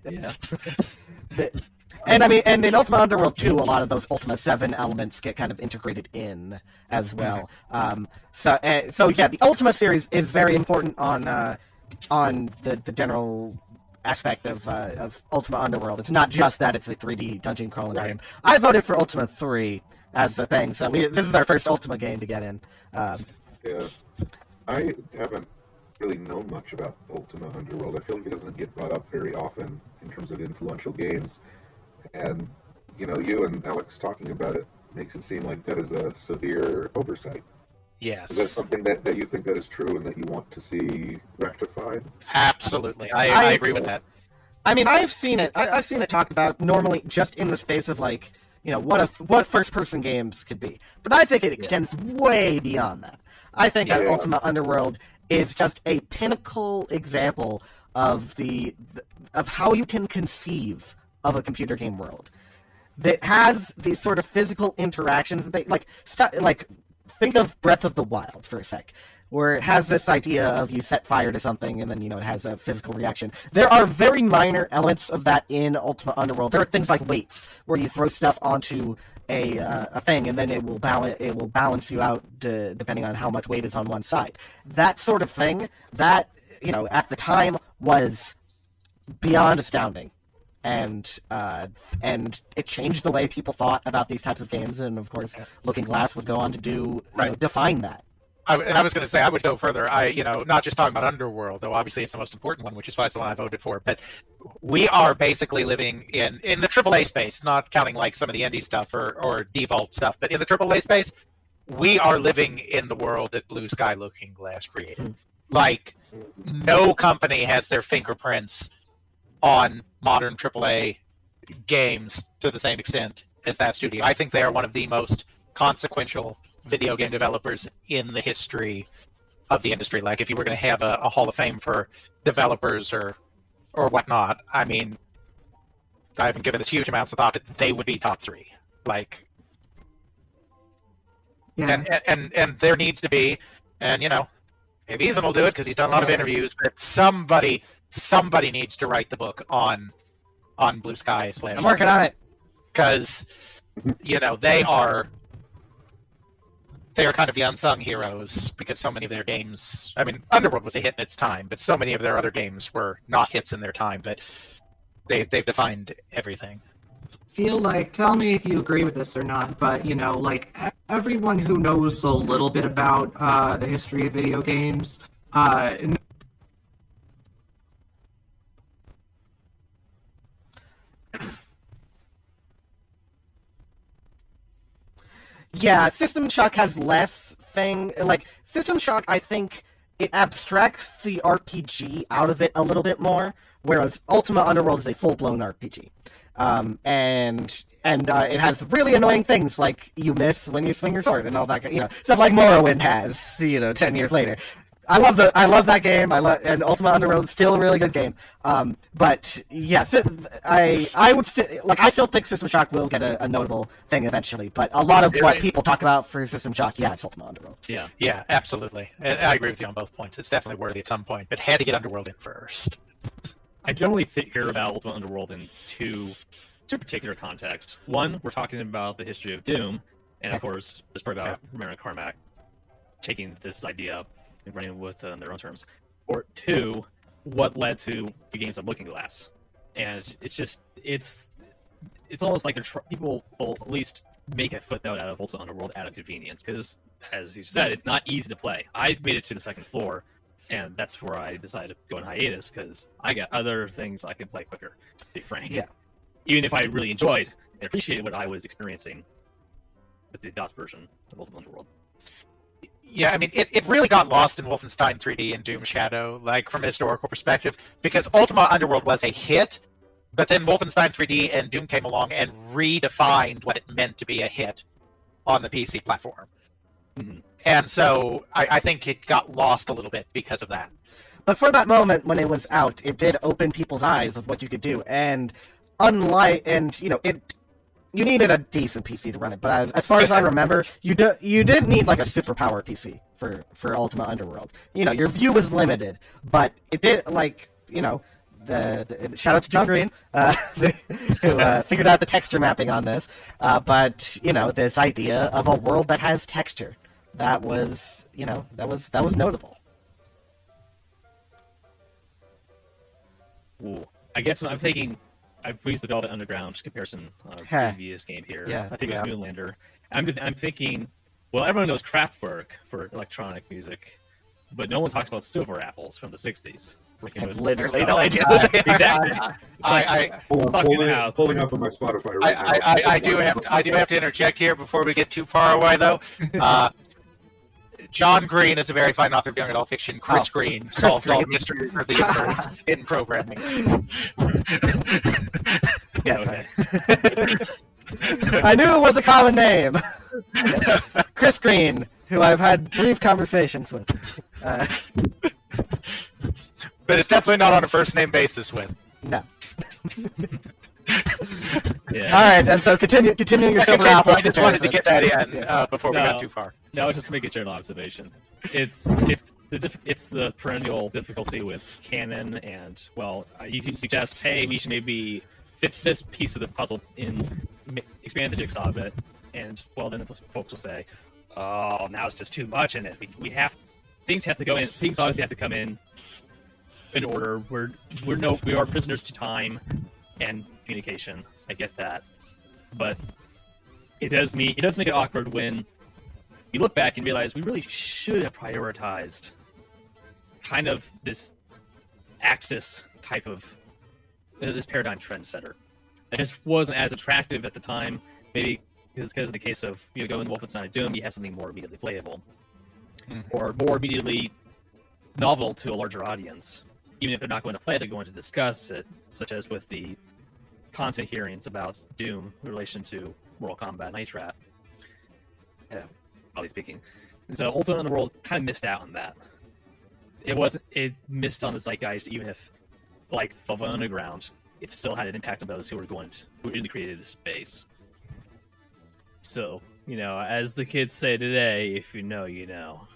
Yeah. And I mean, and in Ultima Underworld 2, a lot of those Ultima 7 elements get kind of integrated in as well. So yeah, the Ultima series is very important on the general aspect of Ultima Underworld. It's not just that it's a 3D dungeon crawling game. I voted for Ultima 3 as the thing, so this is our first Ultima game to get in. Yeah, I haven't really known much about Ultima Underworld. I feel like it doesn't get brought up very often in terms of influential games. And, you and Alex talking about it makes it seem like that is a severe oversight. Yes. Is that something that you think that is true and that you want to see rectified? Absolutely. I agree with that. I mean, I've seen it talked about normally just in the space of what first-person games could be. But I think it extends way beyond that. I think that Ultima Underworld is just a pinnacle example of of how you can conceive of a computer game world that has these sort of physical interactions. Think of Breath of the Wild for a sec, where it has this idea of you set fire to something and then, it has a physical reaction. There are very minor elements of that in Ultima Underworld. There are things like weights, where you throw stuff onto a thing, and then it will balance you out depending on how much weight is on one side. That sort of thing, that, at the time was beyond astounding, and it changed the way people thought about these types of games. And of course, Looking Glass would go on to do define that. I was going to say, I would go further. Not just talking about Underworld, though obviously it's the most important one, which is why it's the one I voted for. But we are basically living in the AAA space, not counting like some of the indie stuff or default stuff, but in the AAA space, we are living in the world that Blue Sky Looking Glass created. Like, no company has their fingerprints on modern AAA games to the same extent as that studio. I think they are one of the most consequential video game developers in the history of the industry. Like, if you were going to have a Hall of Fame for developers or whatnot, I mean, I haven't given this huge amounts of thought, but they would be top 3. Like, and there needs to be, and maybe Ethan will do it because he's done a lot of interviews, but somebody needs to write the book on Blue Sky / I'm working on it, because they are kind of the unsung heroes, because so many of their games, I mean, Underworld was a hit in its time, but so many of their other games were not hits in their time, but they've defined everything. Feel like, tell me if you agree with this or not, but, like, everyone who knows a little bit about the history of video games, yeah, System Shock has less thing. Like, System Shock, I think it abstracts the RPG out of it a little bit more, whereas Ultima Underworld is a full-blown RPG. And it has really annoying things like you miss when you swing your sword and all that, stuff like Morrowind has, 10 years later. I love that game. And Ultima Underworld is still a really good game. But yes, I would I still think System Shock will get a notable thing eventually. But a lot of what people talk about for System Shock, it's Ultima Underworld. Yeah, absolutely. And I agree with you on both points. It's definitely worthy at some point, but had to get Underworld in first. I generally hear about Ultima Underworld in two particular contexts. One, we're talking about the history of Doom, and of course, this part about Romero Carmack taking this idea and running with their own terms. Or two, what led to the games of Looking Glass. And it's almost like people will at least make a footnote out of Ultima Underworld out of convenience, because, as you said, it's not easy to play. I've made it to the second floor, and that's where I decided to go on hiatus, because I got other things I can play quicker, to be frank. Yeah. Even if I really enjoyed and appreciated what I was experiencing with the DOS version of Ultima Underworld. Yeah, I mean, it really got lost in Wolfenstein 3D and Doom Shadow, like, from a historical perspective, because Ultima Underworld was a hit, but then Wolfenstein 3D and Doom came along and redefined what it meant to be a hit on the PC platform. Mm-hmm. And so I think it got lost a little bit because of that. But for that moment when it was out, it did open people's eyes of what you could do, and you needed a decent PC to run it, but as far as I remember, you didn't need like a superpower PC for Ultima Underworld. Your view was limited, but it did, the shout out to John Green, who figured out the texture mapping on this. But this idea of a world that has texture, that was notable. Ooh. I guess when I've used the Velvet Underground comparison previous game here. Yeah. I think it was Moonlander. I'm thinking, well, everyone knows Kraftwerk for electronic music, but no one talks about Silver Apples from the 60s. I have literally no idea. Exactly. Pulling up on my Spotify right now. I do have to interject here before we get too far away, though. John Green is a very fine author of young adult fiction. Chris Green solved all mysteries of the universe in programming. Yes. I knew it was a common name. Chris Green, who I've had brief conversations with. But it's definitely not on a first name basis with. No. Yeah. All right, and so continuing your Silver Apples. I just wanted to get that in before we got too far. No, just make a general observation. It's the perennial difficulty with canon, and you can suggest, hey, we should maybe fit this piece of the puzzle in, expand the jigsaw a bit, And well, then the folks will say, "Oh, now it's just too much in it. Things have to go in. Things obviously have to come in order. We are prisoners to time and communication. I get that, but it does make it awkward when you look back and realize we really should have prioritized kind of this axis type of this paradigm trendsetter. It just wasn't as attractive at the time, maybe because of the case of going Wolfenstein and Doom, you have something more immediately playable, or more immediately novel to a larger audience. Even if they're not going to play it, they're going to discuss it, such as with the content hearings about Doom in relation to Mortal Kombat Nitrat. Yeah, probably speaking. And so Ultima Underworld kind of missed out on that. It missed on the zeitgeist, even if, like Velvet Underground, it still had an impact on those who were in the creative space. So, as the kids say today, if you know, you know.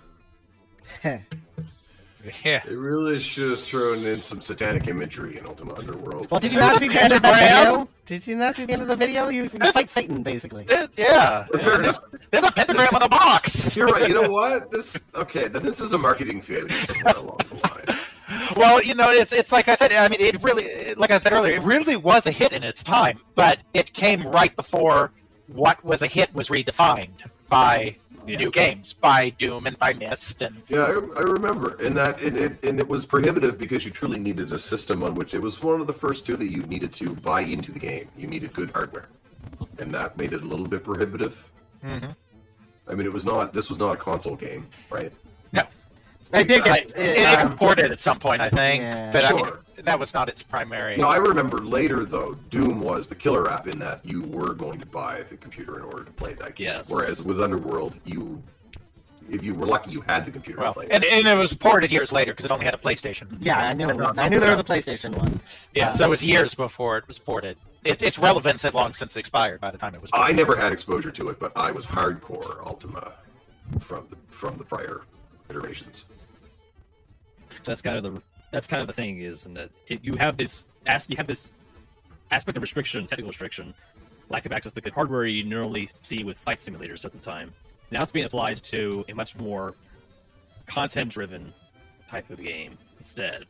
Yeah. They really should have thrown in some satanic imagery in Ultima Underworld. Well, did you not see the end of the video? Did you not see the end of the video? You fight Satan, basically. Yeah. There's a pentagram on the box. You're right. You know what? This is a marketing failure somewhere along the line. Well, it's like I said. I mean, it really, like I said earlier, it really was a hit in its time, but it came right before what was a hit was redefined by new games, by Doom and by Myst, and I remember, and it was prohibitive because you truly needed a system on which it was one of the first two that you needed to buy into the game. You needed good hardware, and that made it a little bit prohibitive. Mm-hmm. I mean, this was not a console game, right? No. It imported at some point, I think, but sure. I mean, that was not its primary. No, I remember later, though, Doom was the killer app in that you were going to buy the computer in order to play that game. Yes. Whereas with Underworld, if you were lucky, you had the computer to play it. And it was ported years later because it only had a PlayStation. Yeah, I knew there was a PlayStation one. Yeah, so it was years before it was ported. Its relevance had long since expired by the time it was ported. I never had exposure to it, but I was hardcore Ultima from the prior iterations. So that's kind of the thing, isn't it? You have this aspect of restriction, technical restriction, lack of access to good hardware you normally see with fight simulators at the time. Now it's being applied to a much more content-driven type of game instead.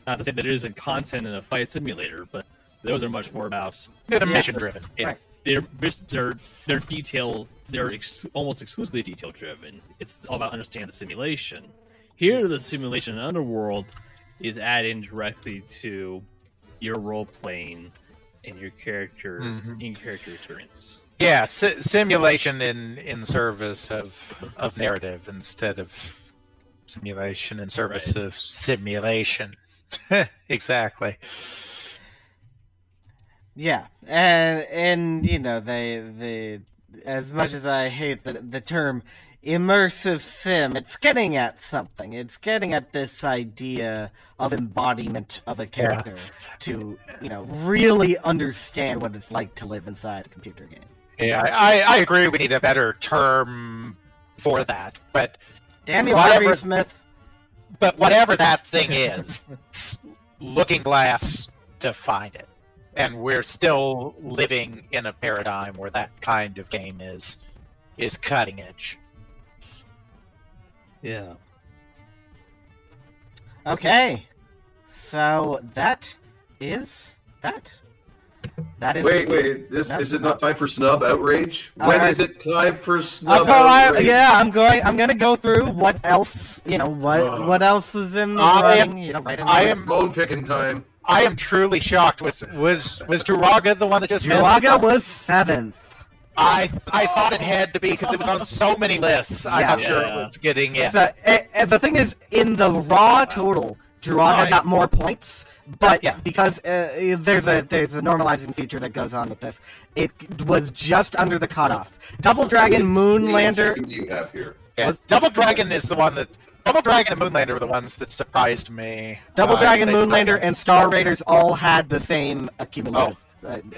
Not to say that it isn't content in a fight simulator, but those are much more about they're mission-driven. Yeah. They're details. They're almost exclusively detail-driven. It's all about understanding the simulation. Here, the simulation in Underworld is adding directly to your role-playing and your character in-character experience. Yeah, simulation in service of narrative instead of simulation in service of simulation. Exactly. Yeah, and they as much as I hate the term immersive sim, it's getting at something. It's getting at this idea of embodiment of a character to, really understand what it's like to live inside a computer game. Yeah, I agree we need a better term for that, but damn you, Harvey Smith. But whatever that thing is, Looking Glass defined it. And we're still living in a paradigm where that kind of game is cutting edge. Yeah. Okay. So that is that. That is. Wait. Is it not time for snub outrage? When is it time for snub outrage? I'm gonna go through what else. What else is in the running. It's bone picking time. I am truly shocked. Was Duraga the one that just? Duraga was 7th. I thought it had to be because it was on so many lists. I'm not sure it was getting in. And the thing is, in the raw total, Duraga got more points, but because there's a normalizing feature that goes on with this, it was just under the cutoff. Double Dragon, Moonlander. What do you have here? Yeah, Double Dragon is the one that. Double Dragon and Moonlander were the ones that surprised me. Double Dragon, Moonlander, and Star Raiders all had the same accumulative.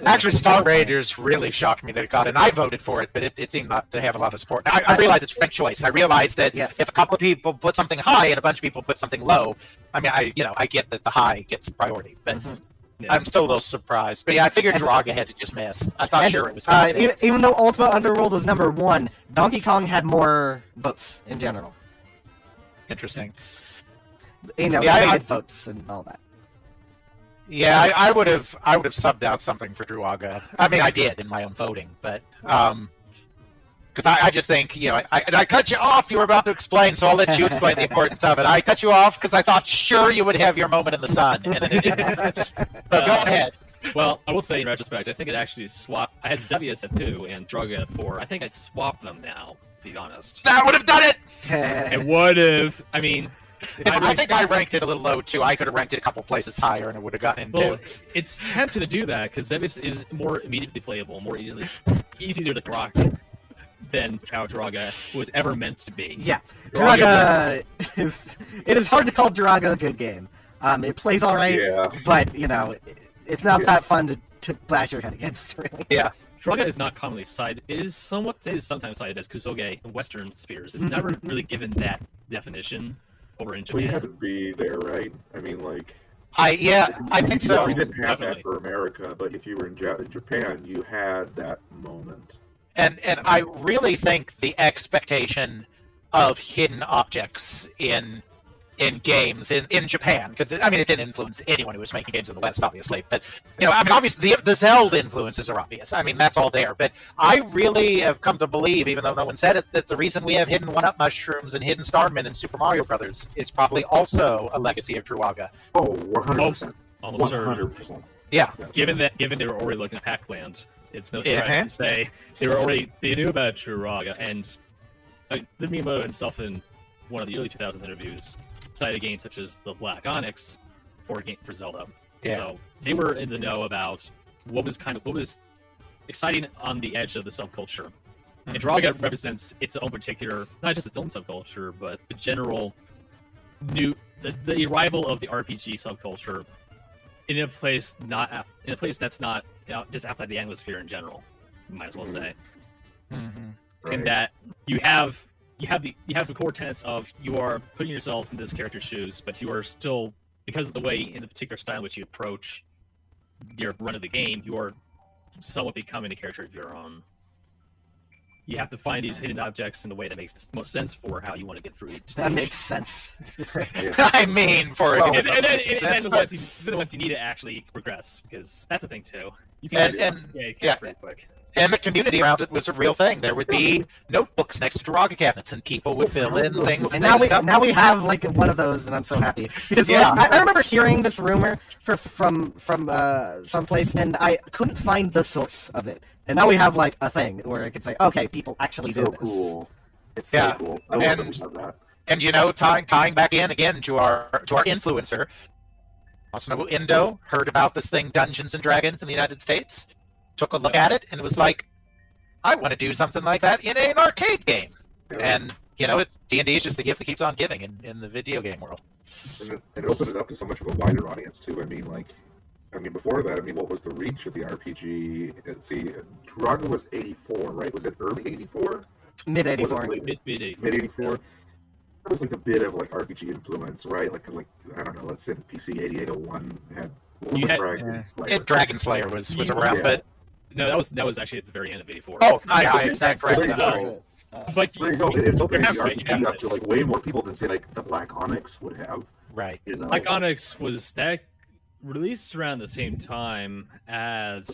Actually, Star Raiders really shocked me that it got, and I voted for it, but it seemed not to have a lot of support. Now, I realize it's ranked choice. I realize that if a couple of people put something high and a bunch of people put something low, I mean, I get that the high gets priority, but I'm still a little surprised. But yeah, I figured Draga had to just miss. I thought sure it was. Even though Ultima Underworld was number 1, Donkey Kong had more votes in general. Interesting. You know, I votes and all that. Yeah, I would have subbed out something for Druaga. I mean, I did in my own voting, but because I just think, you know, I cut you off. You were about to explain, so I'll let you explain the importance of it. I cut you off because I thought sure you would have your moment in the sun, and then it didn't. So go ahead. Well, I will say in retrospect, I think it actually swapped. I had Xevious at 2 and Druga at 4. I think I'd swap them now, to be honest. That would have done it! It would have. I mean... I think I ranked it a little low, too. I could have ranked it a couple places higher, and it would have gotten into Well, it's tempting to do that, because Xevious is more immediately playable, more easier to rock than how Druaga was ever meant to be. Yeah, Druaga it is hard to call Druaga a good game. It plays all right, but you know, it's not that fun to bash your head against. Really. Yeah, Druaga is not commonly cited. It is sometimes cited as Kusoge in Western spheres. It's never really given that definition over in Japan. Well, you had to be there, right? I mean, like. I think so. We didn't have that for America, but if you were in Japan, you had that moment. And I really think the expectation of hidden objects in games in Japan, because I mean it didn't influence anyone who was making games in the West, obviously. But you know, I mean, obviously the Zelda influences are obvious. I mean, that's all there. But I really have come to believe, even though no one said it, that the reason we have hidden one-up mushrooms and hidden starmen in Super Mario Brothers is probably also a legacy of Druaga. Oh, 100%. Almost 100%. Yeah. Given they were already looking at Pac-Land, it's no stretch to say they knew about Druaga, and the Miyamoto himself in one of the early 2000 interviews cited games such as the Black Onyx for Zelda. Yeah. So they were in the know about what was exciting on the edge of the subculture. And Druaga represents its own particular, not just its own subculture, but the general the arrival of the RPG subculture in a place that's not just outside the Anglosphere in general. You might as well say, and that you have the core tenets of you are putting yourselves in this character's shoes, but you are still, because of the way in the particular style in which you approach your run of the game, you are somewhat becoming a character of your own. You have to find these hidden objects in the way that makes the most sense for how you want to get through each stage. That makes sense. I mean, and then the ones you need to actually progress, because that's a thing too. You can get pretty quick. And the community around it was a real thing. There would be notebooks next to Druaga cabinets, and people would fill in things. And now we have like one of those, and I'm so happy because I remember hearing this rumor from someplace, and I couldn't find the source of it. And now we have like a thing where I could say, okay, people actually did this. Cool. It's so cool. And you know, tying back in again to our influencer, Masanobu Indo heard about this thing, Dungeons and Dragons, in the United States. Took a look at it and was like, I want to do something like that in an arcade game. Yeah. And, you know, D&D is just the gift that keeps on giving in the video game world. And it opened it up to so much of a wider audience, too. I mean, before that, what was the reach of the RPG? Let's see, Druaga was 84, right? Was it early 84? Mid 84. Mid 84. Mid 84. There was like a bit of like RPG influence, right? Like I don't know, let's say the PC 8801 had Dragon Slayer. Dragon Slayer was around, but no, that was actually at the very end of 84. Oh, I understand correctly. But there you go. It's opening the RPG up to like way more people than say like the Black Onyx would have. Right. You know? Black Onyx was that released around the same time as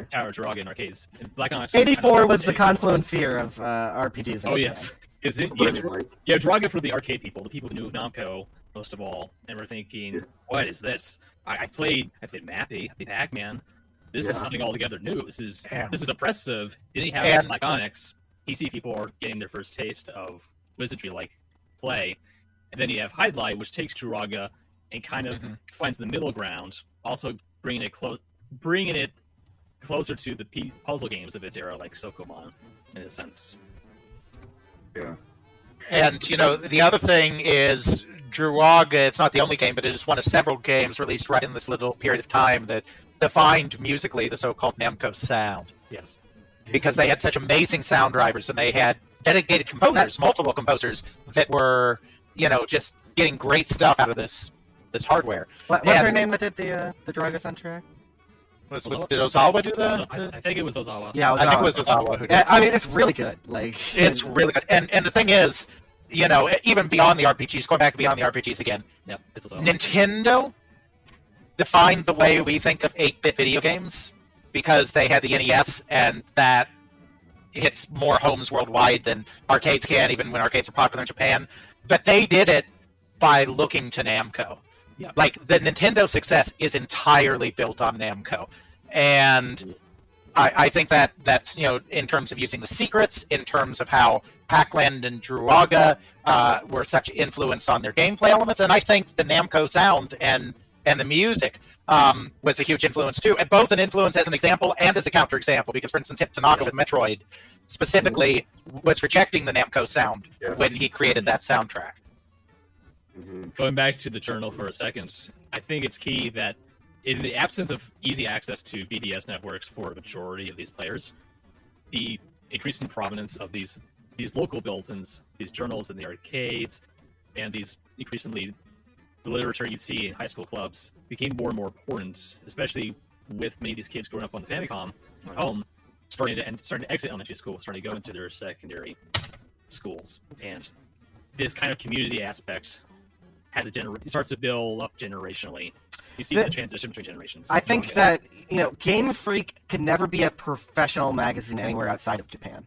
Tower of Druaga in arcades. Black Onyx. 84 was the confluence here of RPGs. Oh yes, because Druaga for the arcade people, the people who knew Namco most of all, and were thinking, "What is this? I played Mappy, I played Pac-Man. This is something altogether new. This is oppressive." Didn't have Black Onyx. PC people are getting their first taste of wizardry-like play, and then you have Highlight, which takes Druaga and kind of finds the middle ground, also bringing it closer to the puzzle games of its era, like Sokomon, in a sense. Yeah. And, you know, the other thing is Druaga, it's not the only game, but it is one of several games released right in this little period of time that defined musically the so-called Namco sound. Yes. Because they had such amazing sound drivers, and they had dedicated composers, multiple composers, that were, you know, just getting great stuff out of this this hardware. What's her name that did the Draga soundtrack? Did Ozawa do that? I think it was Ozawa. Yeah, Ozawa. I think it was Ozawa who did. Yeah, I mean, it's really good. It's really good. And the thing is, even beyond the RPGs, going back beyond the RPGs again, Yep, it's Ozawa. Nintendo defined the way we think of 8-bit video games because they had the NES, and that hits more homes worldwide than arcades can, even when arcades are popular in Japan. But they did it by looking to Namco. Yeah. Like, the Nintendo success is entirely built on Namco. And I think that's, in terms of using the secrets, in terms of how Pac-Land and Druaga were such influence on their gameplay elements, and I think the Namco sound and the music was a huge influence too, and both an influence as an example and as a counterexample, because for instance Hip Tanaka with Metroid specifically was rejecting the Namco sound when he created that soundtrack. Going back to the journal for a second, I think it's key that in the absence of easy access to BBS networks for a majority of these players, the increasing prominence of these local bulletins, these journals in the arcades, and these increasingly the literature you see in high school clubs became more and more important, especially with many of these kids growing up on the Famicom at home, starting to exit elementary school, starting to go into their secondary schools. And this kind of community aspect starts to build up generationally. You see the transition between generations. I think that, Game Freak could never be a professional magazine anywhere outside of Japan.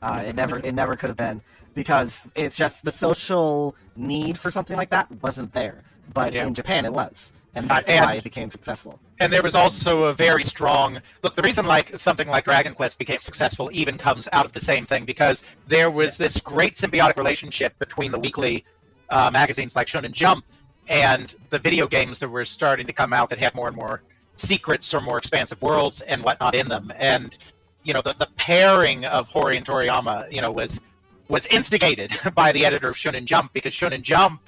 It never could have been, because it's just the social need for something like that wasn't there. But in Japan it was, and that's why it became successful. And there was also a very strong look. The reason something like Dragon Quest became successful even comes out of the same thing, because there was this great symbiotic relationship between the weekly magazines like Shonen Jump and the video games that were starting to come out that had more and more secrets or more expansive worlds and whatnot in them. And the pairing of Hori and Toriyama, was instigated by the editor of Shonen Jump, because Shonen Jump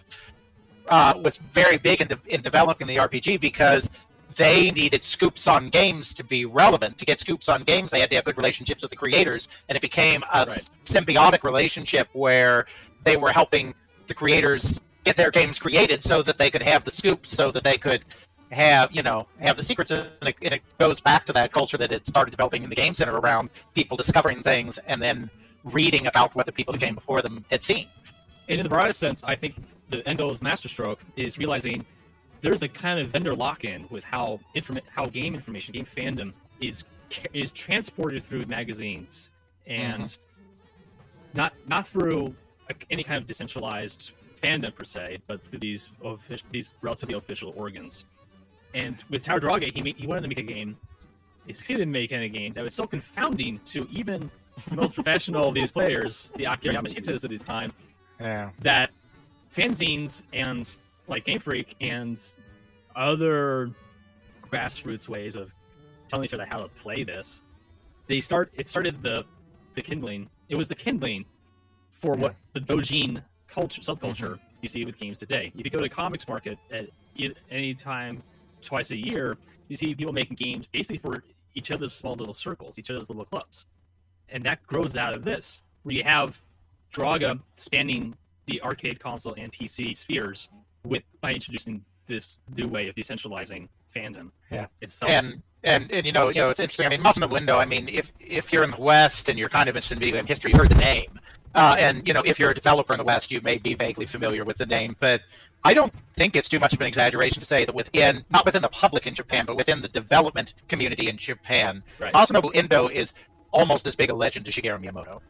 was very big in developing the RPG, because they needed scoops on games to be relevant. To get scoops on games, they had to have good relationships with the creators, and it became a symbiotic relationship where they were helping the creators get their games created so that they could have the scoops, so that they could have the secrets, and it goes back to that culture that it started developing in the Game Center around people discovering things and then reading about what the people who came before them had seen. And in the broadest sense, I think the Endo's masterstroke is realizing there's a kind of vendor lock-in with how game information, game fandom is transported through magazines, and not through any kind of decentralized fandom per se, but through these relatively official organs. And with Tower Draga, he wanted to make a game. He succeeded in making a game that was so confounding to even the most professional of these players, the Akira Yamashitas of this time, that fanzines and like Game Freak and other grassroots ways of telling each other how to play this, it started the kindling. It was the kindling for what the dojin subculture you see with games today. If you go to a comics market at any time twice a year, you see people making games basically for each other's small little circles, each other's little clubs. And that grows out of this, where you have Draga spanning the arcade, console, and PC spheres by introducing this new way of decentralizing fandom. Itself. And it's interesting. I mean, Mouse in the Window. I mean, if you're in the West and you're kind of interested in video game history, you heard the name. And if you're a developer in the West, you may be vaguely familiar with the name. But I don't think it's too much of an exaggeration to say that not within the public in Japan, but within the development community in Japan, Masanobu Endo is almost as big a legend as Shigeru Miyamoto.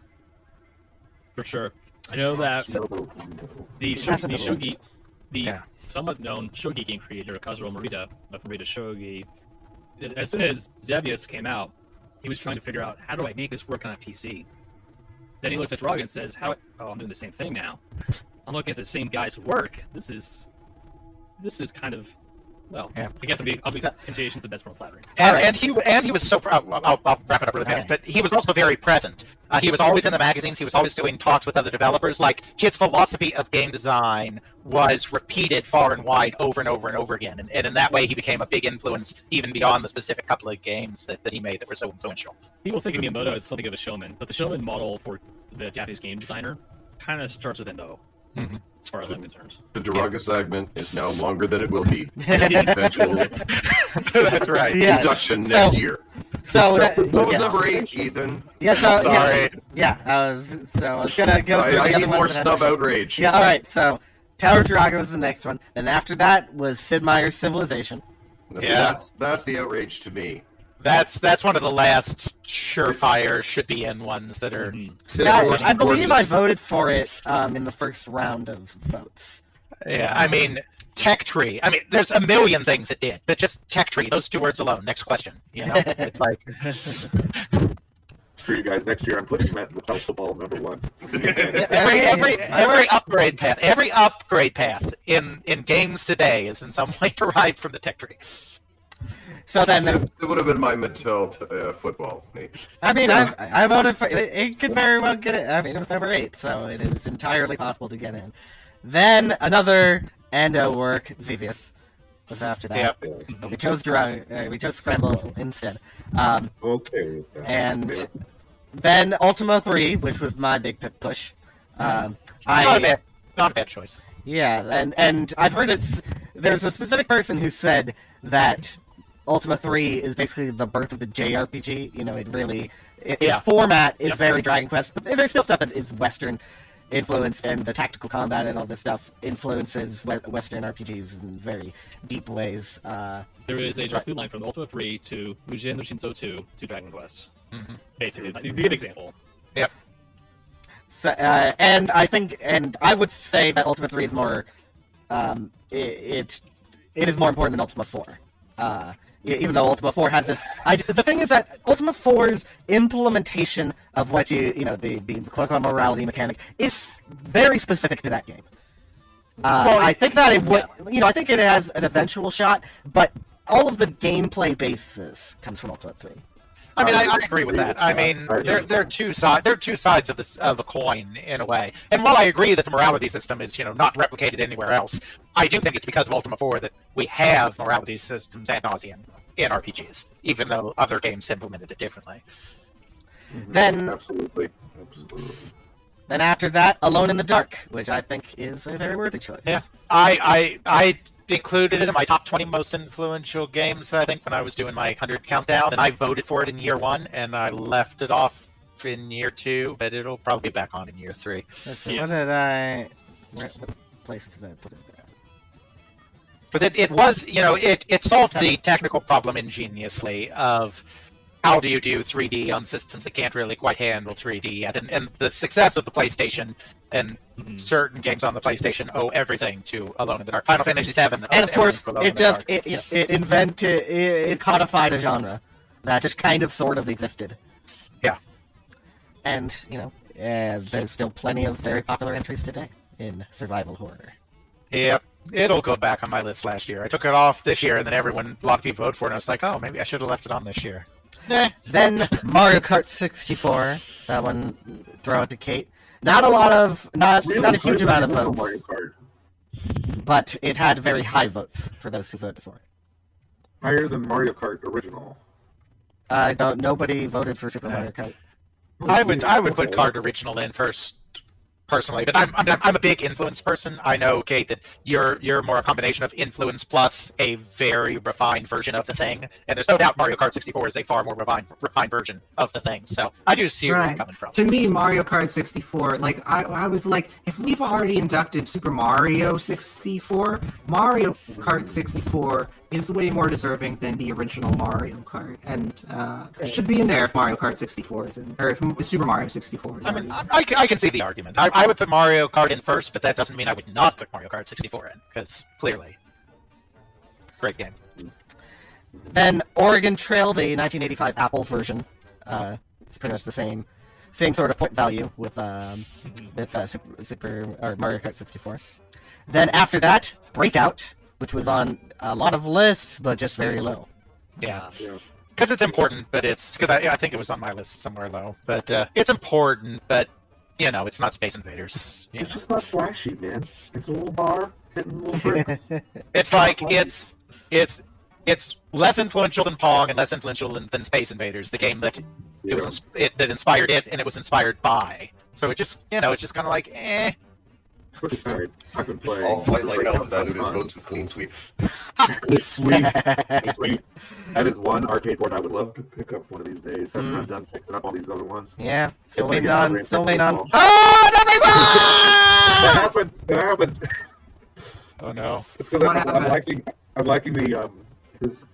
For sure. I know that the Shogi, somewhat known Shogi game creator, Kazuo Morita of Morita Shogi, as soon as Xevious came out, he was trying to figure out, how do I make this work on a PC? Then he looks at Draga and says, I'm doing the same thing now. I'm looking at the same guy's work. This is kind of, I guess I'll be contagious the best form of flattery. And he was so proud. I'll wrap it up really fast. But he was also very present. He was always in the magazines. He was always doing talks with other developers. Like, his philosophy of game design was repeated far and wide over and over and over again. And in that way, he became a big influence even beyond the specific couple of games that he made that were so influential. People think of Miyamoto as something of a showman, but the showman model for the Japanese game designer kind of starts with Endo. as far as I'm concerned. The Duraga segment is now longer than it will be. Its eventual That's right. Yeah. induction next year. So What was number 8, Ethan? Yeah, so Sorry. Yeah, I was gonna go. through the I other need more ones that snub had- outrage. Yeah, all right. So Tower of Drago was the next one. Then after that was Sid Meier's Civilization. See, Yeah. that's the outrage to me. That's one of the last surefire should be in ones that are. I believe I voted for it in the first round of votes. Yeah, I mean, Tech Tree. I mean, there's a million things it did, but just Tech Tree, those 2 words alone. Next question. You know, it's like. Screw you guys. Next year I'm putting Mattel Football number 1. Every upgrade path in games today is in some way derived from the Tech Tree. So then, It would have been my Mattel football. I mean, I voted for it. It could very well get it. I mean, it was number 8, so it is entirely possible to get in. Then another Ando work, Xevious, was after that. Yep. But we chose we chose Scramble instead. Okay. With that. And then Ultima 3, which was my big push. Not a bad choice. Yeah, and I've heard there's a specific person who said that Ultima 3 is basically the birth of the JRPG. You know, its format is very Dragon Quest, but there's still stuff that is Western influenced, and the tactical combat and all this stuff influences Western RPGs in very deep ways. There is a direct through line from Ultima 3 to Mugen no Shinso 2 to Dragon Quest. Basically, to give an example. Yep. So, and I would say that Ultima 3 is more, it is more important than Ultima 4. Even though Ultima 4 has this, the thing is that Ultima 4's implementation of what the quote-unquote morality mechanic is very specific to that game. I think that it would, I think it has an eventual shot, but all of the gameplay basis comes from Ultima 3. I mean, I agree with that. I mean, they're two sides of a coin in a way. And while I agree that the morality system is, not replicated anywhere else, I do think it's because of Ultima 4 that we have morality systems ad nauseum in RPGs, even though other games implemented it differently. Then, Absolutely. then after that, Alone in the Dark, which I think is a very worthy choice. Yeah, I included it in my top 20 most influential games, I think, when I was doing my 100 countdown, and I voted for it in year 1, and I left it off in year 2, but it'll probably be back on in year 3. Let's see, what place did I put it at? Because it was, it solved the technical problem ingeniously of how do you do 3D on systems that can't really quite handle 3D yet, and the success of the PlayStation and certain games on the PlayStation owe everything to Alone in the Dark. Final Fantasy VII, and of course, it codified a genre that just kind of sort of existed. Yeah, and there's still plenty of very popular entries today in survival horror. Yep. It'll go back on my list last year. I took it off this year, and then a lot of people voted for it, and I was like, oh, maybe I should have left it on this year. Then Mario Kart 64. That one, throw it to Kate. Not a huge amount of votes, Mario Kart. but it had very high votes for those who voted for it. Higher than Mario Kart original. Nobody voted for Super Mario Kart. I would put Kart Original in first, personally, but I'm a big influence person. I know, Kate, that you're more a combination of influence plus a very refined version of the thing, and there's no doubt Mario Kart 64 is a far more refined version of the thing. So I do see where you're coming from. To me, Mario Kart 64, like I was like, if we've already inducted Super Mario 64, Mario Kart 64 is way more deserving than the original Mario Kart, and it should be in there if Mario Kart 64 is in, or if Super Mario 64 is. I mean, I can see the argument. I would put Mario Kart in first, but that doesn't mean I would not put Mario Kart 64 in, because clearly, great game. Then Oregon Trail, the 1985 Apple version. It's pretty much the same sort of point value with Super or Mario Kart 64. Then after that, Breakout, which was on a lot of lists, but just very low. Yeah. Because it's important, but because I think it was on my list somewhere low. But it's important, but it's not Space Invaders. It's just not flashy, man. It's a little bar hitting little tricks. It's like it's less influential than Pong and less influential than Space Invaders, the game that that inspired it and it was inspired by. So it just it's just kind of like Put aside, I've been playing. I'll fight like Altitude votes with clean sweep. Sweet. Sweet. That is one arcade board I would love to pick up one of these days. I'm not done picking up all these other ones. Yeah, still It's waiting maybe on. not Still very waiting on. small. Oh, that That happened. That happened. Oh no. It's because I'm liking the because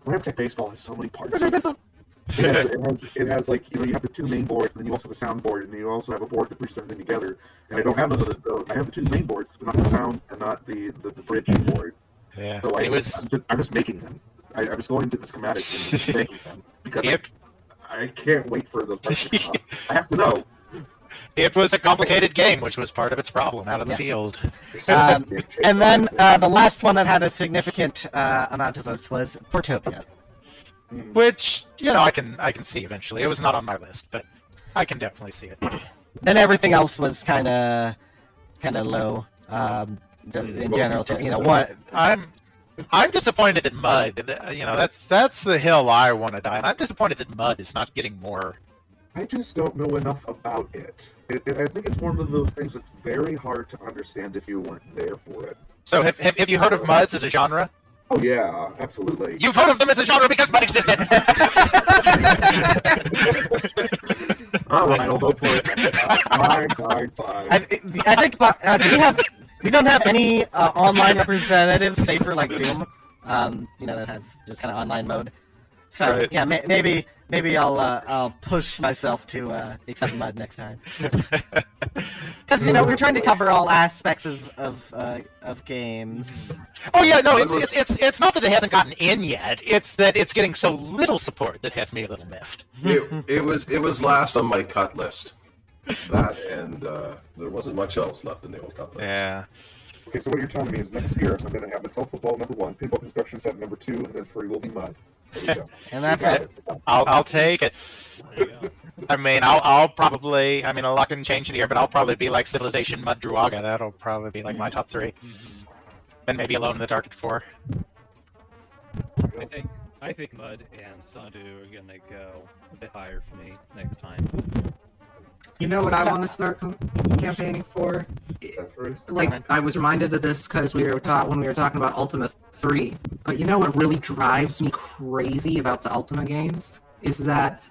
Ramtech Baseball has so many parts. It has like you have the two main boards, and then you also have a sound board, and you also have a board that pushes everything together. And I don't have I have the two main boards, but not the sound and not the bridge board. Yeah. So I'm just making them. I was going to the schematics and making them because I can't wait for those parts to come up. I have to know. It was a complicated game, which was part of its problem out of the field. And then the last one that had a significant amount of votes was Portopia. Which, I can see eventually. It was not on my list, but I can definitely see it. Then everything else was kind of low in general. What? I'm disappointed that Mud. That's the hill I want to die on. I'm disappointed that Mud is not getting more. I just don't know enough about it. I think it's one of those things that's very hard to understand if you weren't there for it. So have you heard of Muds as a genre? Oh yeah, absolutely. You've heard of them as a genre because Mud existed! Alright, I'll vote for it. Fine. I think we don't have any online representatives, save for like Doom, that has just kind of online mode. So right. Yeah, maybe I'll push myself to accept Mud next time. Because we're trying to cover all aspects of games. Oh yeah, no, it's not that it hasn't gotten in yet. It's that it's getting so little support that has me a little miffed. It was last on my cut list. That and there wasn't much else left in the old cut list. Yeah. Okay, so what you're telling me is next year I'm going to have Mattel Football #1, Pinball Construction Set #2, and then Furry will be Mud. There you go. And that's it. I'll take it. I mean, I'll probably. I mean, a lot can change in here, but I'll probably be like Civilization Mud Druaga. That'll probably be like my top 3. And maybe Alone in the Dark at 4. I think Mud and Sandu are gonna go a bit higher for me next time. You know what I want to start campaigning for? Like, I was reminded of this because when we were talking about Ultima 3. But you know what really drives me crazy about the Ultima games? Is that...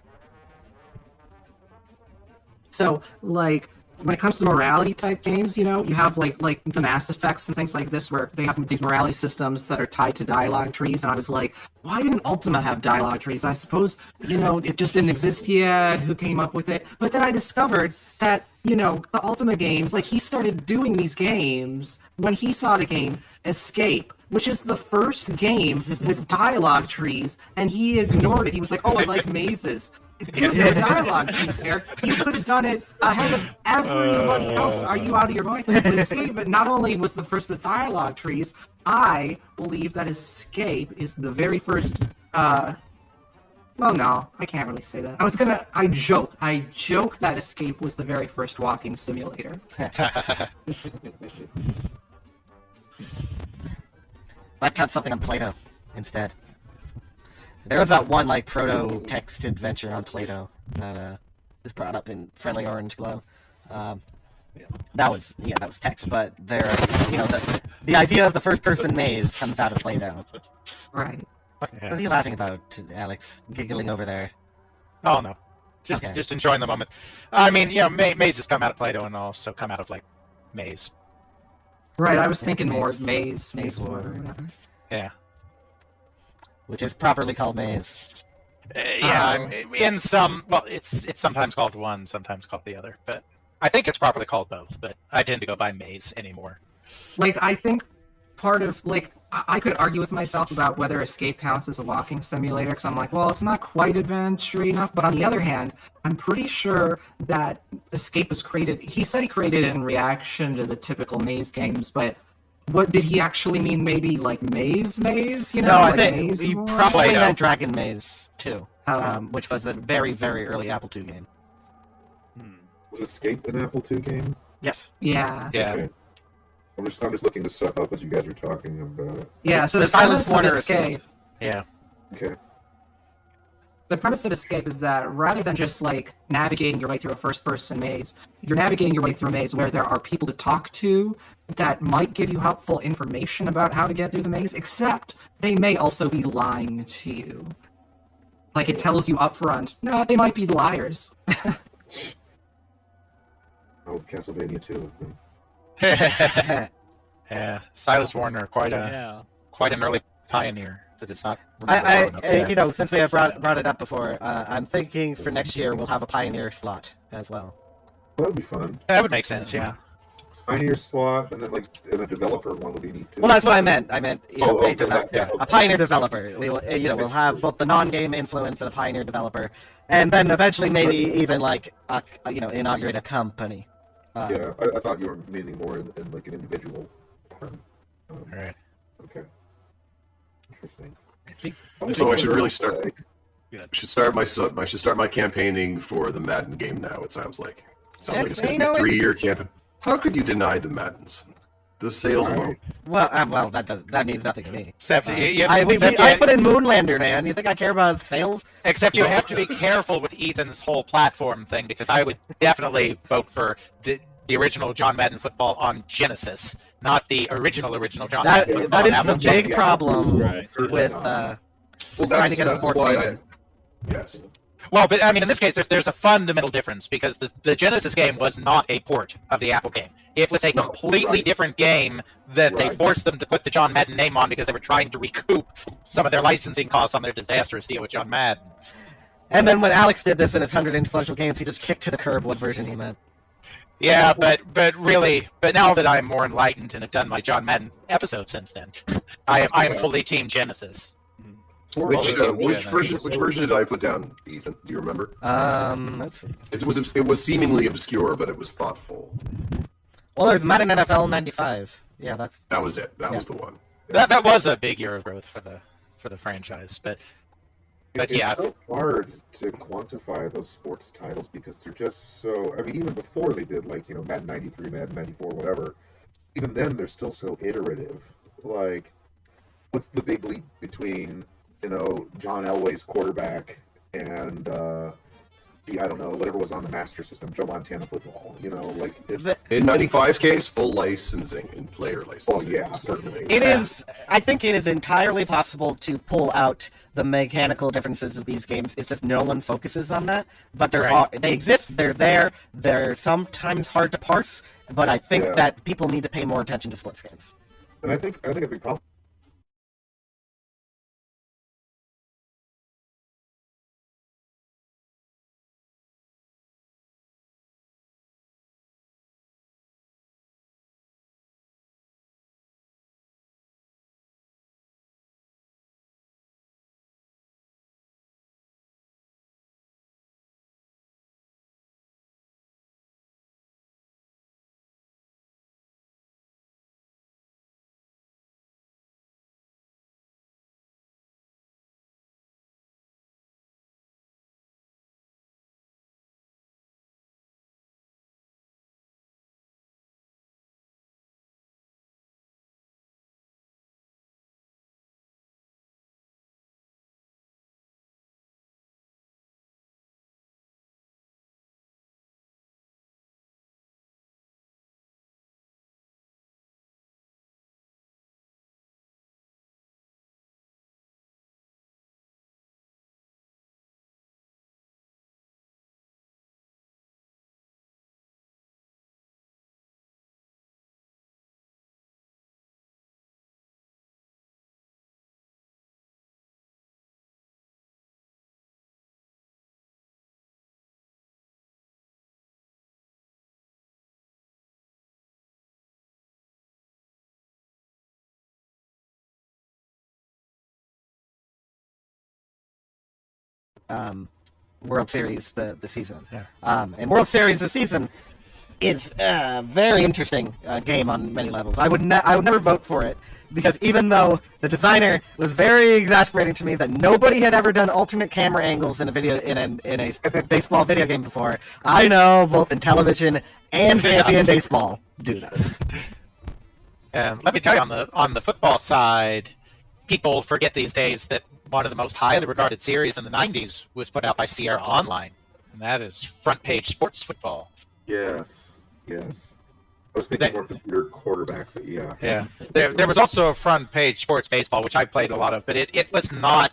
So, like, when it comes to morality type games, you have like the Mass Effects and things like this where they have these morality systems that are tied to dialogue trees, and I was like, why didn't Ultima have dialogue trees? I suppose, it just didn't exist yet, who came up with it? But then I discovered that, the Ultima games, like, he started doing these games when he saw the game Escape, which is the first game with dialogue trees, and he ignored it. He was like, oh, I like mazes. Dude, no dialogue trees there. You could have done it ahead of everybody else. Are you out of your mind? Escape, not only was the first with dialogue trees, I believe that Escape is the very first. Well, no, I can't really say that. I joke that Escape was the very first walking simulator. Might count something on Play-Doh instead. There was that one proto-text adventure on Play-Doh that is brought up in Friendly Orange Glow. That was text, but there, the idea of the first-person maze comes out of Play-Doh. Right. Yeah. What are you laughing about, Alex? Giggling over there. Oh no, just enjoying the moment. I mean, mazes come out of Play-Doh and also come out of maze. Right, I was thinking more maze war. Yeah. Which is properly called maze. In some, it's sometimes called one, sometimes called the other, but I think it's properly called both, but I tend to go by maze anymore. I think part of, I could argue with myself about whether Escape counts as a walking simulator, because I'm like, well, it's not quite adventure enough, but on the other hand, I'm pretty sure that Escape was created, he said he created it in reaction to the typical maze games, but what did he actually mean? Maybe maze? No, I think he probably meant Dragon Maze too, which was a very, very early Apple II game. Was Escape an Apple II game? Yes. Yeah. Yeah. Okay. I'm just looking this stuff up as you guys are talking about it. Yeah. So the Silent Escape. Yeah. Okay. the premise of Escape is that rather than just like navigating your way through a first-person maze, you're navigating your way through a maze where there are people to talk to that might give you helpful information about how to get through the maze, except they may also be lying to you. Like, it tells you up front, no, they might be liars. Oh, Castlevania 2. Yeah, Silas Warner, quite an early pioneer. That it's not. Since we have brought it up before, I'm thinking for next year we'll have a Pioneer slot as well. That would be fun. That would make sense, yeah. Pioneer slot, and then a developer one would be neat too. Well, that's what I meant. I meant Okay. a Pioneer developer. We will, we'll have both the non-game influence and a Pioneer developer, and then eventually maybe even inaugurate a company. I thought you were meaning more in like an individual term. All right. Okay. Interesting. So I should really start. I should start my campaigning for the Madden game now. It sounds like. It's going to be a 3-year campaign. How could you deny the Maddens? The sales alone. Well, that means nothing to me. Except I put in Moonlander, man. You think I care about sales? Except you have to be careful with Ethan's whole platform thing, because I would definitely vote for the original John Madden football on Genesis, not the original John Madden football. That is the big problem with trying to get a sports game. Yes. Well, but I mean, in this case, there's a fundamental difference, because the Genesis game was not a port of the Apple game. It was a completely different game that they forced them to put the John Madden name on because they were trying to recoup some of their licensing costs on their disastrous deal with John Madden. And then when Alex did this in his 100 influential games, he just kicked to the curb what version he meant. Yeah, but now that I'm more enlightened and have done my John Madden episode since then, I am fully Team Genesis. Which version did I put down, Ethan? Do you remember? Let's see. It was seemingly obscure, but it was thoughtful. Well, there's Madden NFL 95. Yeah, that was it. That was the one. That was a big year of growth for the franchise, but yeah, it's so hard to quantify those sports titles because they're just so. I mean, even before they did Madden 93, Madden 94, whatever. Even then, they're still so iterative. Like, what's the big leap between John Elway's quarterback and I don't know, whatever was on the Master System, Joe Montana football. It's in 95's case, full licensing and player licensing. Oh yeah, certainly. It is. I think it is entirely possible to pull out the mechanical differences of these games. It's just no one focuses on that. But they exist. They're there. They're sometimes hard to parse. But I think that people need to pay more attention to sports games. And I think a big problem. World Series the season. And World Series the season is a very interesting game on many levels. I would never vote for it because even though the designer was very exasperating to me that nobody had ever done alternate camera angles in a baseball video game before, I know both in television and champion baseball do this. Let me tell you, on the football side, people forget these days that one of the most highly regarded series in the 90s was put out by Sierra Online, and that is front page sports football. Yes. I was thinking more computer quarterback, but yeah. Yeah. There was also a front page sports baseball, which I played a lot of, but it was not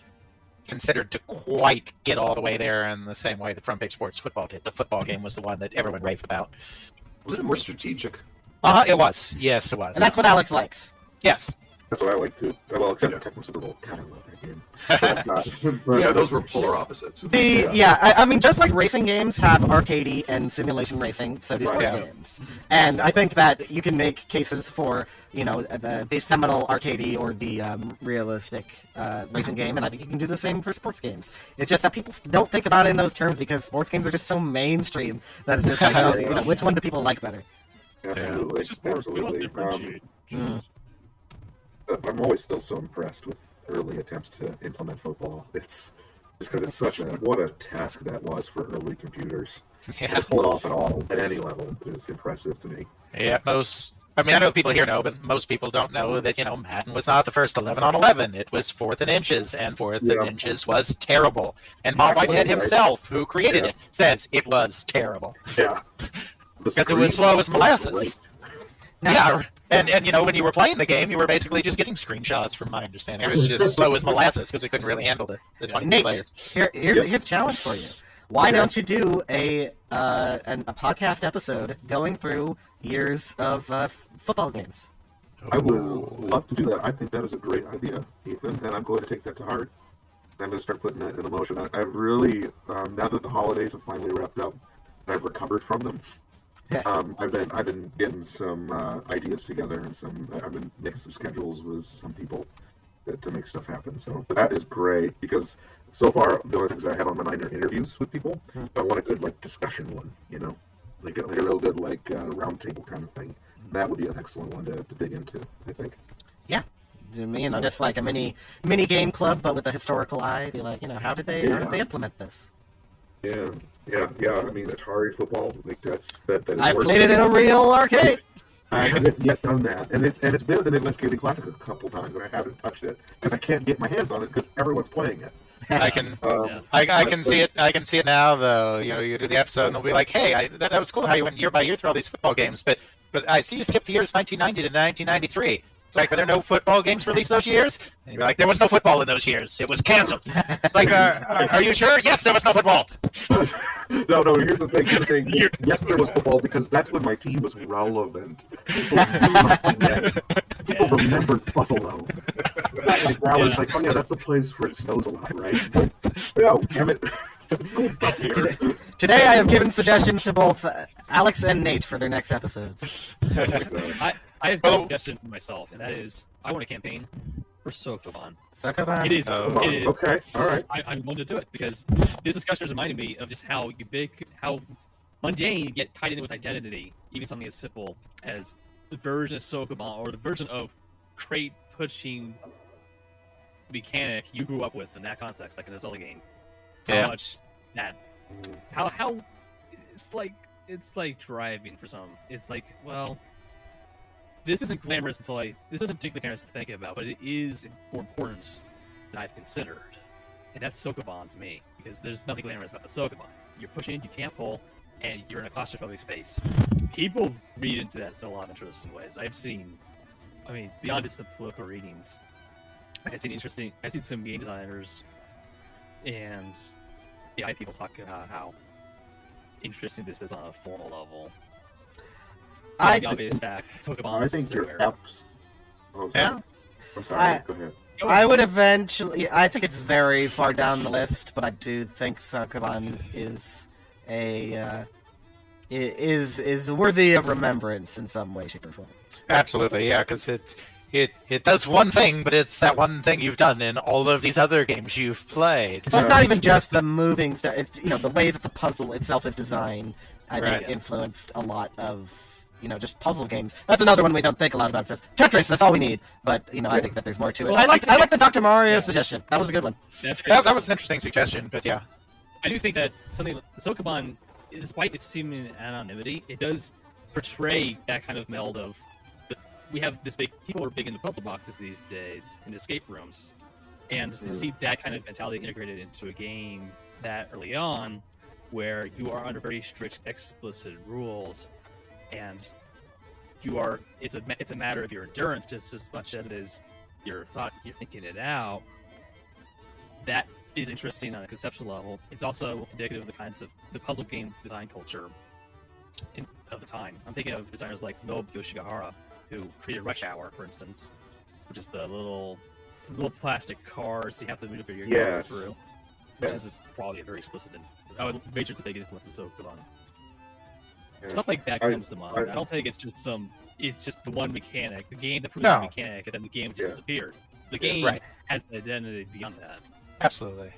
considered to quite get all the way there in the same way the front page sports football did. The football game was the one that everyone raved about. Was it more strategic? It was. Yes, it was. And that's what Alex likes. Yes. That's what I like too. Well, except for Tecmo Super Bowl. God, I love that game. Yeah, those were polar opposites. I mean, just like racing games have arcadey and simulation racing, so do sports games. And I think that you can make cases for, the seminal arcadey or the realistic racing game, and I think you can do the same for sports games. It's just that people don't think about it in those terms because sports games are just so mainstream that it's just like, which one do people like better? Absolutely. It's just more Absolutely. I'm always still so impressed with early attempts to implement football. It's just because it's what a task that was for early computers. Yeah. To pull it off at all, at any level, is impressive to me. Yeah, I know people here know, but most people don't know that, Madden was not the first 11 on 11. It was 4th and inches, and 4th and inches was terrible. And Bob Whitehead himself, who created it, says it was terrible. Yeah. Because it was slow as molasses. Yeah, and when you were playing the game, you were basically just getting screenshots, from my understanding. It was just slow as molasses because we couldn't really handle the 20 players. Here's a challenge for you. Why don't you do a podcast episode going through years of football games? I would love to do that. I think that is a great idea, Ethan, and I'm going to take that to heart. I'm going to start putting that into motion. I really, now that the holidays have finally wrapped up, and I've recovered from them. I've been getting some ideas together, and I've been making some schedules with some people to make stuff happen. So that is great because so far the only things I have on my mind are interviews with people. I want a good discussion one, like a real good round table kind of thing. That would be an excellent one to dig into, I think. Yeah. Just like a mini game club, but with a historical eye. Be like, how did they implement this? Yeah. I mean, Atari football, that is. I've played it in a real arcade. I haven't yet done that, and it's been in the Midwest Gaming Classic a couple times, and I haven't touched it because I can't get my hands on it because everyone's playing it. I can see it. I can see it now, though. You do the episode, and they'll be like, "Hey, that was cool how you went year by year through all these football games, but I see you skipped the years 1990 to 1993." It's like, were there no football games released those years? And you're like, there was no football in those years. It was canceled. It's like, are you sure? Yes, there was no football. No, here's the thing. Yes, there was football because that's when my team was relevant. People remembered Buffalo. It's not like now it's like, oh yeah, that's the place where it snows a lot, right? No, damn it. Today I have given suggestions to both Alex and Nate for their next episodes. I have a suggestion for myself, and that is I want a campaign for Sokoban. Sokoban? It is. Okay, all right. I want to do it because this discussion is reminding me of just how mundane yet tied in with identity, even something as simple as the version of Sokoban or the version of crate pushing mechanic you grew up with in that context, like in a Zelda game. How much that how it's like driving for some. It's like, well, this isn't glamorous this isn't particularly glamorous to think about, but it is more important than I've considered. And that's Sokoban to me, because there's nothing glamorous about the Sokoban. You're pushing, you can't pull, and you're in a claustrophobic space. People read into that in a lot of interesting ways. I've seen beyond just the political readings, I've seen some game designers and AI people talk about how interesting this is on a formal level. I think your apps. Oh, sorry. I'm sorry. Go ahead. I would eventually. I think it's very far down the list, but I do think Sokoban is is worthy of remembrance in some way, shape, or form. Absolutely, yeah, because it does one thing, but it's that one thing you've done in all of these other games you've played. Well, it's not even just the moving stuff. It's the way that the puzzle itself is designed. I think influenced a lot of just puzzle games. That's another one we don't think a lot about. Tetris, that's all we need. But I think that there's more to it. Well, I like the Dr. Mario suggestion. That was a good one. That was an interesting suggestion, but yeah. I do think that something Sokoban, despite its seeming anonymity, it does portray that kind of meld of. We have this big. People are big into puzzle boxes these days in escape rooms, And to see that kind of mentality integrated into a game that early on, where you are under very strict, explicit rules, and it's a matter of your endurance just as much as it is you're thinking it out. That is interesting on a conceptual level. It's also indicative of the kinds of the puzzle game design culture of the time. I'm thinking of designers like Nobu Yoshigahara, who created Rush Hour, for instance, which is the little plastic cars you have to maneuver your car through, which is probably a very explicit. I would wager it's a big influence in Sokoban. Yeah. Stuff like that comes to mind. I don't think it's just it's just the one mechanic, the game that proves the mechanic, and then the game just disappears. The game has an identity beyond that. Absolutely.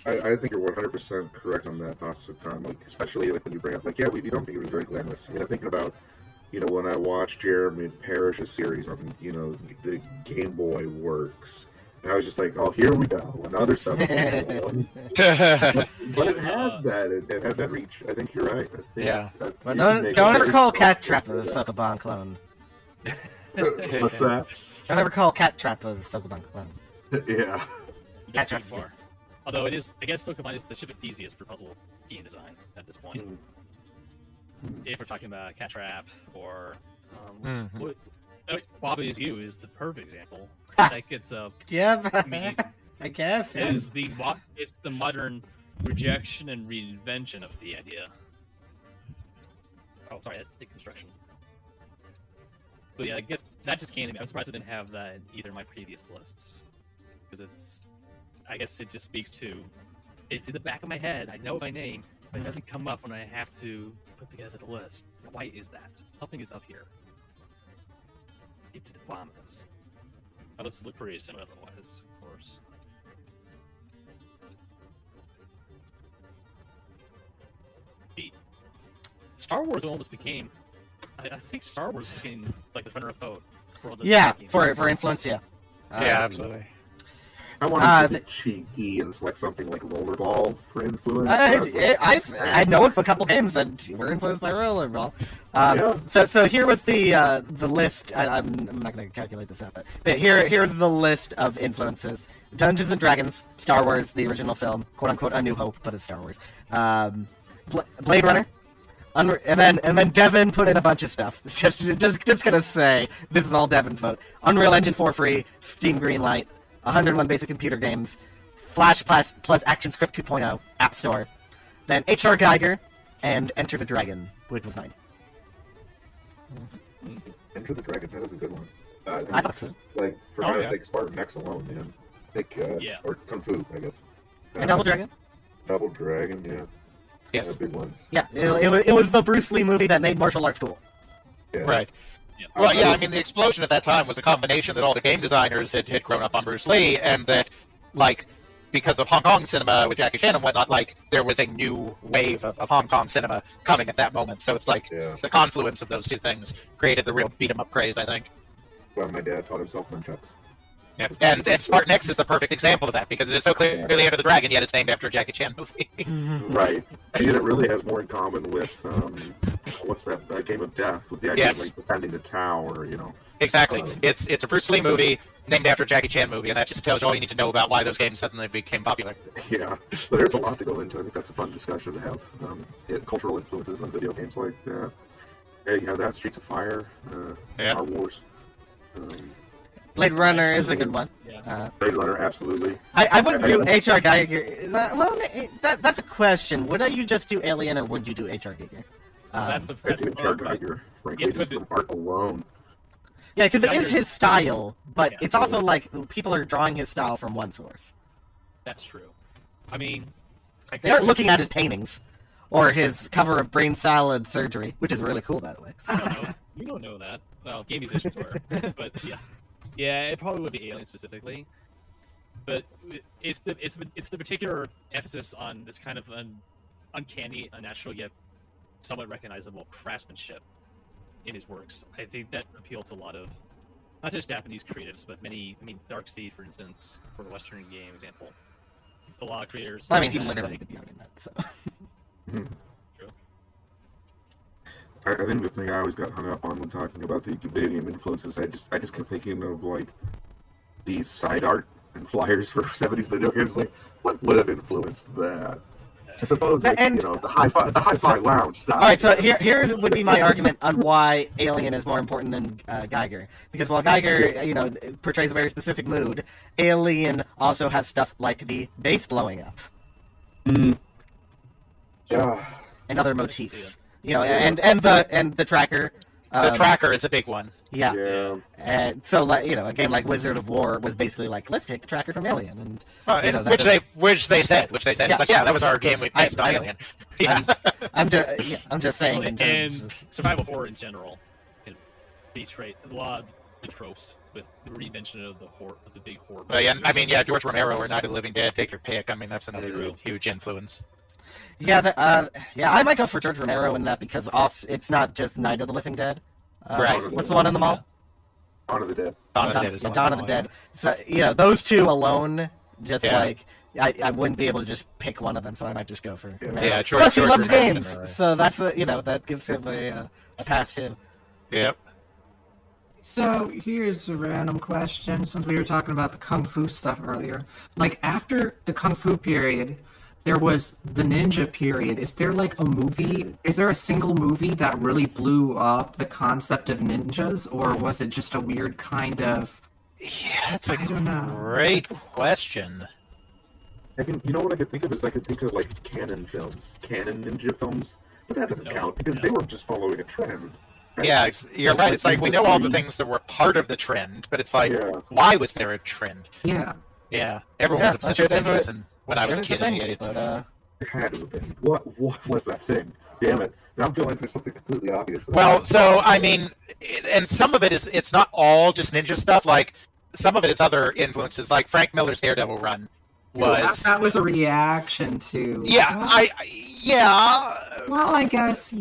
I think you're 100% correct on that, Tom. Like, especially like when you bring up, like, we don't think it was very glamorous. I'm thinking about, when I watched Jeremy Parrish's series on, the Game Boy Works, and I was just like, oh, here we go, another something. But it had that. It had that reach. I think you're right. But don't ever call Cat Trap a Sokoban clone. What's that? Don't ever call Cat Trap a Sokoban clone. Yeah. Cat Trap's far. Although I guess Sokoban is the ship of Theseus for puzzle game design at this point. If we're talking about Cat Trap or Wabi is You is the perfect example. Like it's a I guess it's the modern rejection and reinvention of the idea. Oh, sorry, that's deconstruction. But yeah, I guess that just came to me. I'm surprised I didn't have that in either of my previous lists because I guess it just speaks to. It's in the back of my head. I know my name, but it doesn't come up when I have to put together the list. Why is that? Something is up here. Get to the bottom of this. Oh, this look pretty similar otherwise, of course. Star Wars almost became. I think Star Wars became like the center of vote for all the for influence. Yeah, absolutely. I wanted to be cheeky and select something like Rollerball for influence. I know of a couple games that were influenced by Rollerball. So here was the list. I'm not going to calculate this out, but here's the list of influences: Dungeons and Dragons, Star Wars, the original film, quote unquote, A New Hope, but it's Star Wars. Blade Runner. And then Devin put in a bunch of stuff. It's just gonna say this is all Devin's vote. Unreal Engine 4 free, Steam Greenlight, 101 Basic Computer Games, Flash plus ActionScript 2.0, App Store, then H.R. Geiger, and Enter the Dragon, which was mine. Enter the Dragon, that is a good one. I thought so. Like for my sake, Spartan X alone, man. Or Kung Fu, I guess. And Double Dragon. Double Dragon, yeah. Yes. Big ones. Yeah, it was the Bruce Lee movie that made martial arts cool. Yeah. Right. Yeah. Well, yeah, I mean, the explosion at that time was a combination that all the game designers had grown up on Bruce Lee, and that, like, because of Hong Kong cinema with Jackie Chan and whatnot, like, there was a new wave of Hong Kong cinema coming at that moment. So it's like the confluence of those two things created the real beat-em-up craze, I think. Well, my dad taught himself nunchucks. Yeah. And Spartan X is the perfect example of that, because it is so clearly Enter the Dragon, yet it's named after a Jackie Chan movie. Right. And it really has more in common with, what's that, Game of Death, with the idea of, like, defending the tower, Exactly. It's a Bruce Lee movie named after a Jackie Chan movie, and that just tells you all you need to know about why those games suddenly became popular. Yeah. But there's a lot to go into. I think that's a fun discussion to have. Cultural influences on video games like that. Yeah, you have that, Streets of Fire, Star Wars. Blade Runner is a good one. Blade Runner, absolutely. I wouldn't do H.R. Geiger. Well, that's a question. Would you just do Alien, or would you do H.R. Geiger? That's H.R. Geiger, frankly, just from art alone. Yeah, because it is his style, but it's also like people are drawing his style from one source. That's true. I mean, they aren't looking at his paintings or his cover of Brain Salad Surgery, which is really cool, by the way. You don't know that. Well, game musicians were, but yeah. Yeah, it probably would be Alien specifically, but it's the particular emphasis on this kind of uncanny, unnatural yet somewhat recognizable craftsmanship in his works. I think that appealed to a lot of not just Japanese creatives, but many. I mean, Darkseid, for instance, for a Western game example. A lot of creators. I mean, he literally did the art in that. So. True. I think the thing I always got hung up on when talking about the video game influences, I just kept thinking of, like, these side art and flyers for 70s video games. Like, what would have influenced that? I suppose, like, And- the hi-fi lounge style. All right, so here would be my argument on why Alien is more important than Geiger. Because while Geiger, portrays a very specific mood, Alien also has stuff like the base blowing up Yeah. and other motifs. And the tracker. The tracker is a big one. Yeah. Yeah. And so, a game like Wizard of War was basically like, let's take the tracker from Alien, and Which they said. Yeah. It's like, yeah, that was our game we based on Alien. Yeah. I'm just saying. in terms And of- survival horror in general can betray a lot of the tropes with the reinvention of the big horror. But yeah, George Romero or Night of the Living Dead, take your pick. I mean, that's another huge influence. I might go for George Romero in that because also it's not just Night of the Living Dead. Right. What's the one in the mall? Dawn of the Dead. Dawn of the Dead is Dawn of the Dead. So those two alone, just I wouldn't be able to just pick one of them, so I might just go for Romero. Yeah, Plus he George loves Romero, games, generally. so that's that gives him a pass too. Yep. So here's a random question, since we were talking about the Kung Fu stuff earlier. Like, after the Kung Fu period, there was the Ninja period. Is there a single movie that really blew up the concept of ninjas, or was it just a weird kind of... Yeah, that's a I don't know. great question. What I could think of is like canon films, canon ninja films, but that doesn't count because they were just following a trend. Right? Yeah, you're right. It's like we know all the things that were part of the trend, but it's like, why was there a trend? Yeah. Yeah, everyone was obsessed with ninjas, and when I was a kid, There had to have been. What was that thing? Damn it! Now I'm feeling like there's something completely obvious. Well, so I mean, and some of it is, it's not all just ninja stuff. Like some of it is other influences, like Frank Miller's Daredevil run was. That was a reaction to... Yeah, Well, I guess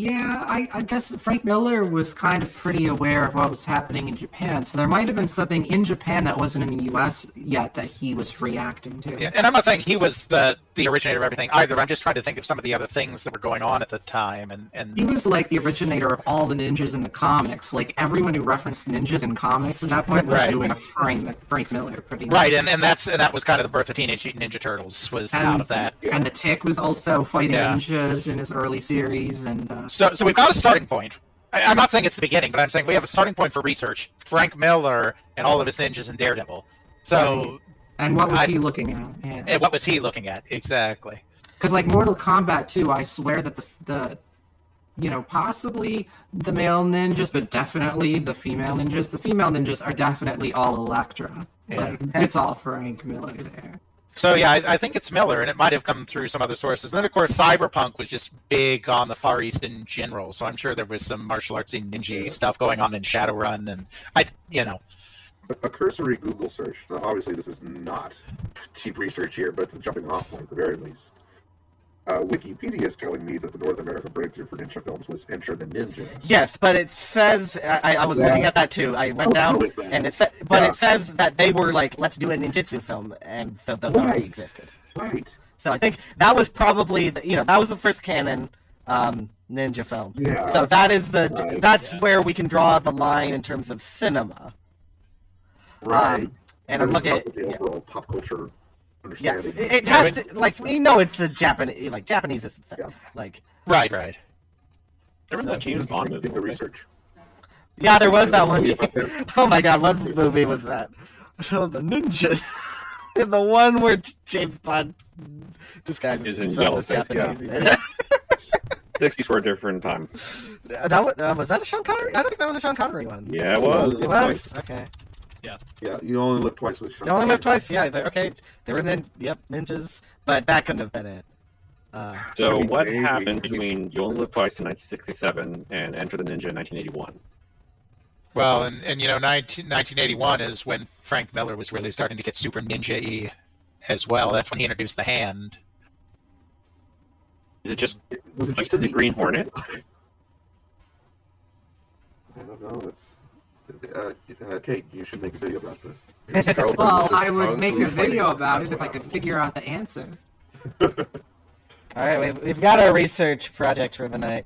Frank Miller was kind of pretty aware of what was happening in Japan, so there might have been something in Japan that wasn't in the U.S. yet that he was reacting to. Yeah, and I'm not saying he was the originator of everything either. I'm just trying to think of some of the other things that were going on at the time, and He was like the originator of all the ninjas in the comics. Like, everyone who referenced ninjas in comics at that point was doing a Frank Miller, pretty much. Right, and that was kind of the birth of Teenage Mutant Ninja Turtles, was out of that. And the Tick was also fighting ninjas in his early series, and So we've got a starting point. I'm not saying it's the beginning, but I'm saying we have a starting point for research. Frank Miller and all of his ninjas in Daredevil. So, and what was he looking at? Yeah. And what was he looking at exactly? Because like Mortal Kombat 2, I swear that the possibly the male ninjas, but definitely the female ninjas. The female ninjas are definitely all Elektra. Yeah. Like, it's all Frank Miller there. So yeah, I think it's Miller, and it might have come through some other sources. And then of course, Cyberpunk was just big on the Far East in general. So I'm sure there was some martial artsy ninja stuff going on in Shadowrun, and A cursory Google search. Now, obviously, this is not deep research here, but it's a jumping off point at the very least. Wikipedia is telling me that the North American breakthrough for ninja films was Enter the Ninja. Yes, but it says I was looking at that too. I went down, and it says that they were like, let's do a ninjutsu film, and so those already existed. Right. So I think that was probably that was the first canon ninja film. Yeah. So that's where we can draw the line in terms of cinema. Right. And I'm looking at the overall pop culture. Yeah, it has to it's a Japanese Japanese is the thing. Like right. There was that James Bond movie. The research. Yeah, there was that one. Oh my god, what movie was that? Oh, the ninjas. The one where James Bond disguises himself as Japanese. Yeah. 60s were a different time. Was that a Sean Connery? I don't think that was a Sean Connery one. Yeah, it was. It was? Okay. Yeah, you only live twice with Sean. You only live twice, yeah. Okay, they were ninjas, but that couldn't have been it. So what happened between You Only Live Twice in 1967 and Enter the Ninja in 1981? Well, and 1981 is when Frank Miller was really starting to get super ninja-y as well. That's when he introduced the hand. Is it just the Green Hornet? I don't know. That's Kate, you should make a video about this. Well, I would make a video about it if I could figure out the answer. All right, we've got our research project for the night.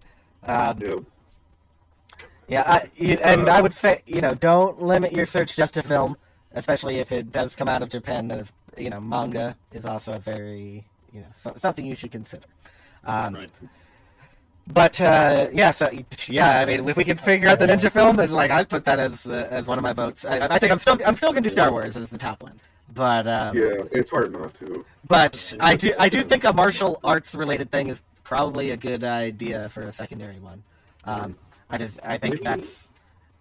Yeah, and I would say, don't limit your search just to film, especially if it does come out of Japan. That is manga is also a very, something you should consider. Right. But I mean, if we could figure out the ninja film, then I'd put that as one of my votes. I think I'm still gonna do Star Wars as the top one. But yeah, it's hard not to. But I do think a martial arts related thing is probably a good idea for a secondary one. I think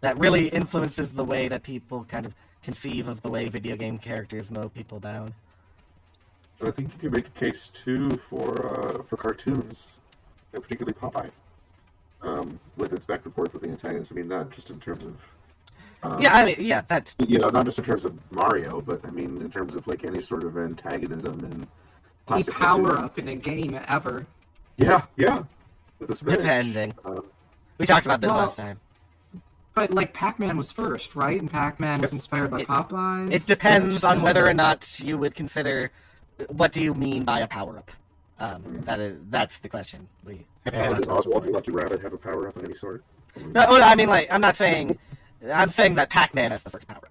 that really influences the way that people kind of conceive of the way video game characters mow people down. I think you could make a case too for cartoons. Particularly Popeye, with its back and forth with the antagonists. I mean, not just in terms of... that's... not just in terms of Mario, but I mean, in terms of, any sort of antagonism and... Any power-up in a game ever. Yeah. Depending. We talked about this last time. But, Pac-Man was first, right? And Pac-Man was inspired by Popeyes? It depends on whether or not you would consider... What do you mean by a power-up? That's the question. Does Oswald the Lucky Rabbit have a power up of any sort? No, I mean, I'm not saying. I'm saying that Pac-Man has the first power.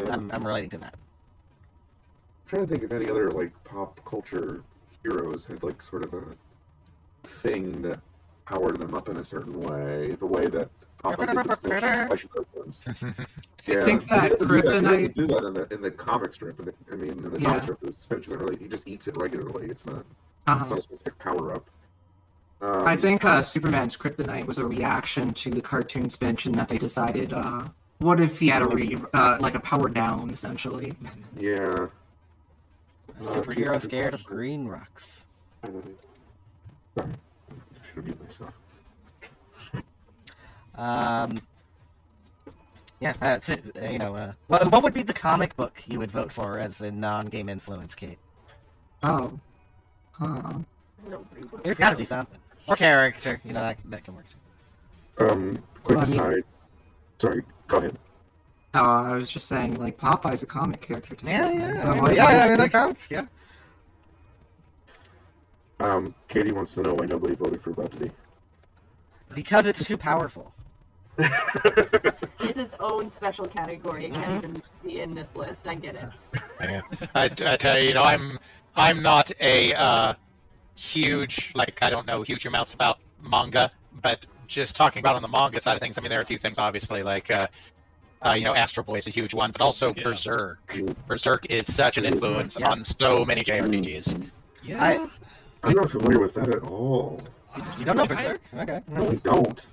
I'm relating to that. I'm trying to think if any other pop culture heroes had sort of a thing that powered them up in a certain way, the way that Popeye did the special ones. Yeah, I think that Kryptonite do that in the comic strip. In the comic strip, the suspension really he just eats it regularly. It's not. It's not a specific power up. I think Superman's kryptonite was a reaction to the cartoon suspension that they decided. What if he had a power down, essentially? Yeah. Superhero scared of green rocks. Sorry, I should have muted myself. That's it. What would be the comic book you would vote for as a non-game influence, Kate? Oh. There's got to be something. Or character, that can work too. Quick aside. Sorry, go ahead. I was just saying, Popeye's a comic character too. Yeah, that counts. Yeah. Katie wants to know why nobody voted for Bubsy. Because it's too powerful. It's its own special category. It can't even be in this list. I get it. I tell you, I'm not a huge, I don't know huge amounts about manga, but just talking about on the manga side of things, I mean, there are a few things, obviously, Astro Boy is a huge one, but also Berserk. Berserk is such an influence on so many JRPGs. Yeah. I'm not familiar with that at all. You don't know Berserk? Okay. No, I don't.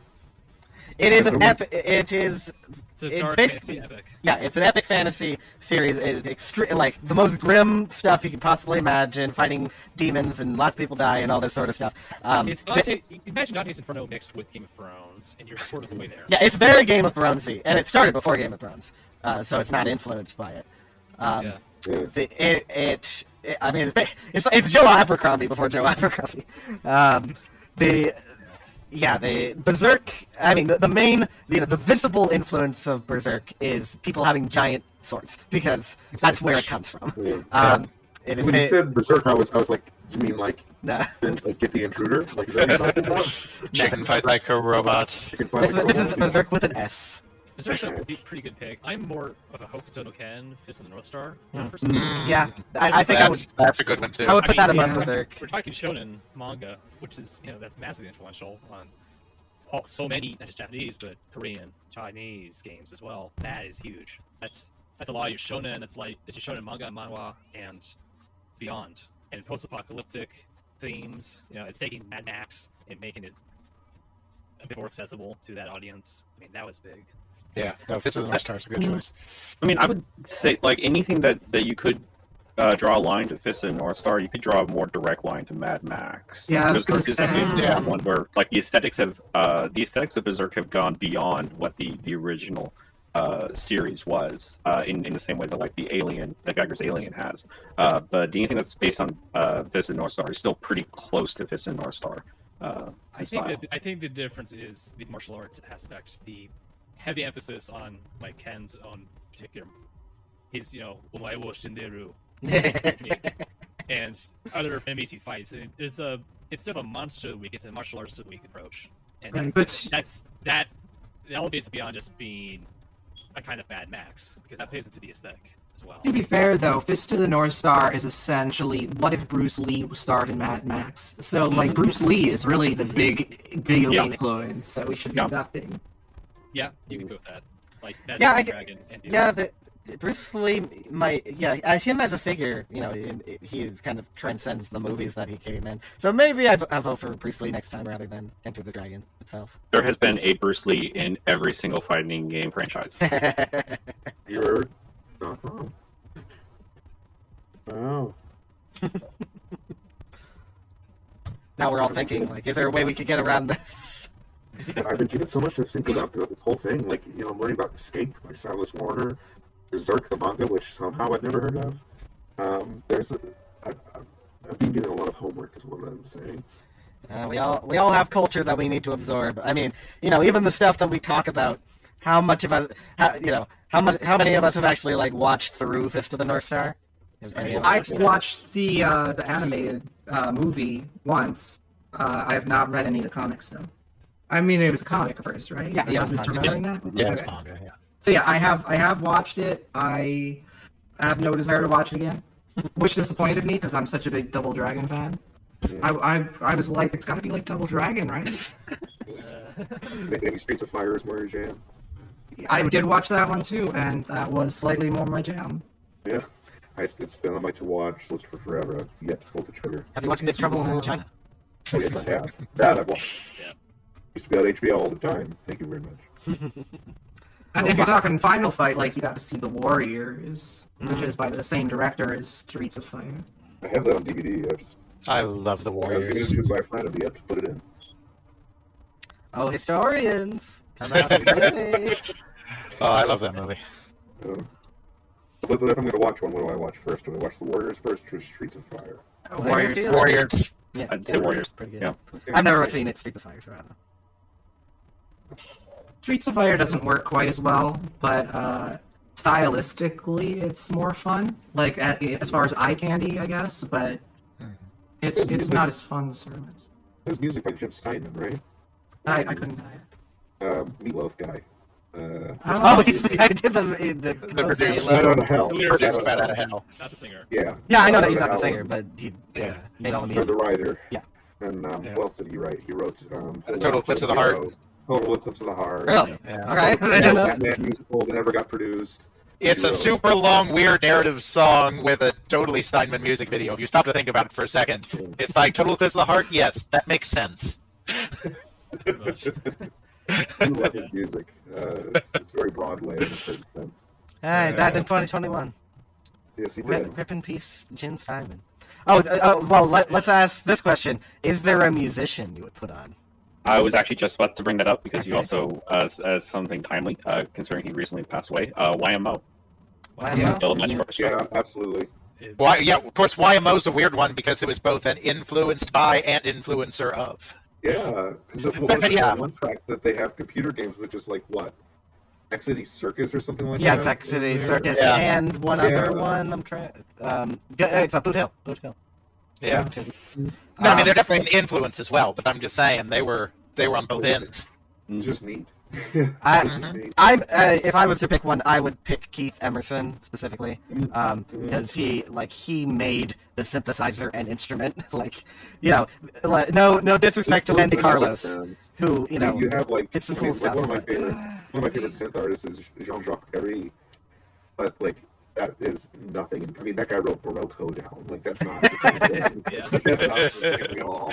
It is an epic. It's a dark fantasy epic. Yeah, it's an epic fantasy series. It's the most grim stuff you could possibly imagine, fighting demons and lots of people die and all this sort of stuff. Imagine Dante's Inferno mixed with Game of Thrones, and you're sort of the way there. Yeah, it's very Game of Thronesy, and it started before Game of Thrones, so it's not influenced by it. It's Joe Abercrombie before Joe Abercrombie. The Berserk. I mean, the main, the visible influence of Berserk is people having giant swords because that's where it comes from. When you said Berserk, I was like, you mean get the intruder? Is that what you're talking about? Chicken fight like a robot. This is Berserk with an S. Berserk's a pretty good pick. I'm more of a Hokuto no Ken, Fist of the North Star. Yeah, I think that's a good one too. I would put that above Berserk. We're talking shonen manga, which is that's massively influential on so many, not just Japanese, but Korean, Chinese games as well. That is huge. That's a lot of your shonen. It's your shonen manga, manhwa, and beyond. And post-apocalyptic themes. It's taking Mad Max and making it a bit more accessible to that audience. I mean, that was big. Yeah, no, Fist of the North Star is a good choice. I mean, I would say anything that you could draw a line to Fist of the North Star, you could draw a more direct line to Mad Max. Yeah, I was going to say. One where the aesthetics of Berserk have gone beyond what the original series was in the same way that the Geiger's Alien has. But anything that's based on Fist of the North Star is still pretty close to Fist of the North Star. I think the difference is the martial arts aspect, the heavy emphasis on Ken's own particular, his Omae wo shinderu, and other enemies he fights. Instead of a monster week, it's a martial arts week approach, and that elevates beyond just being a kind of Mad Max, because that plays into the aesthetic as well. To be fair, though, Fist of the North Star is essentially what if Bruce Lee starred in Mad Max. So, like, Bruce Lee is really the big video game influence that we should be adopting. Yeah, you can go with that. Like, that's Dragon and Bruce Lee him as a figure, he kind of transcends the movies that he came in. So maybe I'll vote for Bruce Lee next time rather than Enter the Dragon itself. There has been a Bruce Lee in every single fighting game franchise. You're not wrong. Oh. Now we're all thinking, like, is there a way we could get around this? I've been given so much to think about throughout this whole thing. Like, I'm learning about Escape by Silas Warner, Berserk the manga, which somehow I've never heard of. I've been getting a lot of homework, is what I'm saying. We all have culture that we need to absorb. I mean, even the stuff that we talk about. How much of us, how many of us have actually like watched through Fist of the North Star? I watched the animated movie once. I have not read any of the comics though. I mean, it was a comic first, right? Yeah, I'm misremembering that. Yeah, it's manga. Yeah. So yeah, I have watched it. I have no desire to watch it again, which disappointed me because I'm such a big Double Dragon fan. I was like, it's got to be like Double Dragon, right? Maybe Streets of Fire is more your jam. I did watch that one too, and that was slightly more my jam. Yeah, it's been on my to-watch list for forever. I've yet to pull the trigger. Have you watched Miss Trouble in Little China? Oh, yes, I have. That I've watched. Yeah. Used to be on HBO all the time. Thank you very much. And if you're talking Final Fight, like, you got to see The Warriors, which is by the same director as Streets of Fire. I have that on DVD. I love The Warriors. I was going to do my friend, I've yet to put it in. Oh, historians! Come out today! Oh, I love that movie. But if I'm going to watch one, what do I watch first? Do I watch The Warriors first or Streets of Fire? Warriors. Yeah, I'd say Warriors. Pretty good. Yeah. I've never seen it, Streets of Fire, so I don't know. Streets of Fire doesn't work quite as well, but stylistically it's more fun. Like, as far as eye candy, I guess, but it's not as fun as Service. There's music by Jim Steinman, right? I couldn't die. Meatloaf guy. He's the guy who did the producer. Bat Out of Hell. Producer Bat Out of Hell. Not the singer. Yeah. Yeah, I know Bat that he's Out not of the Hell. singer, but he made all the Or music. the writer. Yeah. And what else did he write? He wrote Total Eclipse of the Heart. Total Eclipse of the Heart. Really? Yeah. Okay. I didn't know. Batman musical that never got produced. It's a super long, weird narrative song with a totally Steinman music video. If you stop to think about it for a second, it's like Total Eclipse of the Heart. Yes, that makes sense. I love his music. It's very Broadway in a certain sense. He died in 2021. Yes, he did. Rip in peace, Jim Steinman. Well, let's ask this question. Is there a musician you would put on? I was actually just about to bring that up because you also, as something timely, considering he recently passed away, YMO. YMO? Bill Magic Orchestra. Yeah, absolutely. Why? Yeah, of course. YMO's a weird one because it was both an influenced by and influencer of. Yeah, one track that they have computer games, which is like what, X City Circus or something like that. Yeah, it's X City Circus and one other one. I'm trying. It's a Boot Hill. Boot Hill. Yeah. No, I mean they're definitely an influence as well, but I'm just saying they were on both ends. It's just neat. If I was to pick one, I would pick Keith Emerson specifically, because he made the synthesizer and instrument. No disrespect to Andy Carlos, who you have did some cool stuff. One of my favorite synth artists is Jean-Jacques Perry, but that is nothing. I mean, that guy wrote Baroque down. That's not the same thing. That's not the same at all.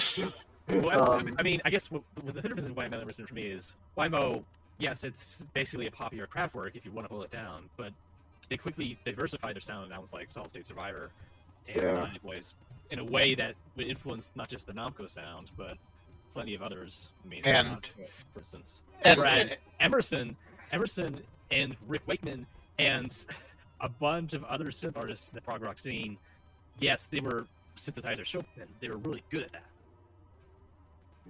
Well, I mean, I guess the difference in YMO Emerson for me is YMO, yes, it's basically a popular craft work if you want to pull it down, but they quickly diversified their sound, and that was like Solid State Survivor and Night Boys in a way that would influence not just the Namco sound, but plenty of others. I mean, for instance. Whereas Emerson and Rick Wakeman and a bunch of other synth artists in the prog rock scene, yes, they were synthesizer showmen. They were really good at that.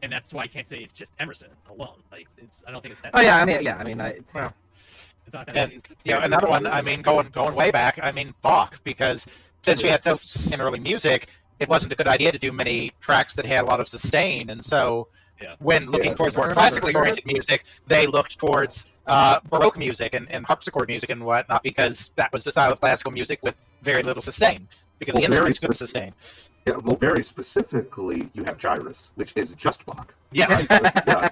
And that's why I can't say it's just Emerson alone. I don't think it's that. Oh yeah, I mean, it's not that. And another one. I mean, going way back. I mean, Bach, because since we had so in early music, it wasn't a good idea to do many tracks that had a lot of sustain, and so Yeah. When looking towards more classically oriented music, they looked towards Baroque music and harpsichord music and whatnot, because that was the style of classical music with very little sustain, because the instruments couldn't sustain. Yeah, well, very specifically, you have gyrus, which is just Bach. Yes. Yeah.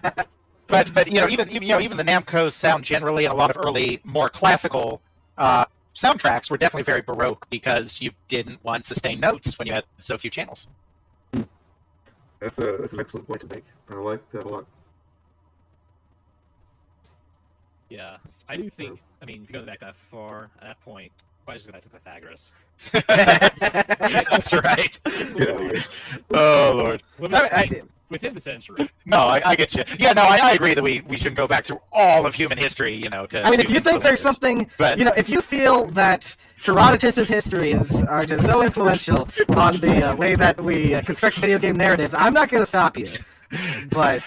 But even the Namco sound generally, and a lot of early more classical soundtracks were definitely very Baroque, because you didn't want sustained notes when you had so few channels. That's an excellent point to make. I like that a lot. Yeah, I do think. I mean, if you go back that far, at that point, I just go back to Pythagoras. That's right. Oh Lord. Within the century. No, I get you. Yeah, no, I agree that we shouldn't go back through all of human history, I mean, if you think there's something, if you feel that Herodotus's histories are just so influential on the way that we construct video game narratives, I'm not going to stop you. But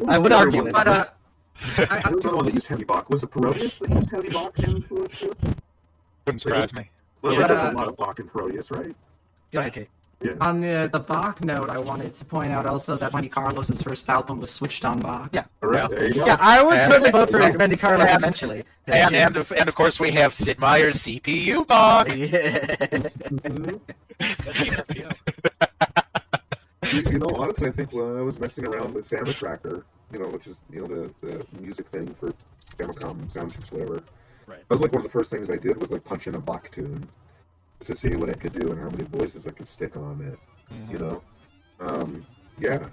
I would argue it. Who was the one that used heavy Bach? Was it Parodius that used heavy Bach influence too? Wouldn't surprise me. Well, there's a lot of Bach and Parodius, right? Go ahead, Kate. Yeah. On the Bach note, I wanted to point out also that Wendy Carlos's first album was switched on Bach. Yeah. Right, there you go. Yeah, I would totally vote for Wendy Carlos eventually. And of course we have Sid Meier's CPU Bach. You know, honestly, I think when I was messing around with Family Tracker, which is the music thing for Famicom sound chips, whatever. Right. That was like one of the first things I did was like punch in a Bach tune to see what it could do and how many voices I could stick on it. Yeah,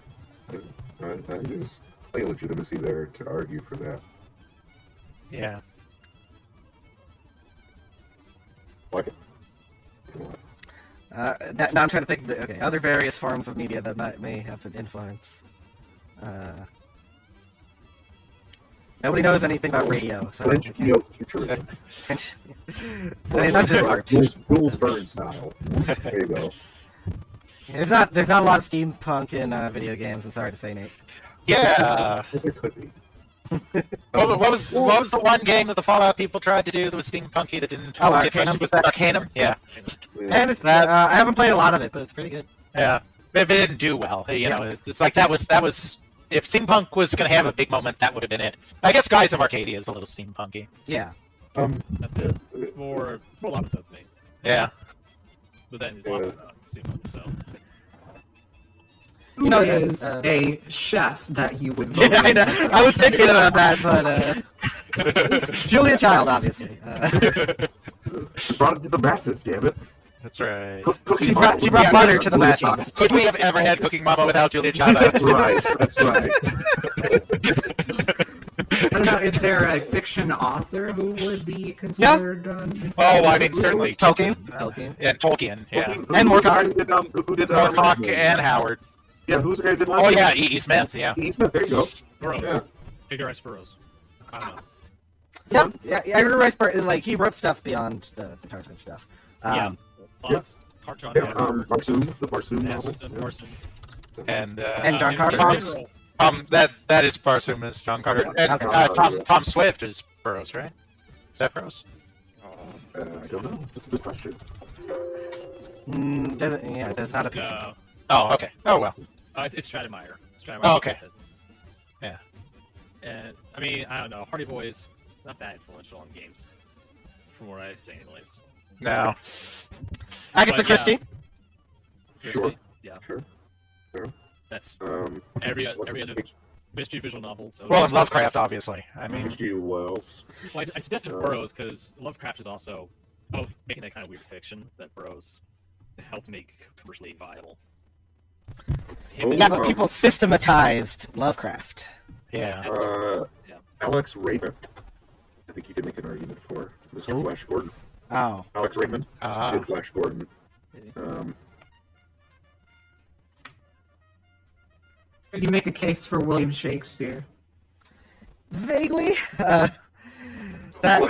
I think there's plenty of legitimacy there to argue for that. Yeah. Like it. Now I'm trying to think of other various forms of media that may have an influence. Nobody knows anything about radio, so... French futurism. I mean, that's just art. Rules burn style. There you go. There's not a lot of steampunk in video games, I'm sorry to say, Nate. Yeah. It could be. What was the one game that the Fallout people tried to do that was steampunky that didn't? Oh, Arcanum. Was that Arcanum? Yeah. And it's, I haven't played a lot of it, but it's pretty good. Yeah, but it didn't do well. It's like that was. If steampunk was going to have a big moment, that would have been it. I guess Guys of Arcadia is a little steampunky. Yeah. It's more Lava Toads, mate. Yeah. But then he's Lava steampunk, so. Who is a chef that you would vote? Yeah, I know. I was thinking about that, but Julia Child, obviously. She brought it to the masses, damn it. That's right. She brought butter to the masses. Could we have ever had Cooking Mama without Julia Child? That's right. That's right. I don't know, is there a fiction author who would be considered? I mean, certainly Tolkien. Yeah, Tolkien. Yeah. And Moorcock. Who did Moorcock and Howard. Yeah, who's the guy who did? Oh yeah, E. Smith. Yeah. E. Smith. There you go. Burroughs. Yeah. Edgar Rice Burroughs. I don't know. Yeah. Edgar Rice Burroughs, like he wrote stuff beyond the cartoon stuff. Cartron. Barsoom, the Barsoom novel. Barsoom. And John Carter. That is Barsoom as John Carter. And Tom Swift is Burroughs, right? Is that Burroughs? I don't know. That's a good question. That's not a piece. Oh, okay. Oh well. It's Stratemeyer. Oh, okay. Yeah. And I mean, I don't know. Hardy Boys not that influential in games, from what I've seen, at least. No. Agatha Christie. Sure. Yeah. Sure. That's every other mystery visual novel. So. Well, and Lovecraft, obviously. I mean, H.G. Wells. Well, I suggested Burroughs because Lovecraft is also making that kind of weird fiction that Burroughs helped make commercially viable. But people systematized Lovecraft. Yeah. Alex Raymond. I think you could make an argument for Mr. Flash Gordon. Oh. Alex Raymond did Flash Gordon. Could you make a case for William Shakespeare? Vaguely. Where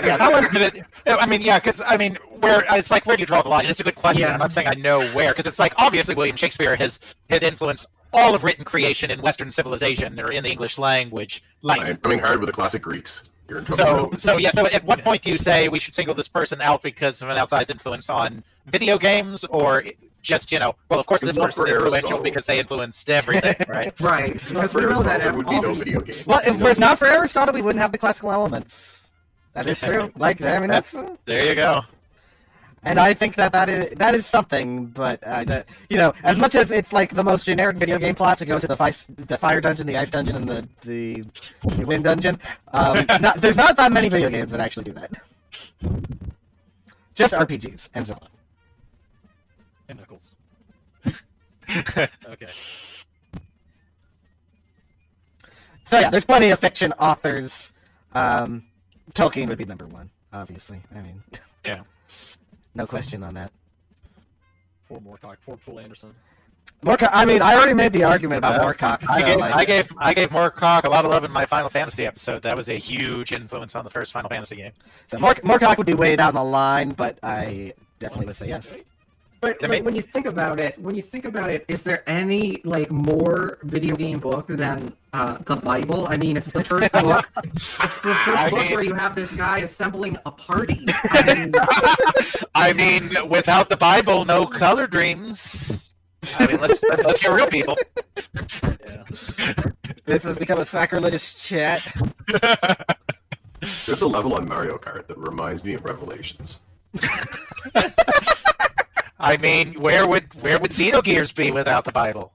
it's like, where do you draw the line? It's a good question. Yeah. I'm not saying I know where, because it's like obviously William Shakespeare has influenced all of written creation in Western civilization or in the English language. I'm coming hard with the classic Greeks. You're in trouble. So at what point do you say we should single this person out because of an outsized influence on video games, or just, well, of course this Not person's for influential Aristotle. because they influenced everything, right? Right. Because we know that There would be all no these- video games. Well, if No it's not for Aristotle, we wouldn't have the classical elements. That is true. Like, I mean, that's... There you go. And I think that is something, but as much as it's like the most generic video game plot to go to the fire dungeon, the ice dungeon, and the wind dungeon, there's not that many video games that actually do that. Just RPGs and Zelda. And Knuckles. Okay. So yeah, there's plenty of fiction authors. Tolkien would be number one, obviously. I mean, yeah. No question on that. Poor Moorcock, poor Pool Anderson. Moorcock. I mean, I already made the argument about Moorcock. I gave Moorcock a lot of love in my Final Fantasy episode. That was a huge influence on the first Final Fantasy game. So Moorcock would be way down the line, but I definitely would say yes. But like, when you think about it, is there any more video game book than the Bible? I mean, it's the first book. It's the first book where you have this guy assembling a party. I mean, without the Bible, no color dreams. I mean, let's get real, people. Yeah. This has become a sacrilegious chat. There's a level on Mario Kart that reminds me of Revelations. I mean, where would Xenogears be without the Bible?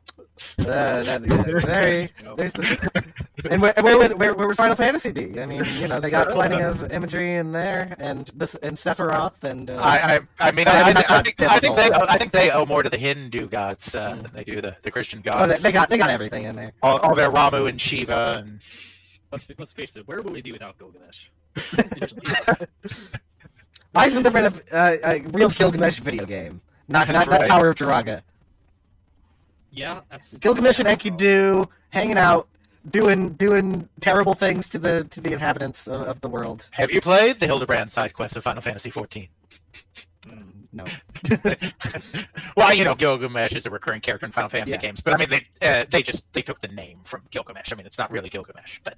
Very specific. And where would Final Fantasy be? I mean, they got plenty of imagery in there, and Sephiroth, and I think they owe more to the Hindu gods than they do the Christian gods. Oh, they got everything in there. All their Ramu and Shiva and. Let's face it. Where would we be without Gilgamesh? Why isn't there been a real Gilgamesh video game? Not right. Power of Jiraga. Yeah, that's Gilgamesh and Enkidu hanging out, doing terrible things to the inhabitants of the world. Have you played the Hildebrand side quest of Final Fantasy XIV? No. Well, Gilgamesh is a recurring character in Final Fantasy games, but I mean, they took the name from Gilgamesh. I mean, it's not really Gilgamesh, but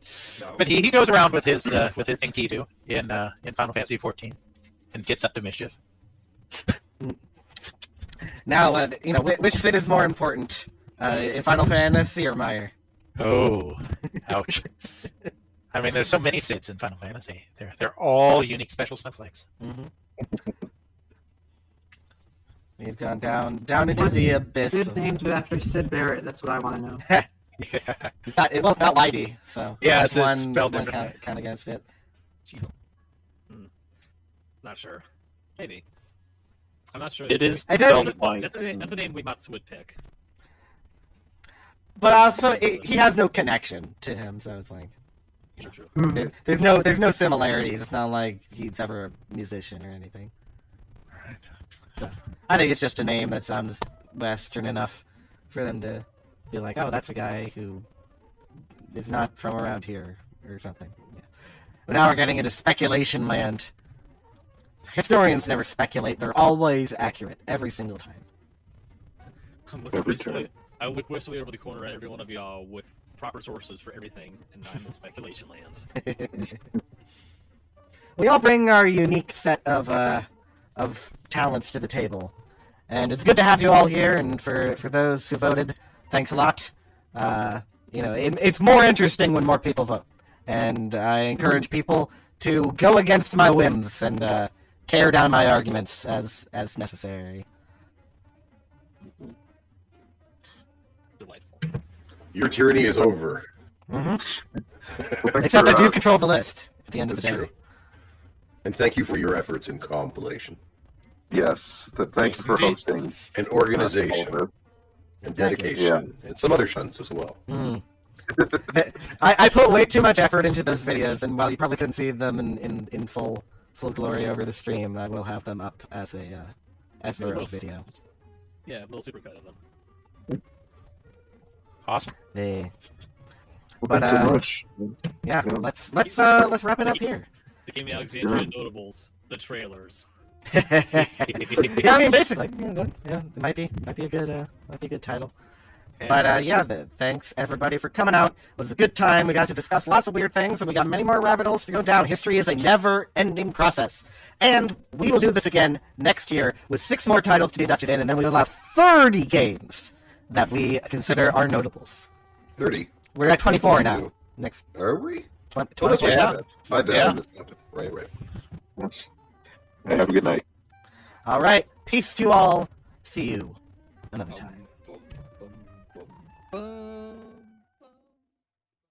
he goes around with his Enkidu in Final Fantasy XIV and gets up to mischief. Now, which Sid is more important, Final Fantasy or Meyer? Oh, ouch. I mean, there's so many Sids in Final Fantasy. They're all unique special snowflakes. Mm-hmm. We've gone down into the abyss. Sid named after Sid Barrett. That's what I want to know. Yeah. It was not Whitey, so yeah, that's it's one spelled count against it. Not sure. Maybe. I'm not sure. It is I spelled don't- like. That's a name Wimatsu would pick. But also, he has no connection to him, so it's like True. there's no similarities. It's not like he's ever a musician or anything. Right. So I think it's just a name that sounds Western enough for them to be like, oh, that's a guy who is not from around here or something. Yeah. But now we're getting into speculation land. Historians never speculate; they're always accurate every single time. I look wistfully over the corner at every one of y'all with proper sources for everything, and I'm in speculation lands. We all bring our unique set of talents to the table, and it's good to have you all here. And for those who voted, thanks a lot. It's more interesting when more people vote, and I encourage people to go against my whims and tear down my arguments as necessary. Delightful. Your tyranny is over. Mm-hmm. Except I do control the list at the end of the That's day. true. And thank you for your efforts in compilation. Yes, thank you for hosting. And organization. And dedication. And some other shunts as well. Mm. I put way too much effort into those videos, and while you probably couldn't see them in full glory over the stream, I will have them up as their own video. Yeah, a little supercut of them. Awesome. Yeah. Well, thanks so much. Yeah, let's wrap it up here. The Game of Alexandria notables, the trailers. Yeah, I mean, basically, yeah, it might be a good title. But yeah, thanks everybody for coming out. It was a good time. We got to discuss lots of weird things, and we got many more rabbit holes to go down. History is a never-ending process. And we will do this again next year with 6 more titles to be inducted in, and then we will have 30 games that we consider are notables. 30? We're at 24 now. Next. Are we? 20, Oh, that's right. Yeah. My bad. Yeah. I miscounted. Right. Yes. Hey, have a good night. All right. Peace to you all. See you another time.